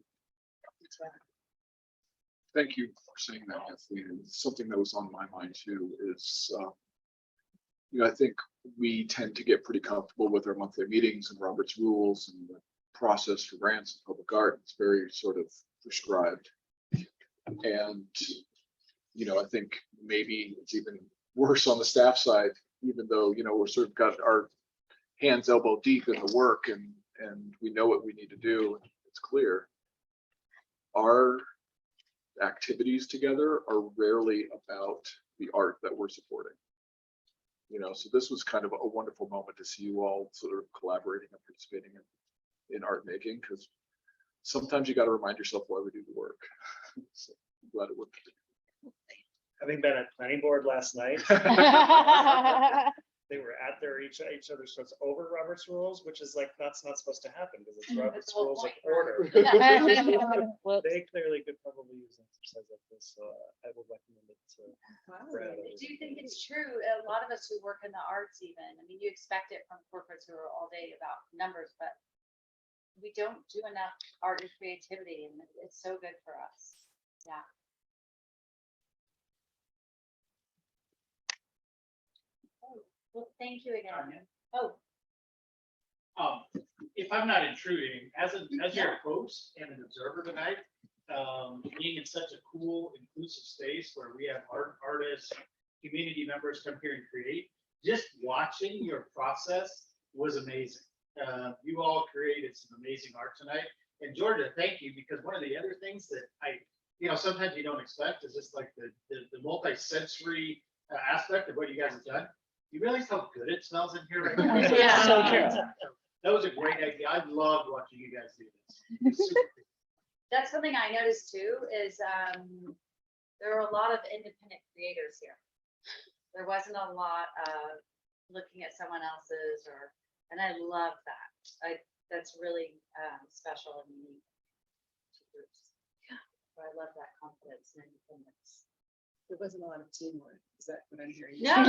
Thank you for saying that, Kathleen. And something that was on my mind too is, I think we tend to get pretty comfortable with our monthly meetings and Robert's rules and the process for grants and public art. It's very sort of prescribed. And, I think maybe it's even worse on the staff side, even though, we're sort of got our hands elbow deep in the work and we know what we need to do. It's clear. Our activities together are rarely about the art that we're supporting. So this was kind of a wonderful moment to see you all sort of collaborating and participating in art making, because sometimes you got to remind yourself why we do the work. So I'm glad it worked. Having been at planning board last night, they were at each other's, so it's over Robert's rules, which is like, that's not supposed to happen because it's Robert's the whole rules of point, order. Whoops. They clearly could probably use an exercise like this, so I would recommend it to Brad. I do think it's true. A lot of us who work in the arts even, you expect it from corporates who are all day about numbers, but we don't do enough art and creativity, and it's so good for us. Yeah. Well, thank you again. Oh. If I'm not intruding, as your host and an observer tonight, being in such a cool, inclusive space where we have artists, community members come here and create, just watching your process was amazing. You all created some amazing art tonight. And Georgia, thank you, because one of the other things that sometimes you don't expect is just like the multi-sensory aspect of what you guys have done. You realize how good it smells in here right now? Yeah. So true. That was a great idea. I loved watching you guys do this. It's super cool. That's something I noticed too, is there are a lot of independent creators here. There wasn't a lot of looking at someone else's and I love that. That's really special and unique to groups. Yeah. So I love that confidence and independence. There wasn't a lot of teamwork. Is that what I'm hearing? No, I'm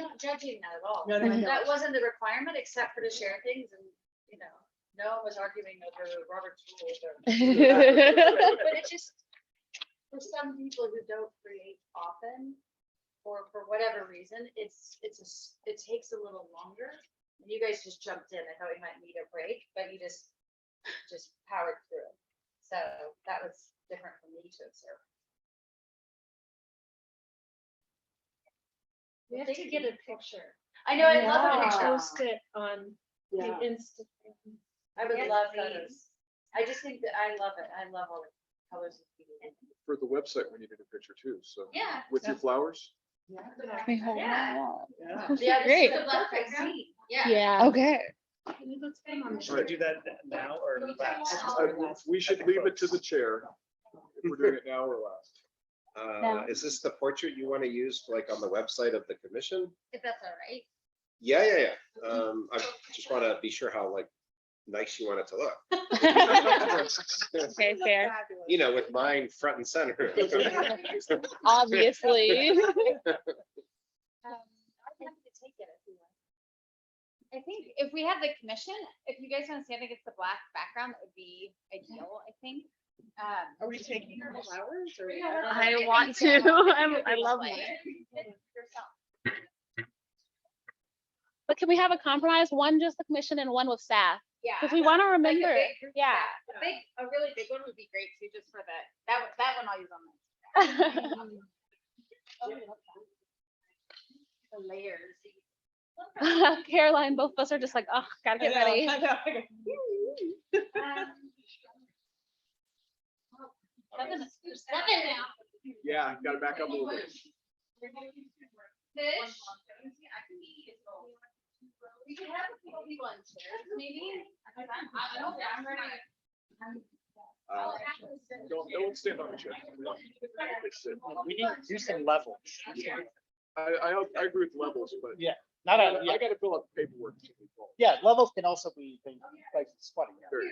not judging that at all. No, I know. That wasn't the requirement except for to share things and, no one was arguing over Robert's rules. But it's just, for some people who don't create often, or for whatever reason, it takes a little longer. And you guys just jumped in. I thought we might need a break, but you just powered through. So that was different for me to observe. We have to get a picture. I know, I'd love a Yeah. picture. Post it on the Yeah. Instagram. I would Yes, love please. photos. I just think that I love it. I love all the colors of beauty. For the website, we needed a picture too, so. Yeah. With your flowers? Can we hold Yeah. that up? Yeah. Yeah, Great. this is the black background. Yeah. Yeah. Okay. Should we do that now or last? We should leave it to the chair if we're doing it now or last. No. Is this the portrait you want to use like on the website of the commission? If that's all right. Yeah. I just want to be sure how like nice you want it to look. Okay, fair. You know, with mine front and center. Obviously. I'm happy to take it if you want. I think if we have the commission, if you guys want to see, I think it's the black background, that would be ideal, I think. Are we taking our flowers or? I want to. I love it. But can we have a compromise? One just the commission and one with staff? Yeah. Because we want to remember. Yeah. A really big one would be great too, just for that one I'll use on my. The layers. Caroline, both of us are just like, oh, gotta get ready. Seven now. Yeah, gotta back up a little bit. Fish. We could have a few people in chairs, maybe. I'm ready. Don't stand on the chair. We need to do some levels. I agree with levels, but Yeah, not a, I gotta fill out the paperwork. yeah, levels can also be things like sweating. Very-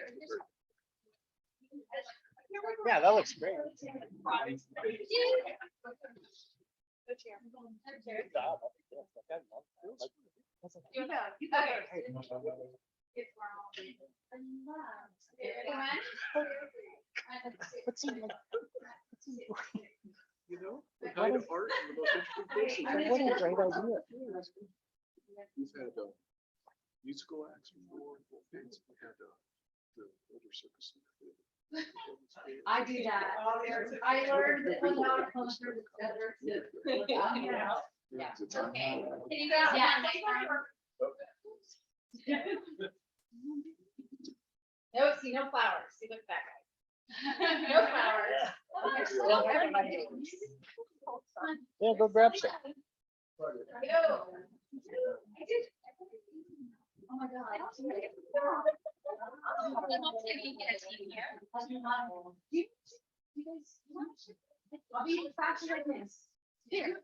Yeah, that looks great. Good job. You go. You know, the kind of art in the most interesting places. What a great idea. We've had musical acts before, things, we had the older circus. I do that. I learned that when I was through the desert. Yeah. Okay. Can you guys? Yeah. No, see, no flowers. See, look at that guy. No flowers. Yeah, go grab some. Yo. I did. Oh my God. You guys watch? I'll be faster like this. Here.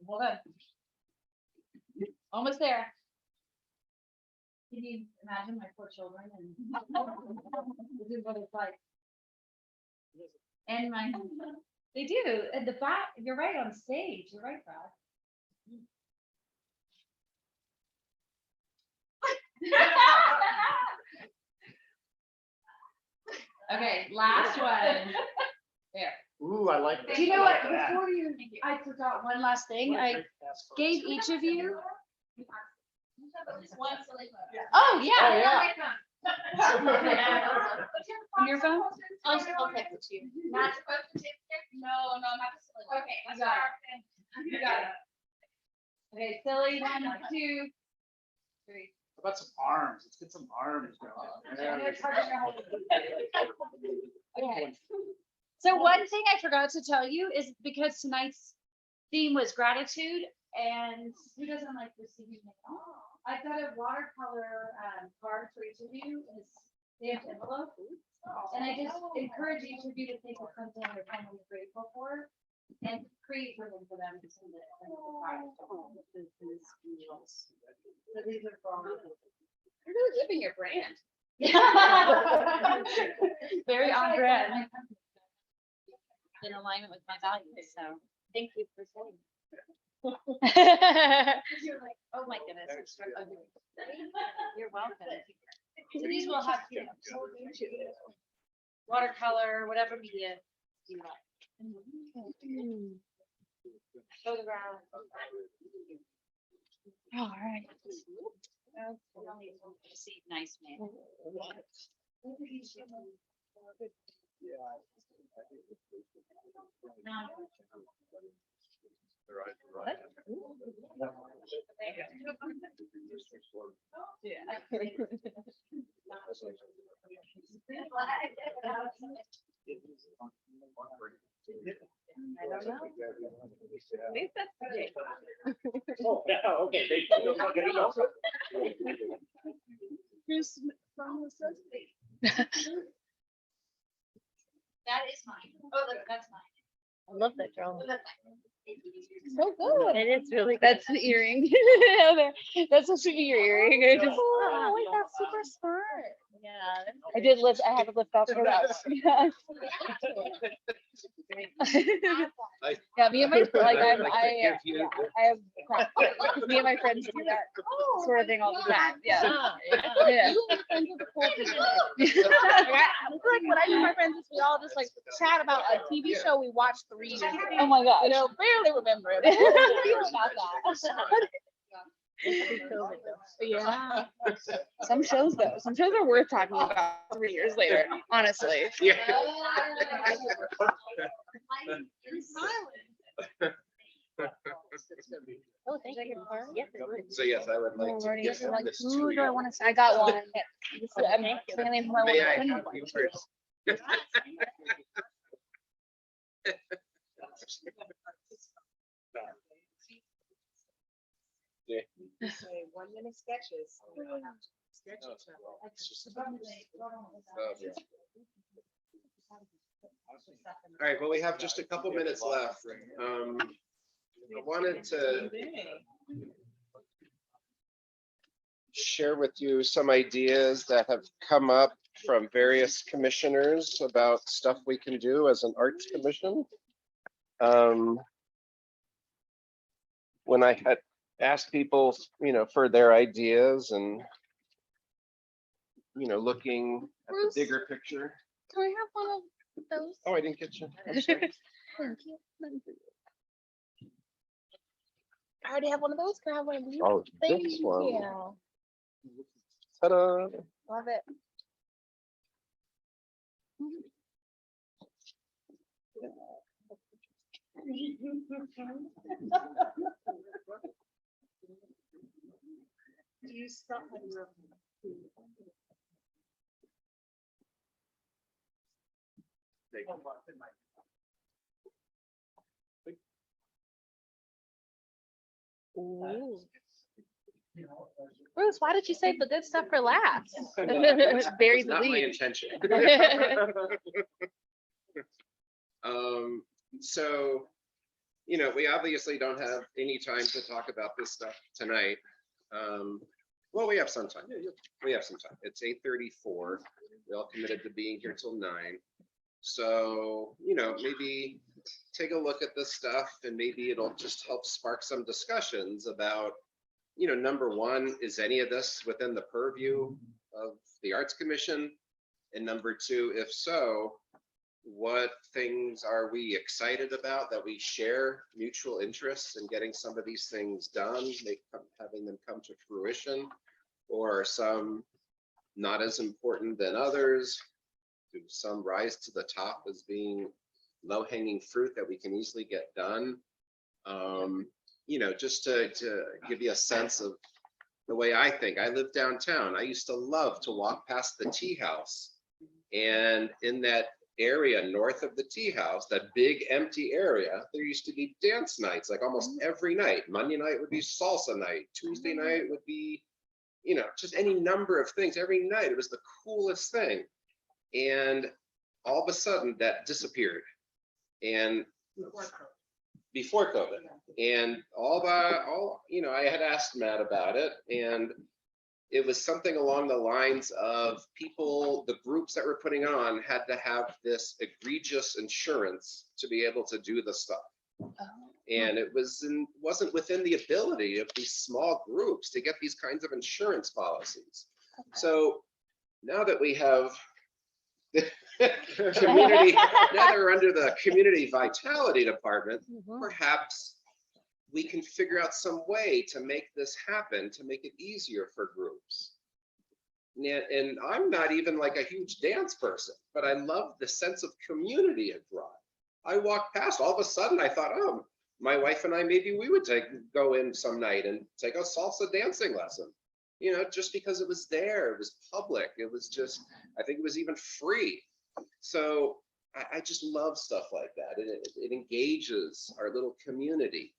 Hold on. Almost there. Can you imagine my poor children and this is what it's like? And they do, at the back, you're right, on stage, you're right, Brad. Okay, last one. There. Ooh, I like that. Do you know what, I like that. before you, I forgot one last thing, I gave each of you. Oh, yeah. Your phone? I'll text it to you. Not supposed to take it? No, not silly. Okay, I got it. You got it. Okay, silly, 1, 2, 3. How about some arms? Let's get some arms going. I know it's hard to know how to do it. Okay. So one thing I forgot to tell you is because tonight's theme was gratitude, and who doesn't like receiving it? I've got a watercolor card for each of you in a stamped envelope. And I just encourage each of you to think of something you're kind of grateful for and create something for them to send it. So these are from. You're really living your brand. Very on brand. in alignment with my values, so thank you for saying. You're like, oh my goodness. You're welcome. So these will have, you know, watercolor, whatever media you like. Photograph. All right. See, nice man. I don't know. At least that's okay. Oh, yeah, okay. That is mine. Oh, that's mine. I love that drawing. So good. It is really. That's the earring. That's supposed to be your earring. I just. Oh, wait, that's super smart. Yeah. I did lift. I had to lift off for that. Yeah. Yeah, me and my like I have me and my friends do that sort of thing all the time. Yeah. Yeah. You make friends with the cool people. I feel like what I do with my friends is we all just like chat about a TV show we watched 3 years ago. Oh my gosh. You know, barely remember it. But we feel about that. Yeah. Some shows are worth talking about 3 years later. Honestly. Yeah. Oh, thank you. Yes, it would. So yes, I would like to give Like, this who to do I you. want to say? I got one. I'm planning for my May I one. have yours? Yeah. Say 1 minute sketches. Sketches. All right, well, we have just a couple minutes left. I wanted to share with you some ideas that have come up from various commissioners about stuff we can do as an arts commission. When I had asked people, for their ideas and, looking at the Bruce? bigger picture. Can I have one of those? Oh, I didn't get you. I'm sorry. Thank you. I already have one of those. Can I have one of these? Oh, Thank this you. one. Ta-da. Love it. Do you stop when you're? Ooh. Bruce, why did you save the good stuff for last? Bury It's the not my lead. intention. So, we obviously don't have any time to talk about this stuff tonight. Well, we have some time. We have some time. It's 8:34. We all committed to being here till 9. So, maybe take a look at this stuff and maybe it'll just help spark some discussions about, number one, is any of this within the purview of the Arts Commission? And number two, if so, what things are we excited about that we share mutual interests in getting some of these things done, having them come to fruition, or some not as important than others? Do some rise to the top as being low-hanging fruit that we can easily get done? Just to give you a sense of the way I think. I live downtown. I used to love to walk past the tea house, and in that area north of the tea house, that big empty area, there used to be dance nights like almost every night. Monday night would be salsa night. Tuesday night would be, just any number of things. Every night it was the coolest thing. And all of a sudden that disappeared. And before COVID, and I had asked Matt about it, and it was something along the lines of people, the groups that were putting on had to have this egregious insurance to be able to do the stuff. And it wasn't within the ability of these small groups to get these kinds of insurance policies. So now that we have community, now they're under the community vitality department, perhaps we can figure out some way to make this happen, to make it easier for groups. And I'm not even like a huge dance person, but I love the sense of community it brought. I walked past, all of a sudden I thought, oh, my wife and I, maybe we would go in some night and take a salsa dancing lesson. You know, just because it was there, it was public, it was just, I think it was even free. So I just love stuff like that. It engages our little community,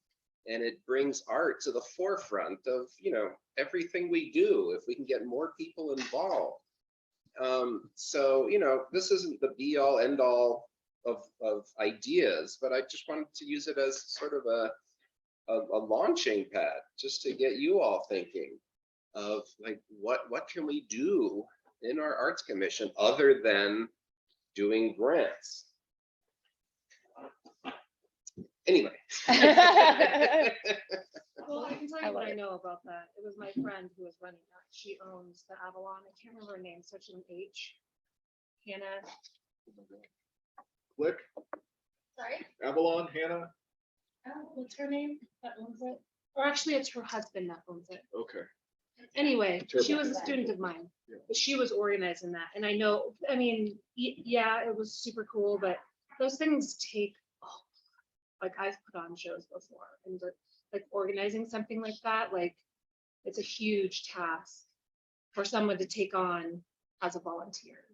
and it brings art to the forefront of, you know, everything we do, if we can get more people involved. So, you know, this isn't the be all end all of ideas, but I just wanted to use it as sort of a launching pad, just to get you all thinking of like, what can we do in our arts commission other than doing grants? Anyway. Well, I can tell you what I know about that. It was my friend who was running that. She owns the Avalon. I can't remember her name, such an H. Hannah. Click, Sorry? Avalon, Hannah. What's her name that owns it? Or actually, it's her husband that owns it. Okay. Anyway, she Terrible. was a student of mine, Yeah. but she was organizing that. And I know, I mean, yeah, it was super cool, but those things take, like I've put on shows before, and like organizing something like that, like it's a huge task for someone to take on as a volunteer,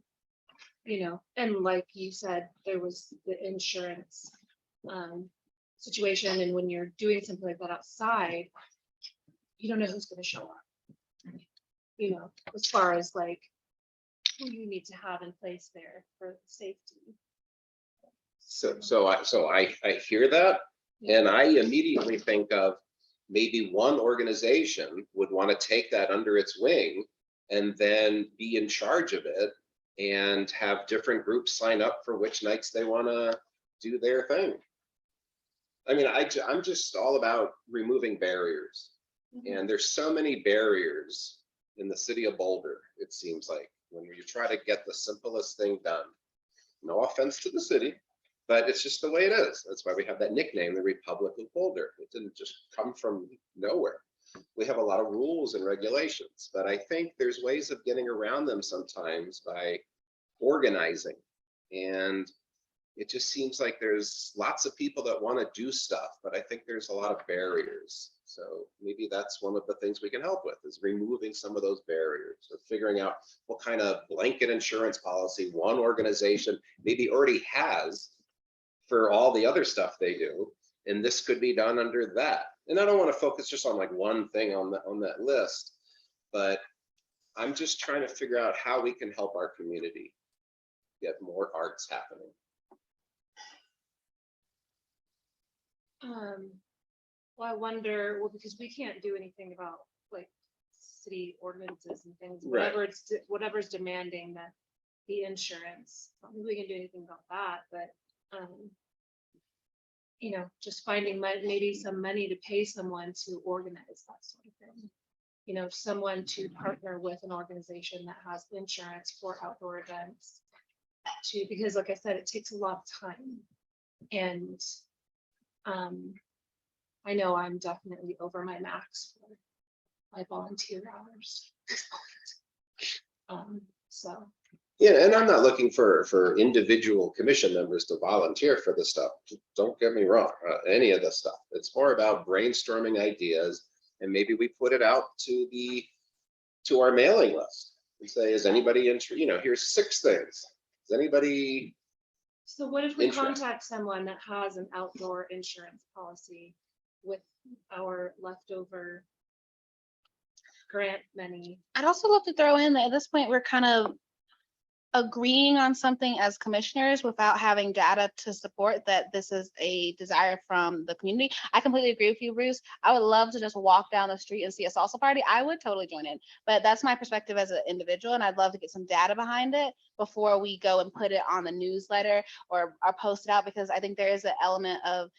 you know. And like you said, there was the insurance situation, and when you're doing something like that outside, you don't know who's going to show up, you know, as far as like who you need to have in place there for safety. So I hear that, and I immediately think of maybe one organization would want to take that under its wing and then be in charge of it and have different groups sign up for which nights they want to do their thing. I mean, I'm just all about removing barriers. And there's so many barriers in the city of Boulder, it seems like, when you try to get the simplest thing done. No offense to the city, but it's just the way it is. That's why we have that nickname, the Republic of Boulder. It didn't just come from nowhere. We have a lot of rules and regulations, but I think there's ways of getting around them sometimes by organizing. And it just seems like there's lots of people that want to do stuff, but I think there's a lot of barriers. So maybe that's one of the things we can help with, is removing some of those barriers, or figuring out what kind of blanket insurance policy one organization maybe already has for all the other stuff they do. And this could be done under that. And I don't want to focus just on like one thing on that list, but I'm just trying to figure out how we can help our community get more arts happening. Well, I wonder, well, because we can't do anything about like city ordinances and things, Right. whatever's demanding that the insurance. I don't think we can do anything about that, but you know, just finding maybe some money to pay someone to organize that sort of thing. You know, someone to partner with an organization that has insurance for outdoor events. Because like I said, it takes a lot of time. And I know I'm definitely over my max for my volunteer hours. So. Yeah, and I'm not looking for individual commission members to volunteer for this stuff. Don't get me wrong, any of this stuff. It's more about brainstorming ideas, and maybe we put it out to our mailing list and say, is anybody interested? You know, here's 6 things. Is anybody? So what if we Interest. contact someone that has an outdoor insurance policy with our leftover grant money? I'd also love to throw in that at this point, we're kind of agreeing on something as commissioners without having data to support that this is a desire from the community. I completely agree with you, Bruce. I would love to just walk down the street and see a salsa party. I would totally join in, but that's my perspective as an individual, and I'd love to get some data behind it before we go and put it on the newsletter or post it out, because I think there is an element of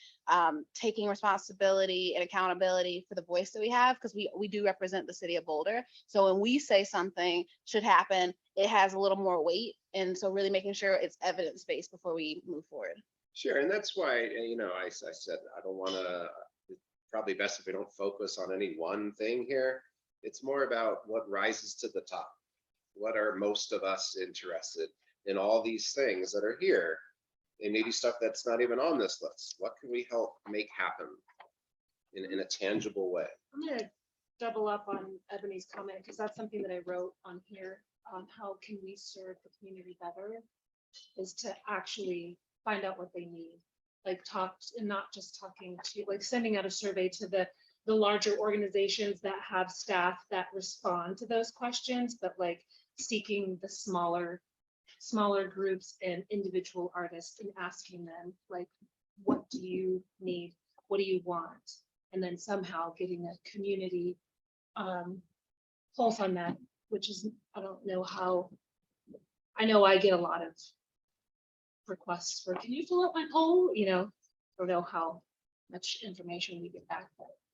taking responsibility and accountability for the voice that we have, because we do represent the city of Boulder. So when we say something should happen, it has a little more weight. And so really making sure it's evidence-based before we move forward. Sure, and that's why, I said, I don't want to, probably best if we don't focus on any one thing here. It's more about what rises to the top. What are most of us interested in all these things that are here? And maybe stuff that's not even on this list. What can we help make happen in a tangible way? I'm gonna double up on Ebony's comment, because that's something that I wrote on here on how can we serve the community better, is to actually find out what they need. Like talk, and not just talking to, like sending out a survey to the larger organizations that have staff that respond to those questions, but like seeking the smaller groups and individual artists and asking them, like, what do you need? What do you want? And then somehow getting a community pulse on that, which is, I don't know how, I know I get a lot of requests for, can you fill out my poll? I don't know how much information we get back.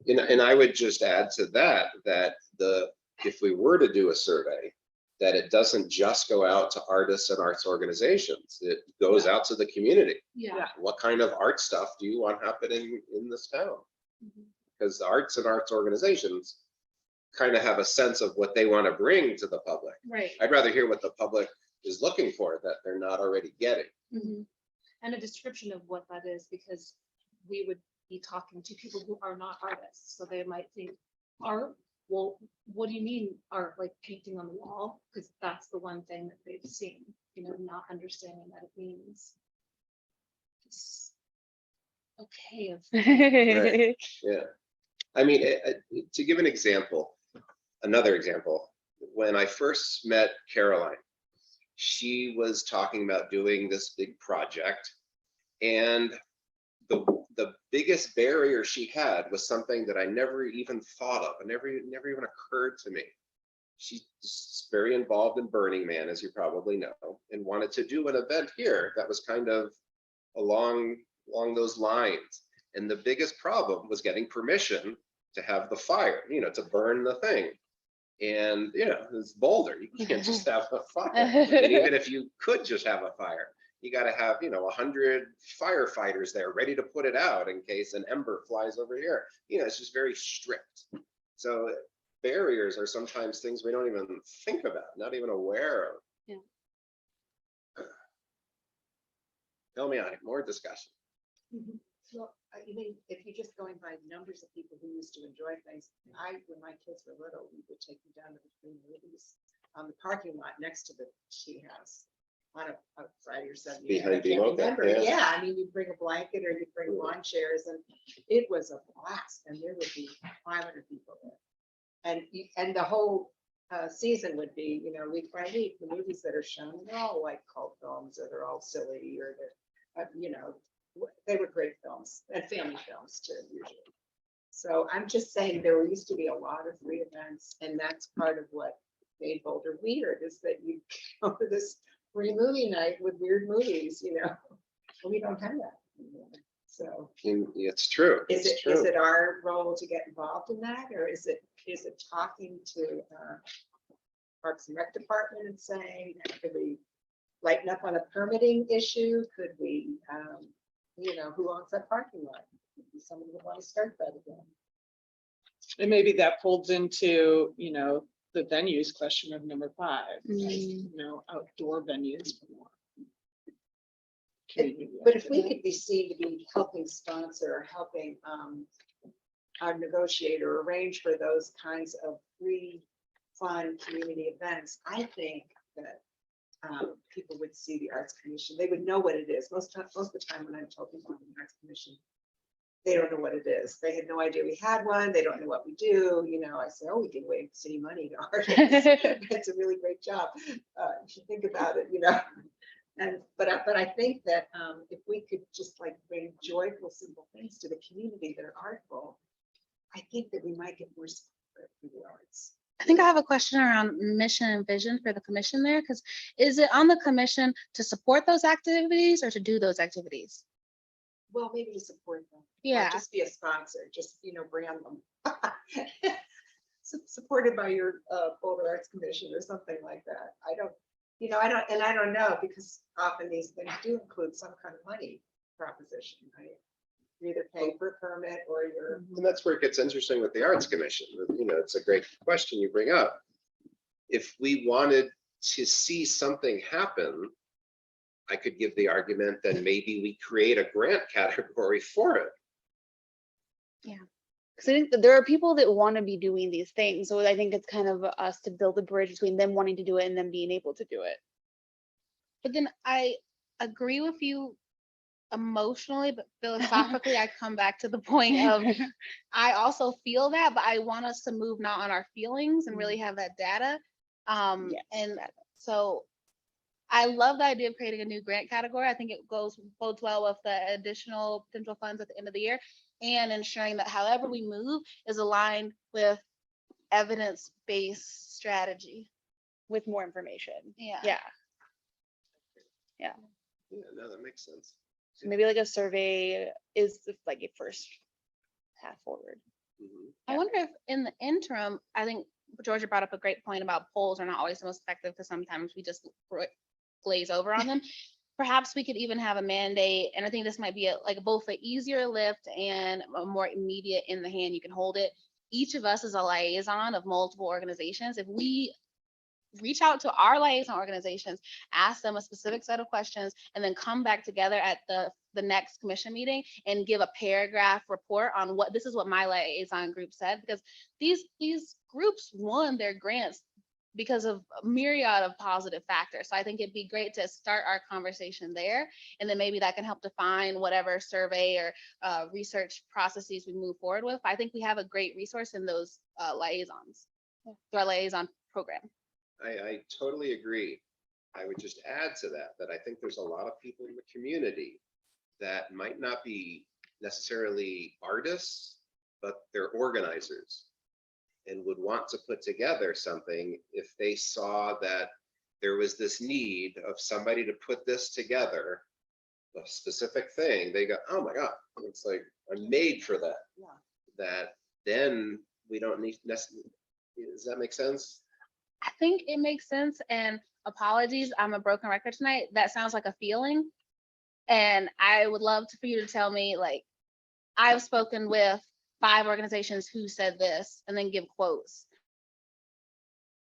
And I would just add to that, if we were to do a survey, that it doesn't just go out to artists and arts organizations, it goes out to the community. Yeah. What kind of art stuff do you want happening in this town? Because the arts and arts organizations kind of have a sense of what they want to bring to the public. Right. I'd rather hear what the public is looking for that they're not already getting. And a description of what that is, because we would be talking to people who are not artists, so they might think art. Well, what do you mean art? Like painting on the wall? Because that's the one thing that they've seen, not understanding that it means it's okay. Right. Yeah. I mean, to give another example, when I first met Caroline, she was talking about doing this big project, and the biggest barrier she had was something that I never even thought of, and never even occurred to me. She's very involved in Burning Man, as you probably know, and wanted to do an event here that was kind of along those lines. And the biggest problem was getting permission to have the fire, to burn the thing. And, it's Boulder, you can't just have a fire. And even if you could just have a fire, you got to have, 100 firefighters there ready to put it out in case an ember flies over here. It's just very strict. So barriers are sometimes things we don't even think about, not even aware of. Yeah. Tell me on it, more discussion. Well, if you're just going by numbers of people who used to enjoy things, when my kids were little, we would take them down to the free movies on the parking lot next to the tea house on a Friday or Sunday. Behind I can't Bemoka, remember. yeah. You bring a blanket or you bring lawn chairs, and it was a blast. And there would be 500 people there, and the whole season would be, we'd find the movies that are shown. They're all like cult films, or they're all silly, or they're, they were great films and family films too, usually. So I'm just saying there used to be a lot of free events, and that's part of what made Boulder weird, is that you go to this free movie night with weird movies, we don't have that anymore. So It's true. is it our role to get involved in that, or is it talking to Parks and Rec Department and saying, could we lighten up on a permitting issue? Could we, who owns that parking lot? Maybe somebody would want to start that again. And maybe that folds into, the venues question of number 5, outdoor venues for more. But if we could be seen to be helping sponsor, or helping our negotiator arrange for those kinds of free, fun community events, I think that people would see the Arts Commission. They would know what it is. Most of the time when I'm talking about the Arts Commission, they don't know what it is. They had no idea we had one. They don't know what we do. You know, I say, oh, we give away city money to artists. It's a really great job. You should think about it, you know. And but I think that if we could just like bring joyful, simple things to the community that are artful, I think that we might get more support for the arts. I think I have a question around mission and vision for the commission there, because is it on the commission to support those activities or to do those activities? Well, maybe to support them. Or Yeah. just be a sponsor, just, you know, brand them. Supported by your Boulder Arts Commission or something like that. I don't know, because often these things do include some kind of money proposition, right? You either pay for a permit or you're. And that's where it gets interesting with the Arts Commission. You know, it's a great question you bring up. If we wanted to see something happen, I could give the argument that maybe we create a grant category for it. Yeah. Because I think that there are people that want to be doing these things. So I think it's kind of us to build a bridge between them wanting to do it and them being able to do it. But then I agree with you emotionally, but philosophically, I come back to the point of I also feel that, but I want us to move not on our feelings and really have that data. And so I love the idea of creating a new grant category. I think it bodes well with the additional potential funds at the end of the year and ensuring that however we move is aligned with evidence-based strategy with more information. Yeah. Yeah. Yeah, no, that makes sense. So maybe like a survey is like a first path forward. I wonder if in the interim, I think Georgia brought up a great point about polls are not always the most effective because sometimes we just glaze over on them. Perhaps we could even have a mandate, and I think this might be like both an easier lift and a more immediate in the hand, you can hold it. Each of us is a liaison of multiple organizations. If we reach out to our liaison organizations, ask them a specific set of questions, and then come back together at the next commission meeting and give a paragraph report on what this is what my liaison group said, because these groups won their grants because of a myriad of positive factors. So I think it'd be great to start our conversation there, and then maybe that can help define whatever survey or research processes we move forward with. I think we have a great resource in those liaisons, through our liaison program. I totally agree. I would just add to that I think there's a lot of people in the community that might not be necessarily artists, but they're organizers and would want to put together something if they saw that there was this need of somebody to put this together, a specific thing. They go, oh my God, it's like I'm made for that. Yeah. That then we don't need necessarily, does that make sense? I think it makes sense, and apologies, I'm a broken record tonight. That sounds like a feeling. And I would love for you to tell me, like, I've spoken with 5 organizations who said this, and then give quotes.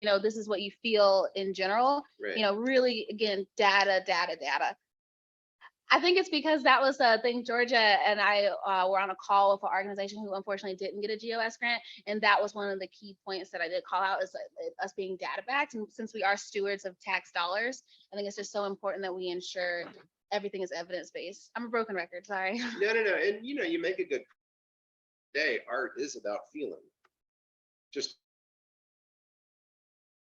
You know, this is what you feel in general. Right. You know, really, again, data. I think it's because that was the thing. Georgia and I were on a call with an organization who unfortunately didn't get a GOS grant. And that was one of the key points that I did call out, is us being data backed. And since we are stewards of tax dollars, I think it's just so important that we ensure everything is evidence-based. I'm a broken record, sorry. No. And you know, you make a good day. Art is about feeling. Just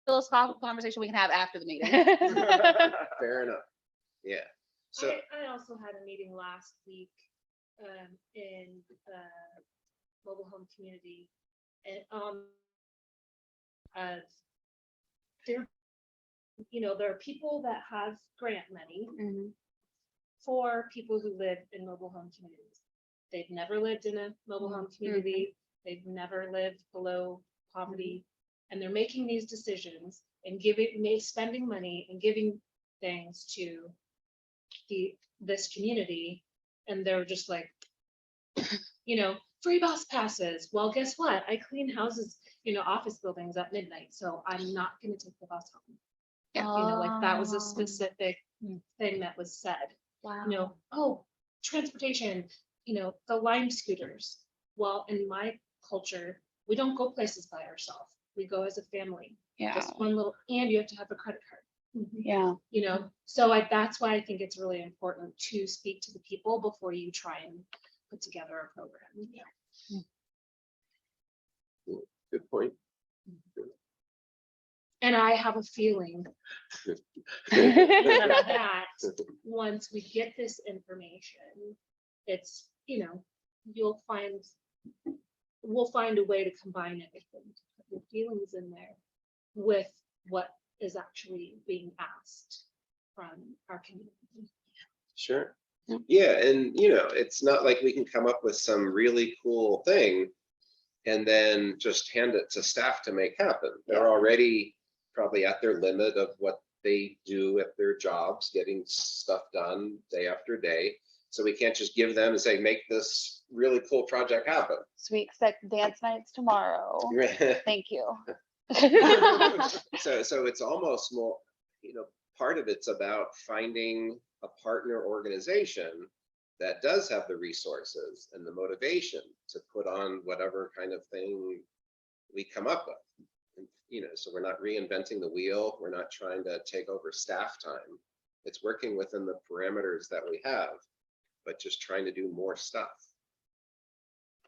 Philosophical conversation we can have after the meeting. fair enough. Yeah. So I also had a meeting last week in the mobile home community, and there are people that have grant money for people who live in mobile home communities. They've never lived in a mobile home community. They've never lived below poverty, and they're making these decisions and spending money and giving things to this community, and they're just like, free bus passes. Well, guess what? I clean houses, office buildings at midnight, so I'm not going to take the bus home. Like that was a specific thing that was said. Wow. Oh, transportation, the Lime scooters. Well, in my culture, we don't go places by ourselves. We go as a family. Yeah. Just one little, and you have to have a credit card. Yeah. So that's why I think it's really important to speak to the people before you try and put together a program. Good point. And I have a feeling that once we get this information, it's, you know, we'll find a way to combine everything, to put your feelings in there with what is actually being asked from our community. Sure. Yeah, and it's not like we can come up with some really cool thing and then just hand it to staff to make happen. They're already probably at their limit of what they do at their jobs, getting stuff done day after day. So we can't just give them and say, make this really cool project happen. So we expect dance nights tomorrow. Thank you. So it's almost more, part of it's about finding a partner organization that does have the resources and the motivation to put on whatever kind of thing we come up with. So we're not reinventing the wheel. We're not trying to take over staff time. It's working within the parameters that we have, but just trying to do more stuff.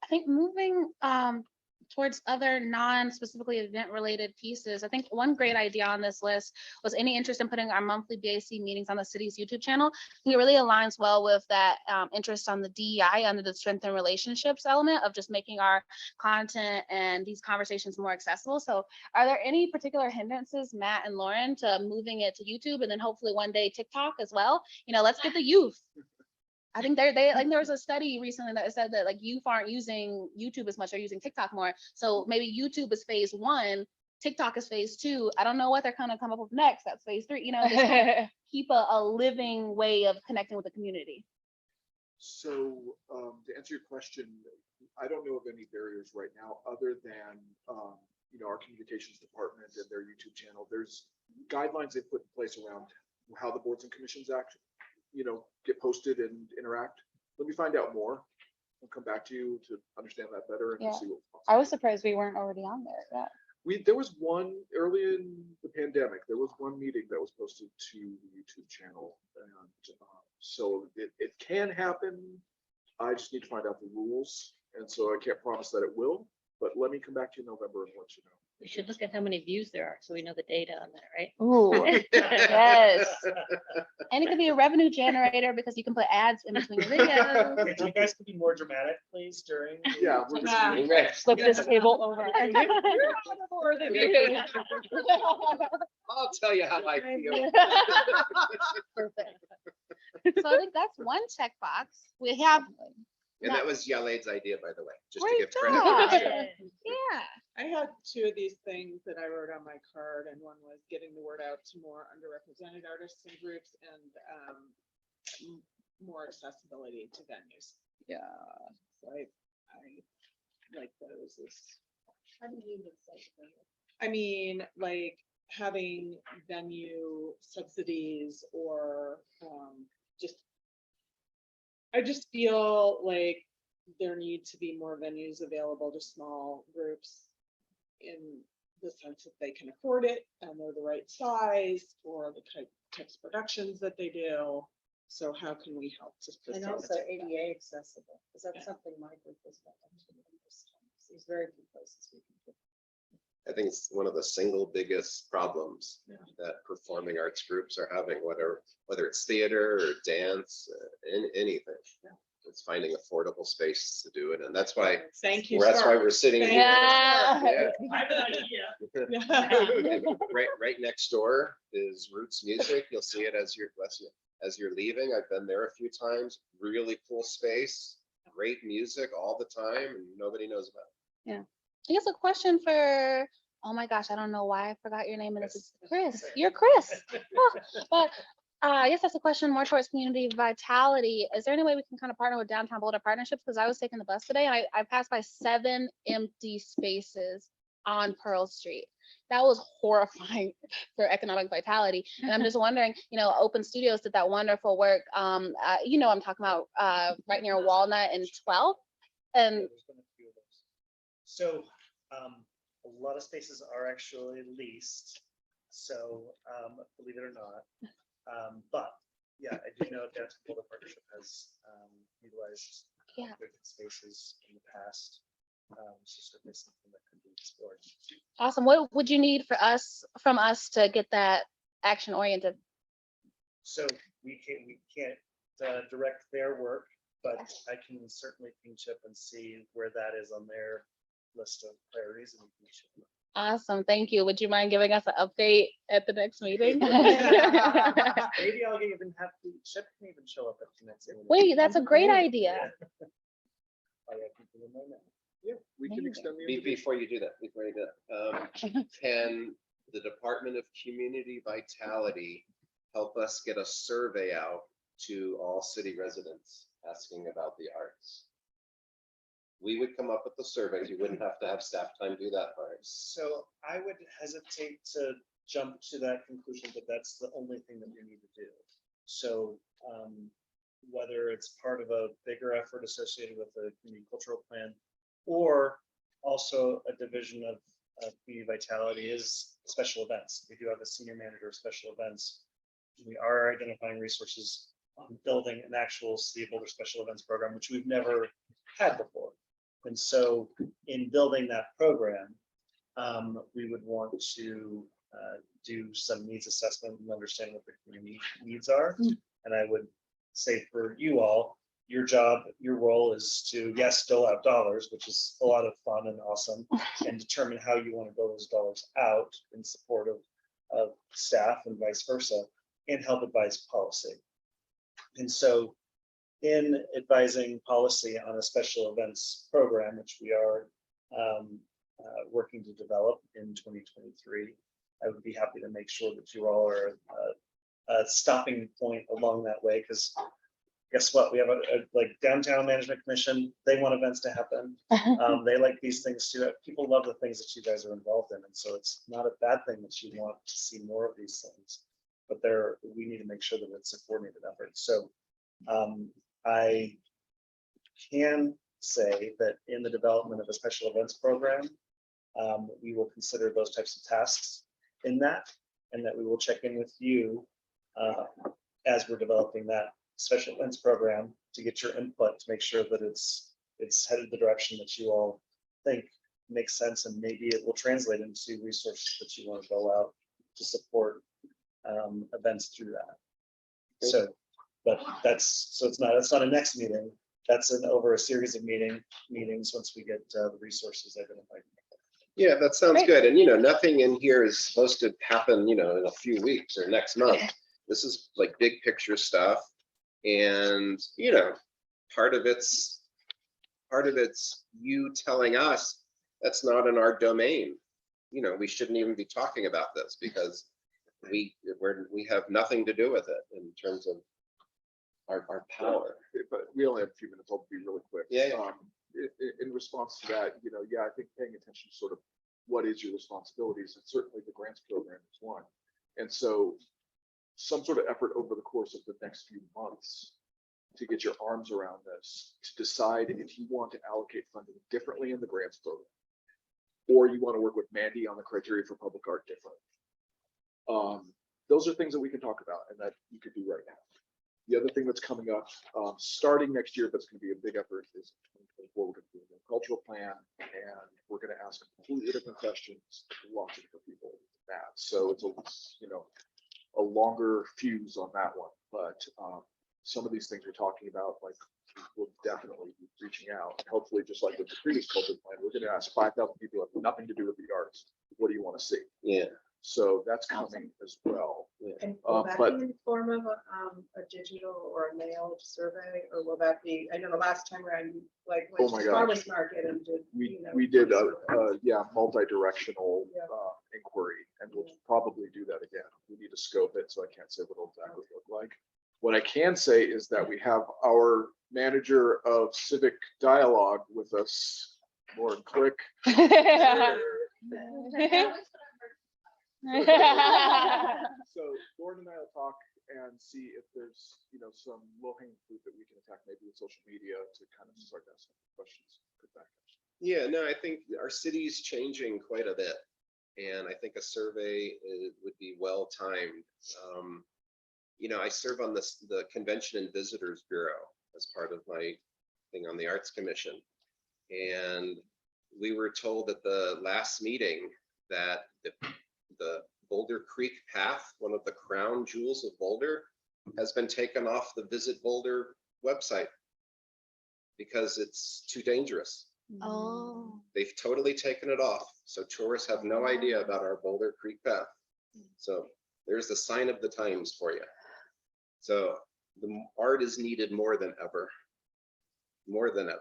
I think moving towards other non-specifically event-related pieces, I think one great idea on this list was any interest in putting our monthly BAC meetings on the city's YouTube channel. I think it really aligns well with that interest on the DEI under the strength and relationships element of just making our content and these conversations more accessible. So are there any particular hindrances, Matt and Lauren, to moving it to YouTube and then hopefully one day TikTok as well? Let's get the youth. I think there was a study recently that said that like youth aren't using YouTube as much, they're using TikTok more. So maybe YouTube is phase 1, TikTok is phase 2. I don't know what they're gonna come up with next. That's phase 3. Just kind of keep a living way of connecting with the community. So to answer your question, I don't know of any barriers right now other than our communications department and their YouTube channel. There's guidelines they put in place around how the boards and commissions act, get posted and interact. Let me find out more. I'll come back to you to understand that better and Yeah. see what's possible. I was surprised we weren't already on there. Yeah. There was one early in the pandemic. There was one meeting that was posted to the YouTube channel, and so it can happen. I just need to find out the rules, and so I can't promise that it will. But let me come back to you in November and let you know. We should look at how many views there are, so we know the data on that, right? Ooh, yes. And it could be a revenue generator because you can put ads in between your videos. Okay, you guys could be more dramatic, please, during. Yeah, we're just Flip this table over. I'll tell you how I feel. Perfect. So I think that's one checkbox. We have. And that was Yaleid's idea, by the way, just to Great give credit. job. Yeah. I had 2 of these things that I wrote on my card, and one was getting the word out to more underrepresented artists and groups, and more accessibility to venues. Yeah. So I like those. How do you even say that? I mean, like having venue subsidies or I just feel like there need to be more venues available to small groups in the sense that they can afford it and they're the right size for the types of productions that they do. So how can we help to And also facilitate that? ADA accessible, because that's Yeah. something my group was about. There's very few places we can put. I think it's one of the single biggest problems that performing arts groups are having, whether it's theater or dance, anything. It's finding affordable space to do it, and that's why. Thank you. That's why sir. we're sitting Thank here. Yeah. Yeah. I have an idea. Right next door is Roots Music. You'll see it as you're leaving. I've been there a few times. Really cool space, great music all the time, and nobody knows about it. Yeah. I guess a question for, oh my gosh, I don't know why I forgot your name, and this is Chris. You're Chris. Oh, but I guess that's a question more towards community vitality. Is there any way we can kind of partner with Downtown Boulder Partnerships? Because I was taking the bus today and I passed by 7 empty spaces on Pearl Street. That was horrifying for economic vitality. And I'm just wondering, Open Studios did that wonderful work. I'm talking about right near Walnut and 12th. And There's been a few of those. So a lot of spaces are actually leased. So believe it or not. But yeah, I do know Downtown Boulder Partnership has utilized Yeah. vacant spaces in the past. So certainly something that could be explored. Awesome. What would you need from us to get that action oriented? So we can't direct their work, but I can certainly ping Chip and see where that is on their list of priorities, and we can ship them. Awesome. Thank you. Would you mind giving us an update at the next meeting? Maybe I'll even have Chip can even show up at the next meeting. Wait, that's a great idea. I have people in my mind. Yeah, we can extend the. Before you do that, can the Department of Community Vitality help us get a survey out to all city residents asking about the arts? We would come up with the surveys. You wouldn't have to have staff time do that part. So I would hesitate to jump to that conclusion, but that's the only thing that we need to do. So whether it's part of a bigger effort associated with the community cultural plan, or also a division of community vitality is special events. We do have a senior manager of special events. We are identifying resources on building an actual City of Boulder special events program, which we've never had before. And so in building that program, we would want to do some needs assessment and understand what the community needs are. And I would say for you all, your job, your role is to, yes, dole out dollars, which is a lot of fun and awesome, and determine how you want to dole those dollars out in support of staff and vice versa, and help advise policy. And so in advising policy on a special events program, which we are working to develop in 2023, I would be happy to make sure that you all are a stopping point along that way, because guess what? We have a like downtown management commission. They want events to happen. They like these things too. People love the things that you guys are involved in, and so it's not a bad thing that you want to see more of these things. But we need to make sure that it's a coordinated effort. So I can say that in the development of a special events program, we will consider those types of tasks in that, and that we will check in with you as we're developing that special events program to get your input to make sure that it's headed the direction that you all think makes sense, and maybe it will translate into resources that you want to go out to support events through that. So, but that's not a next meeting. That's over a series of meetings once we get the resources identified. Yeah, that sounds good. And nothing in here is supposed to happen, in a few weeks or next month. This is like big picture stuff. And part of it's you telling us that's not in our domain. We shouldn't even be talking about this because we have nothing to do with it in terms of our power. But we only have a few minutes. I'll be really quick. Yeah. In response to that, I think paying attention to sort of what is your responsibilities, and certainly the grants program is one. And so some sort of effort over the course of the next few months to get your arms around this, to decide if you want to allocate funding differently in the grants program, or you want to work with Mandy on the criteria for public art differently. Those are things that we can talk about and that you could do right now. The other thing that's coming up, starting next year, that's going to be a big effort, is 2024. We're going to do a cultural plan, and we're going to ask completely different questions, lots of different people. That so it's a longer fuse on that one. But some of these things we're talking about, like, we'll definitely be reaching out. Hopefully, just like with the previous cultural plan, we're going to ask 5,000 people who have nothing to do with the arts, what do you want to see? Yeah. So that's coming as well. And will that but be in the form of a digital or a mailed survey, or will that be, I know the last time around, you like Oh went my to gosh. farmer's market and did, we did a multi-directional inquiry, and we'll probably do that again. We need to scope it, so I can't say what it'll exactly look like. What I can say is that we have our manager of civic dialogue with us, Lauren Click. So Lauren and I will talk and see if there's some low-hanging fruit that we can attack, maybe with social media, to kind of start asking questions. Yeah, no, I think our city's changing quite a bit, and I think a survey would be well timed. I serve on the Convention and Visitors Bureau as part of my thing on the Arts Commission. And we were told at the last meeting that the Boulder Creek Path, one of the crown jewels of Boulder, has been taken off the Visit Boulder website because it's too dangerous. Oh. They've totally taken it off. So tourists have no idea about our Boulder Creek Path. So there's the sign of the times for you. So the art is needed more than ever. More than ever.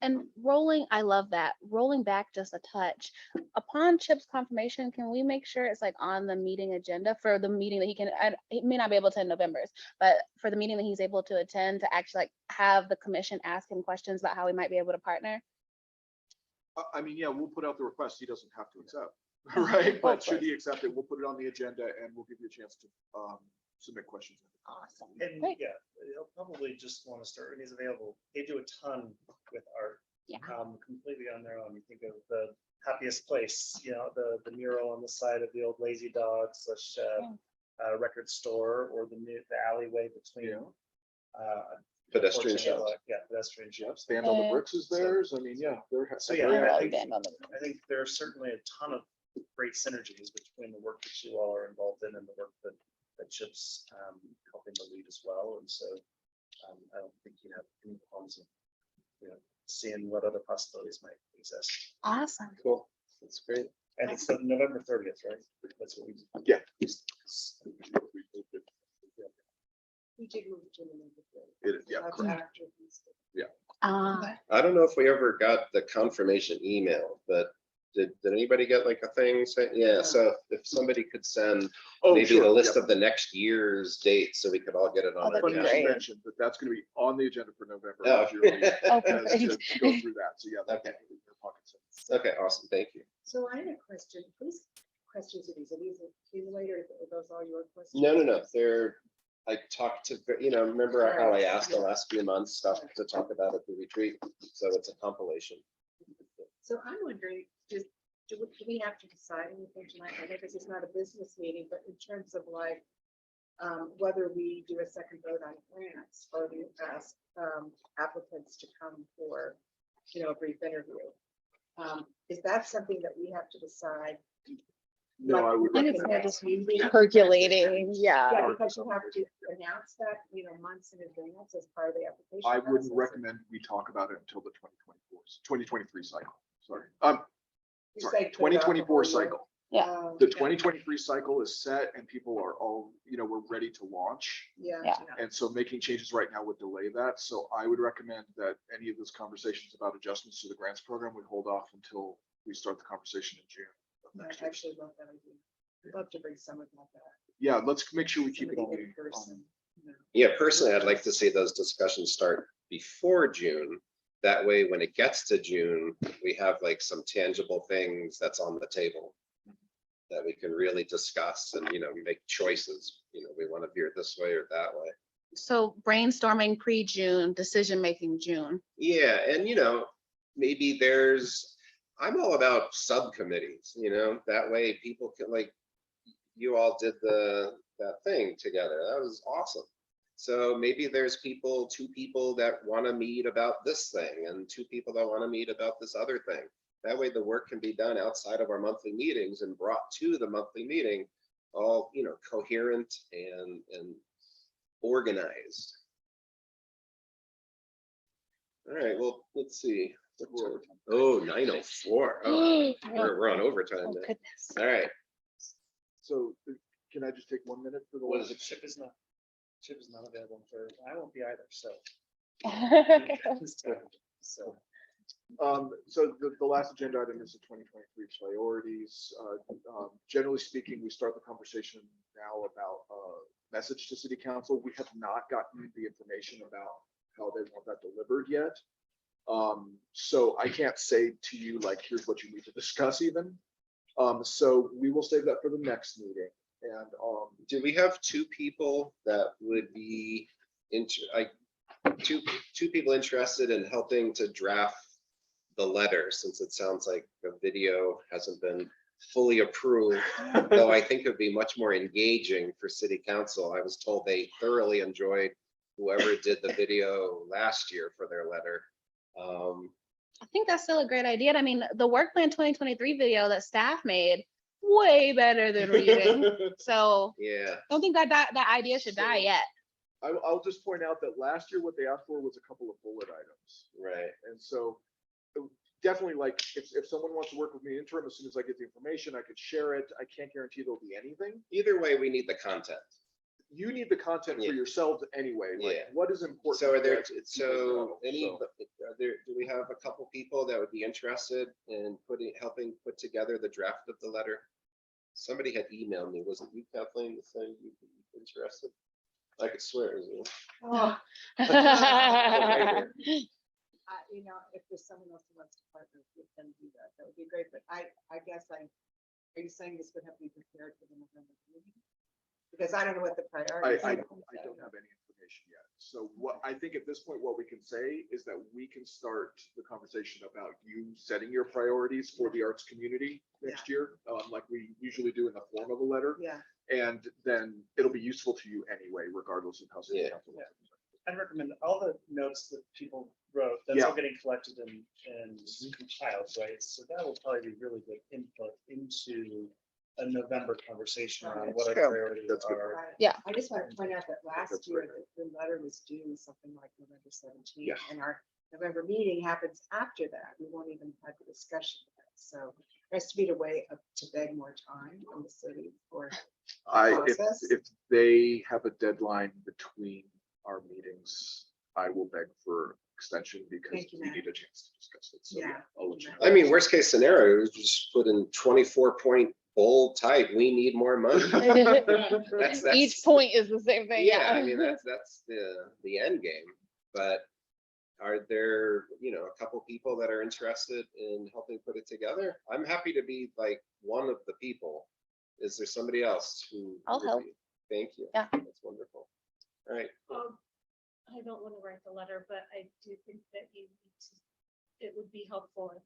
And rolling, I love that. Rolling back just a touch. Upon Chip's confirmation, can we make sure it's like on the meeting agenda for the meeting that he may not be able to in November, but for the meeting that he's able to attend, to actually like have the commission ask him questions about how we might be able to partner? I mean, yeah, we'll put out the request. He doesn't have to accept, right? But should he accept it, we'll put it on the agenda and we'll give you a chance to submit questions. Awesome. And Great. yeah, he'll probably just want to start, and he's available. They do a ton with art. Yeah. Completely on their own. You think of the Happiest Place, you know, the mural on the side of the old Lazy Dog / record store, or the alleyway between. Pedestrian Fortune, shops. Yeah, pedestrian shops. Stand on the Bricks is theirs. I mean, yeah, they're. So yeah, they're I happy. think there are certainly a ton of great synergies between the work that you all are involved in and the work that Chip's helping to lead as well. And so I don't think you have any problems of, you know, seeing what other possibilities might exist. Awesome. Cool. That's great. And it's November 30th, right? That's what we. Yeah. We did move to November. It is, yeah, That's correct. after Easter. I don't know if we ever got the confirmation email, but did anybody get like a thing say, yeah, so if somebody could send maybe sure, the list yeah. of the next year's dates so we could all get it on our Funny you should calendar. mention that that's going to be on the agenda for November. Oh. as you're already- Oh, as perfect. to go through that. So yeah. that's Okay. in your pockets. Okay, awesome, thank you. So I had a question. Whose questions are these? Are these accumulated? Are those all your questions? No, they're, I talked to, you know, remember how I asked the last few months stuff to talk about at the retreat? So it's a compilation. So I'm wondering, do we have to decide anything tonight? I know this is not a business meeting, but in terms of like, whether we do a second vote on grants or we ask applicants to come for, you know, a brief interview. Is that something that we have to decide? No, I would I think it's recommend. more just percolating. Yeah, Yeah. because you have to announce that, you know, months in advance as part of the application. I wouldn't process. recommend we talk about it until the 2023 cycle. Sorry. You Sorry, say put it off 2024 before you- cycle. Yeah. The 2023 cycle is set and people are all, you know, we're ready to launch. Yeah. Yeah. And so making changes right now would delay that. So I would recommend that any of those conversations about adjustments to the grants program would hold off until we start the conversation in June of I next year. actually love that idea. I'd love to bring someone like that. Yeah, let's make sure we keep it Somebody on. in person, you know. Yeah, personally, I'd like to see those discussions start before June. That way, when it gets to June, we have like some tangible things that's on the table that we can really discuss and, you know, make choices. You know, we want to veer this way or that way. So brainstorming pre-June, decision-making June. Yeah, and you know, maybe I'm all about subcommittees, you know, that way people can, like, you all did that thing together. That was awesome. So maybe there's two people that want to meet about this thing and two people that want to meet about this other thing. That way the work can be done outside of our monthly meetings and brought to the monthly meeting, all, you know, coherent and organized. All right, well, let's see. Oh, 9:04. Oh, we're on overtime Oh, now. goodness. All right. So can I just take 1 minute for the What is last? it? Chip is not available for, I won't be either, so. So. So the last agenda item is the 2023 priorities. Generally speaking, we start the conversation now about message to city council. We have not gotten the information about how they want that delivered yet. So I can't say to you, like, here's what you need to discuss even. So we will save that for the next meeting. And Do we have two people that would be two people interested in helping to draft the letter, since it sounds like the video hasn't been fully approved, though I think it'd be much more engaging for city council. I was told they thoroughly enjoyed whoever did the video last year for their letter. I think that's still a great idea. And I mean, the work plan 2023 video that staff made, way better than reading. So Yeah. I don't think that idea should die yet. I'll just point out that last year what they asked for was a couple of bullet items. Right. And so definitely, like, if someone wants to work with me interim, as soon as I get the information, I could share it. I can't guarantee there'll be anything. Either way, we need the content. You need the content for yourselves anyway. Like, Yeah. what is important? So are there, to get so people to any, know? do we have a couple people that would be interested in helping put together the draft of the letter? Somebody had emailed me, was it you, Kathleen, saying you'd be interested? I could swear it was you. Oh, Right here. you know, if there's someone else who wants to partner with them, do that, that would be great, but I guess are you saying this would have to be prepared for the November meeting? Because I don't know what the priorities I are. don't have any information yet. So what I think at this point, what we can say is that we can start the conversation about you setting your priorities for the arts community next year, like we usually do in the form of a letter. Yeah. And then it'll be useful to you anyway, regardless of how. city council wants to do it. I'd recommend all the notes that people wrote, that's all getting collected and compiled, right? So that will probably be really good input into a November conversation around what our True. priorities are. Yeah. I just want to point out that last That's year, right. the letter was due something like November 17th. Yeah. And our November meeting happens after that. We won't even have the discussion of that. So there has to be a way to beg more time from the city for process. If they have a deadline between our meetings, I will beg for extension because Thank you, we Matt. need a chance to discuss it. So Yeah, I'll let you thank know. I mean, worst case scenario is just put in 24-point bold type, we need more money. That's Each point is the same thing. yeah, I mean, that's the end game. But are there, a couple people that are interested in helping put it together? I'm happy to be like one of the people. Is there somebody else who? I'll would help. be? Thank you. Yeah. That's wonderful. All right. I don't want to write the letter, but I do think that it would be helpful. If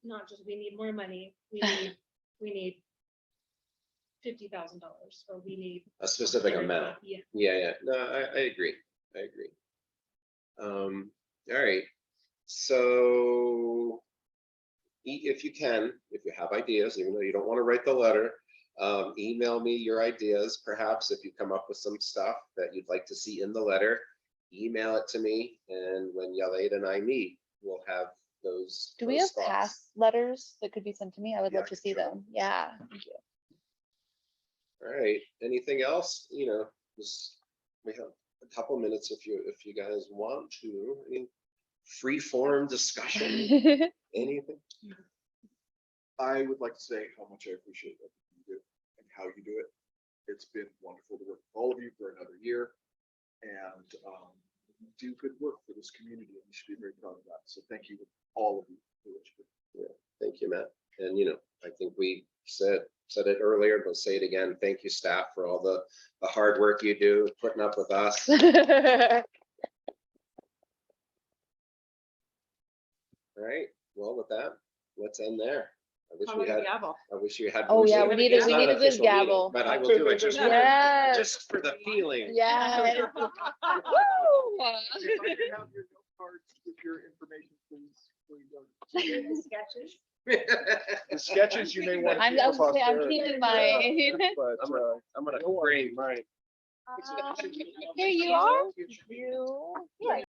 not just we need more money, we need $50,000, or we need A specific amount. Yeah. Yeah. No, I agree. I agree. All right. So if you can, if you have ideas, even though you don't want to write the letter, email me your ideas. Perhaps if you come up with some stuff that you'd like to see in the letter, email it to me. And when Yaled and I meet, we'll have those. Do we those have thoughts. past letters that could be sent to me? I would Yeah, love I to can see show them. Yeah. Thank you. All right. Anything else? Just we have a couple minutes if you guys want to. Any free form discussion? Anything? I would like to say how much I appreciate what you do and how you do it. It's been wonderful to work with all of you for another year, and you do good work for this community, and you should be very proud of that. So thank you, all of you, for what you do. Yeah. Thank you, Matt. And I think we said it earlier, but say it again. Thank you, staff, for all the hard work you do putting up with us. All right. Well, with that, let's end there. I wish you had. Oh, more yeah, say. we need It's a not an good official meeting, gavel. But I will do it just Yes. just for the feeling. Yeah. If I can have your note cards with your information, please go. Sketches. The sketches you may want to I'm keep for I'm posterity, keeping mine. but I'm gonna frame mine. Here you are. You. Yeah.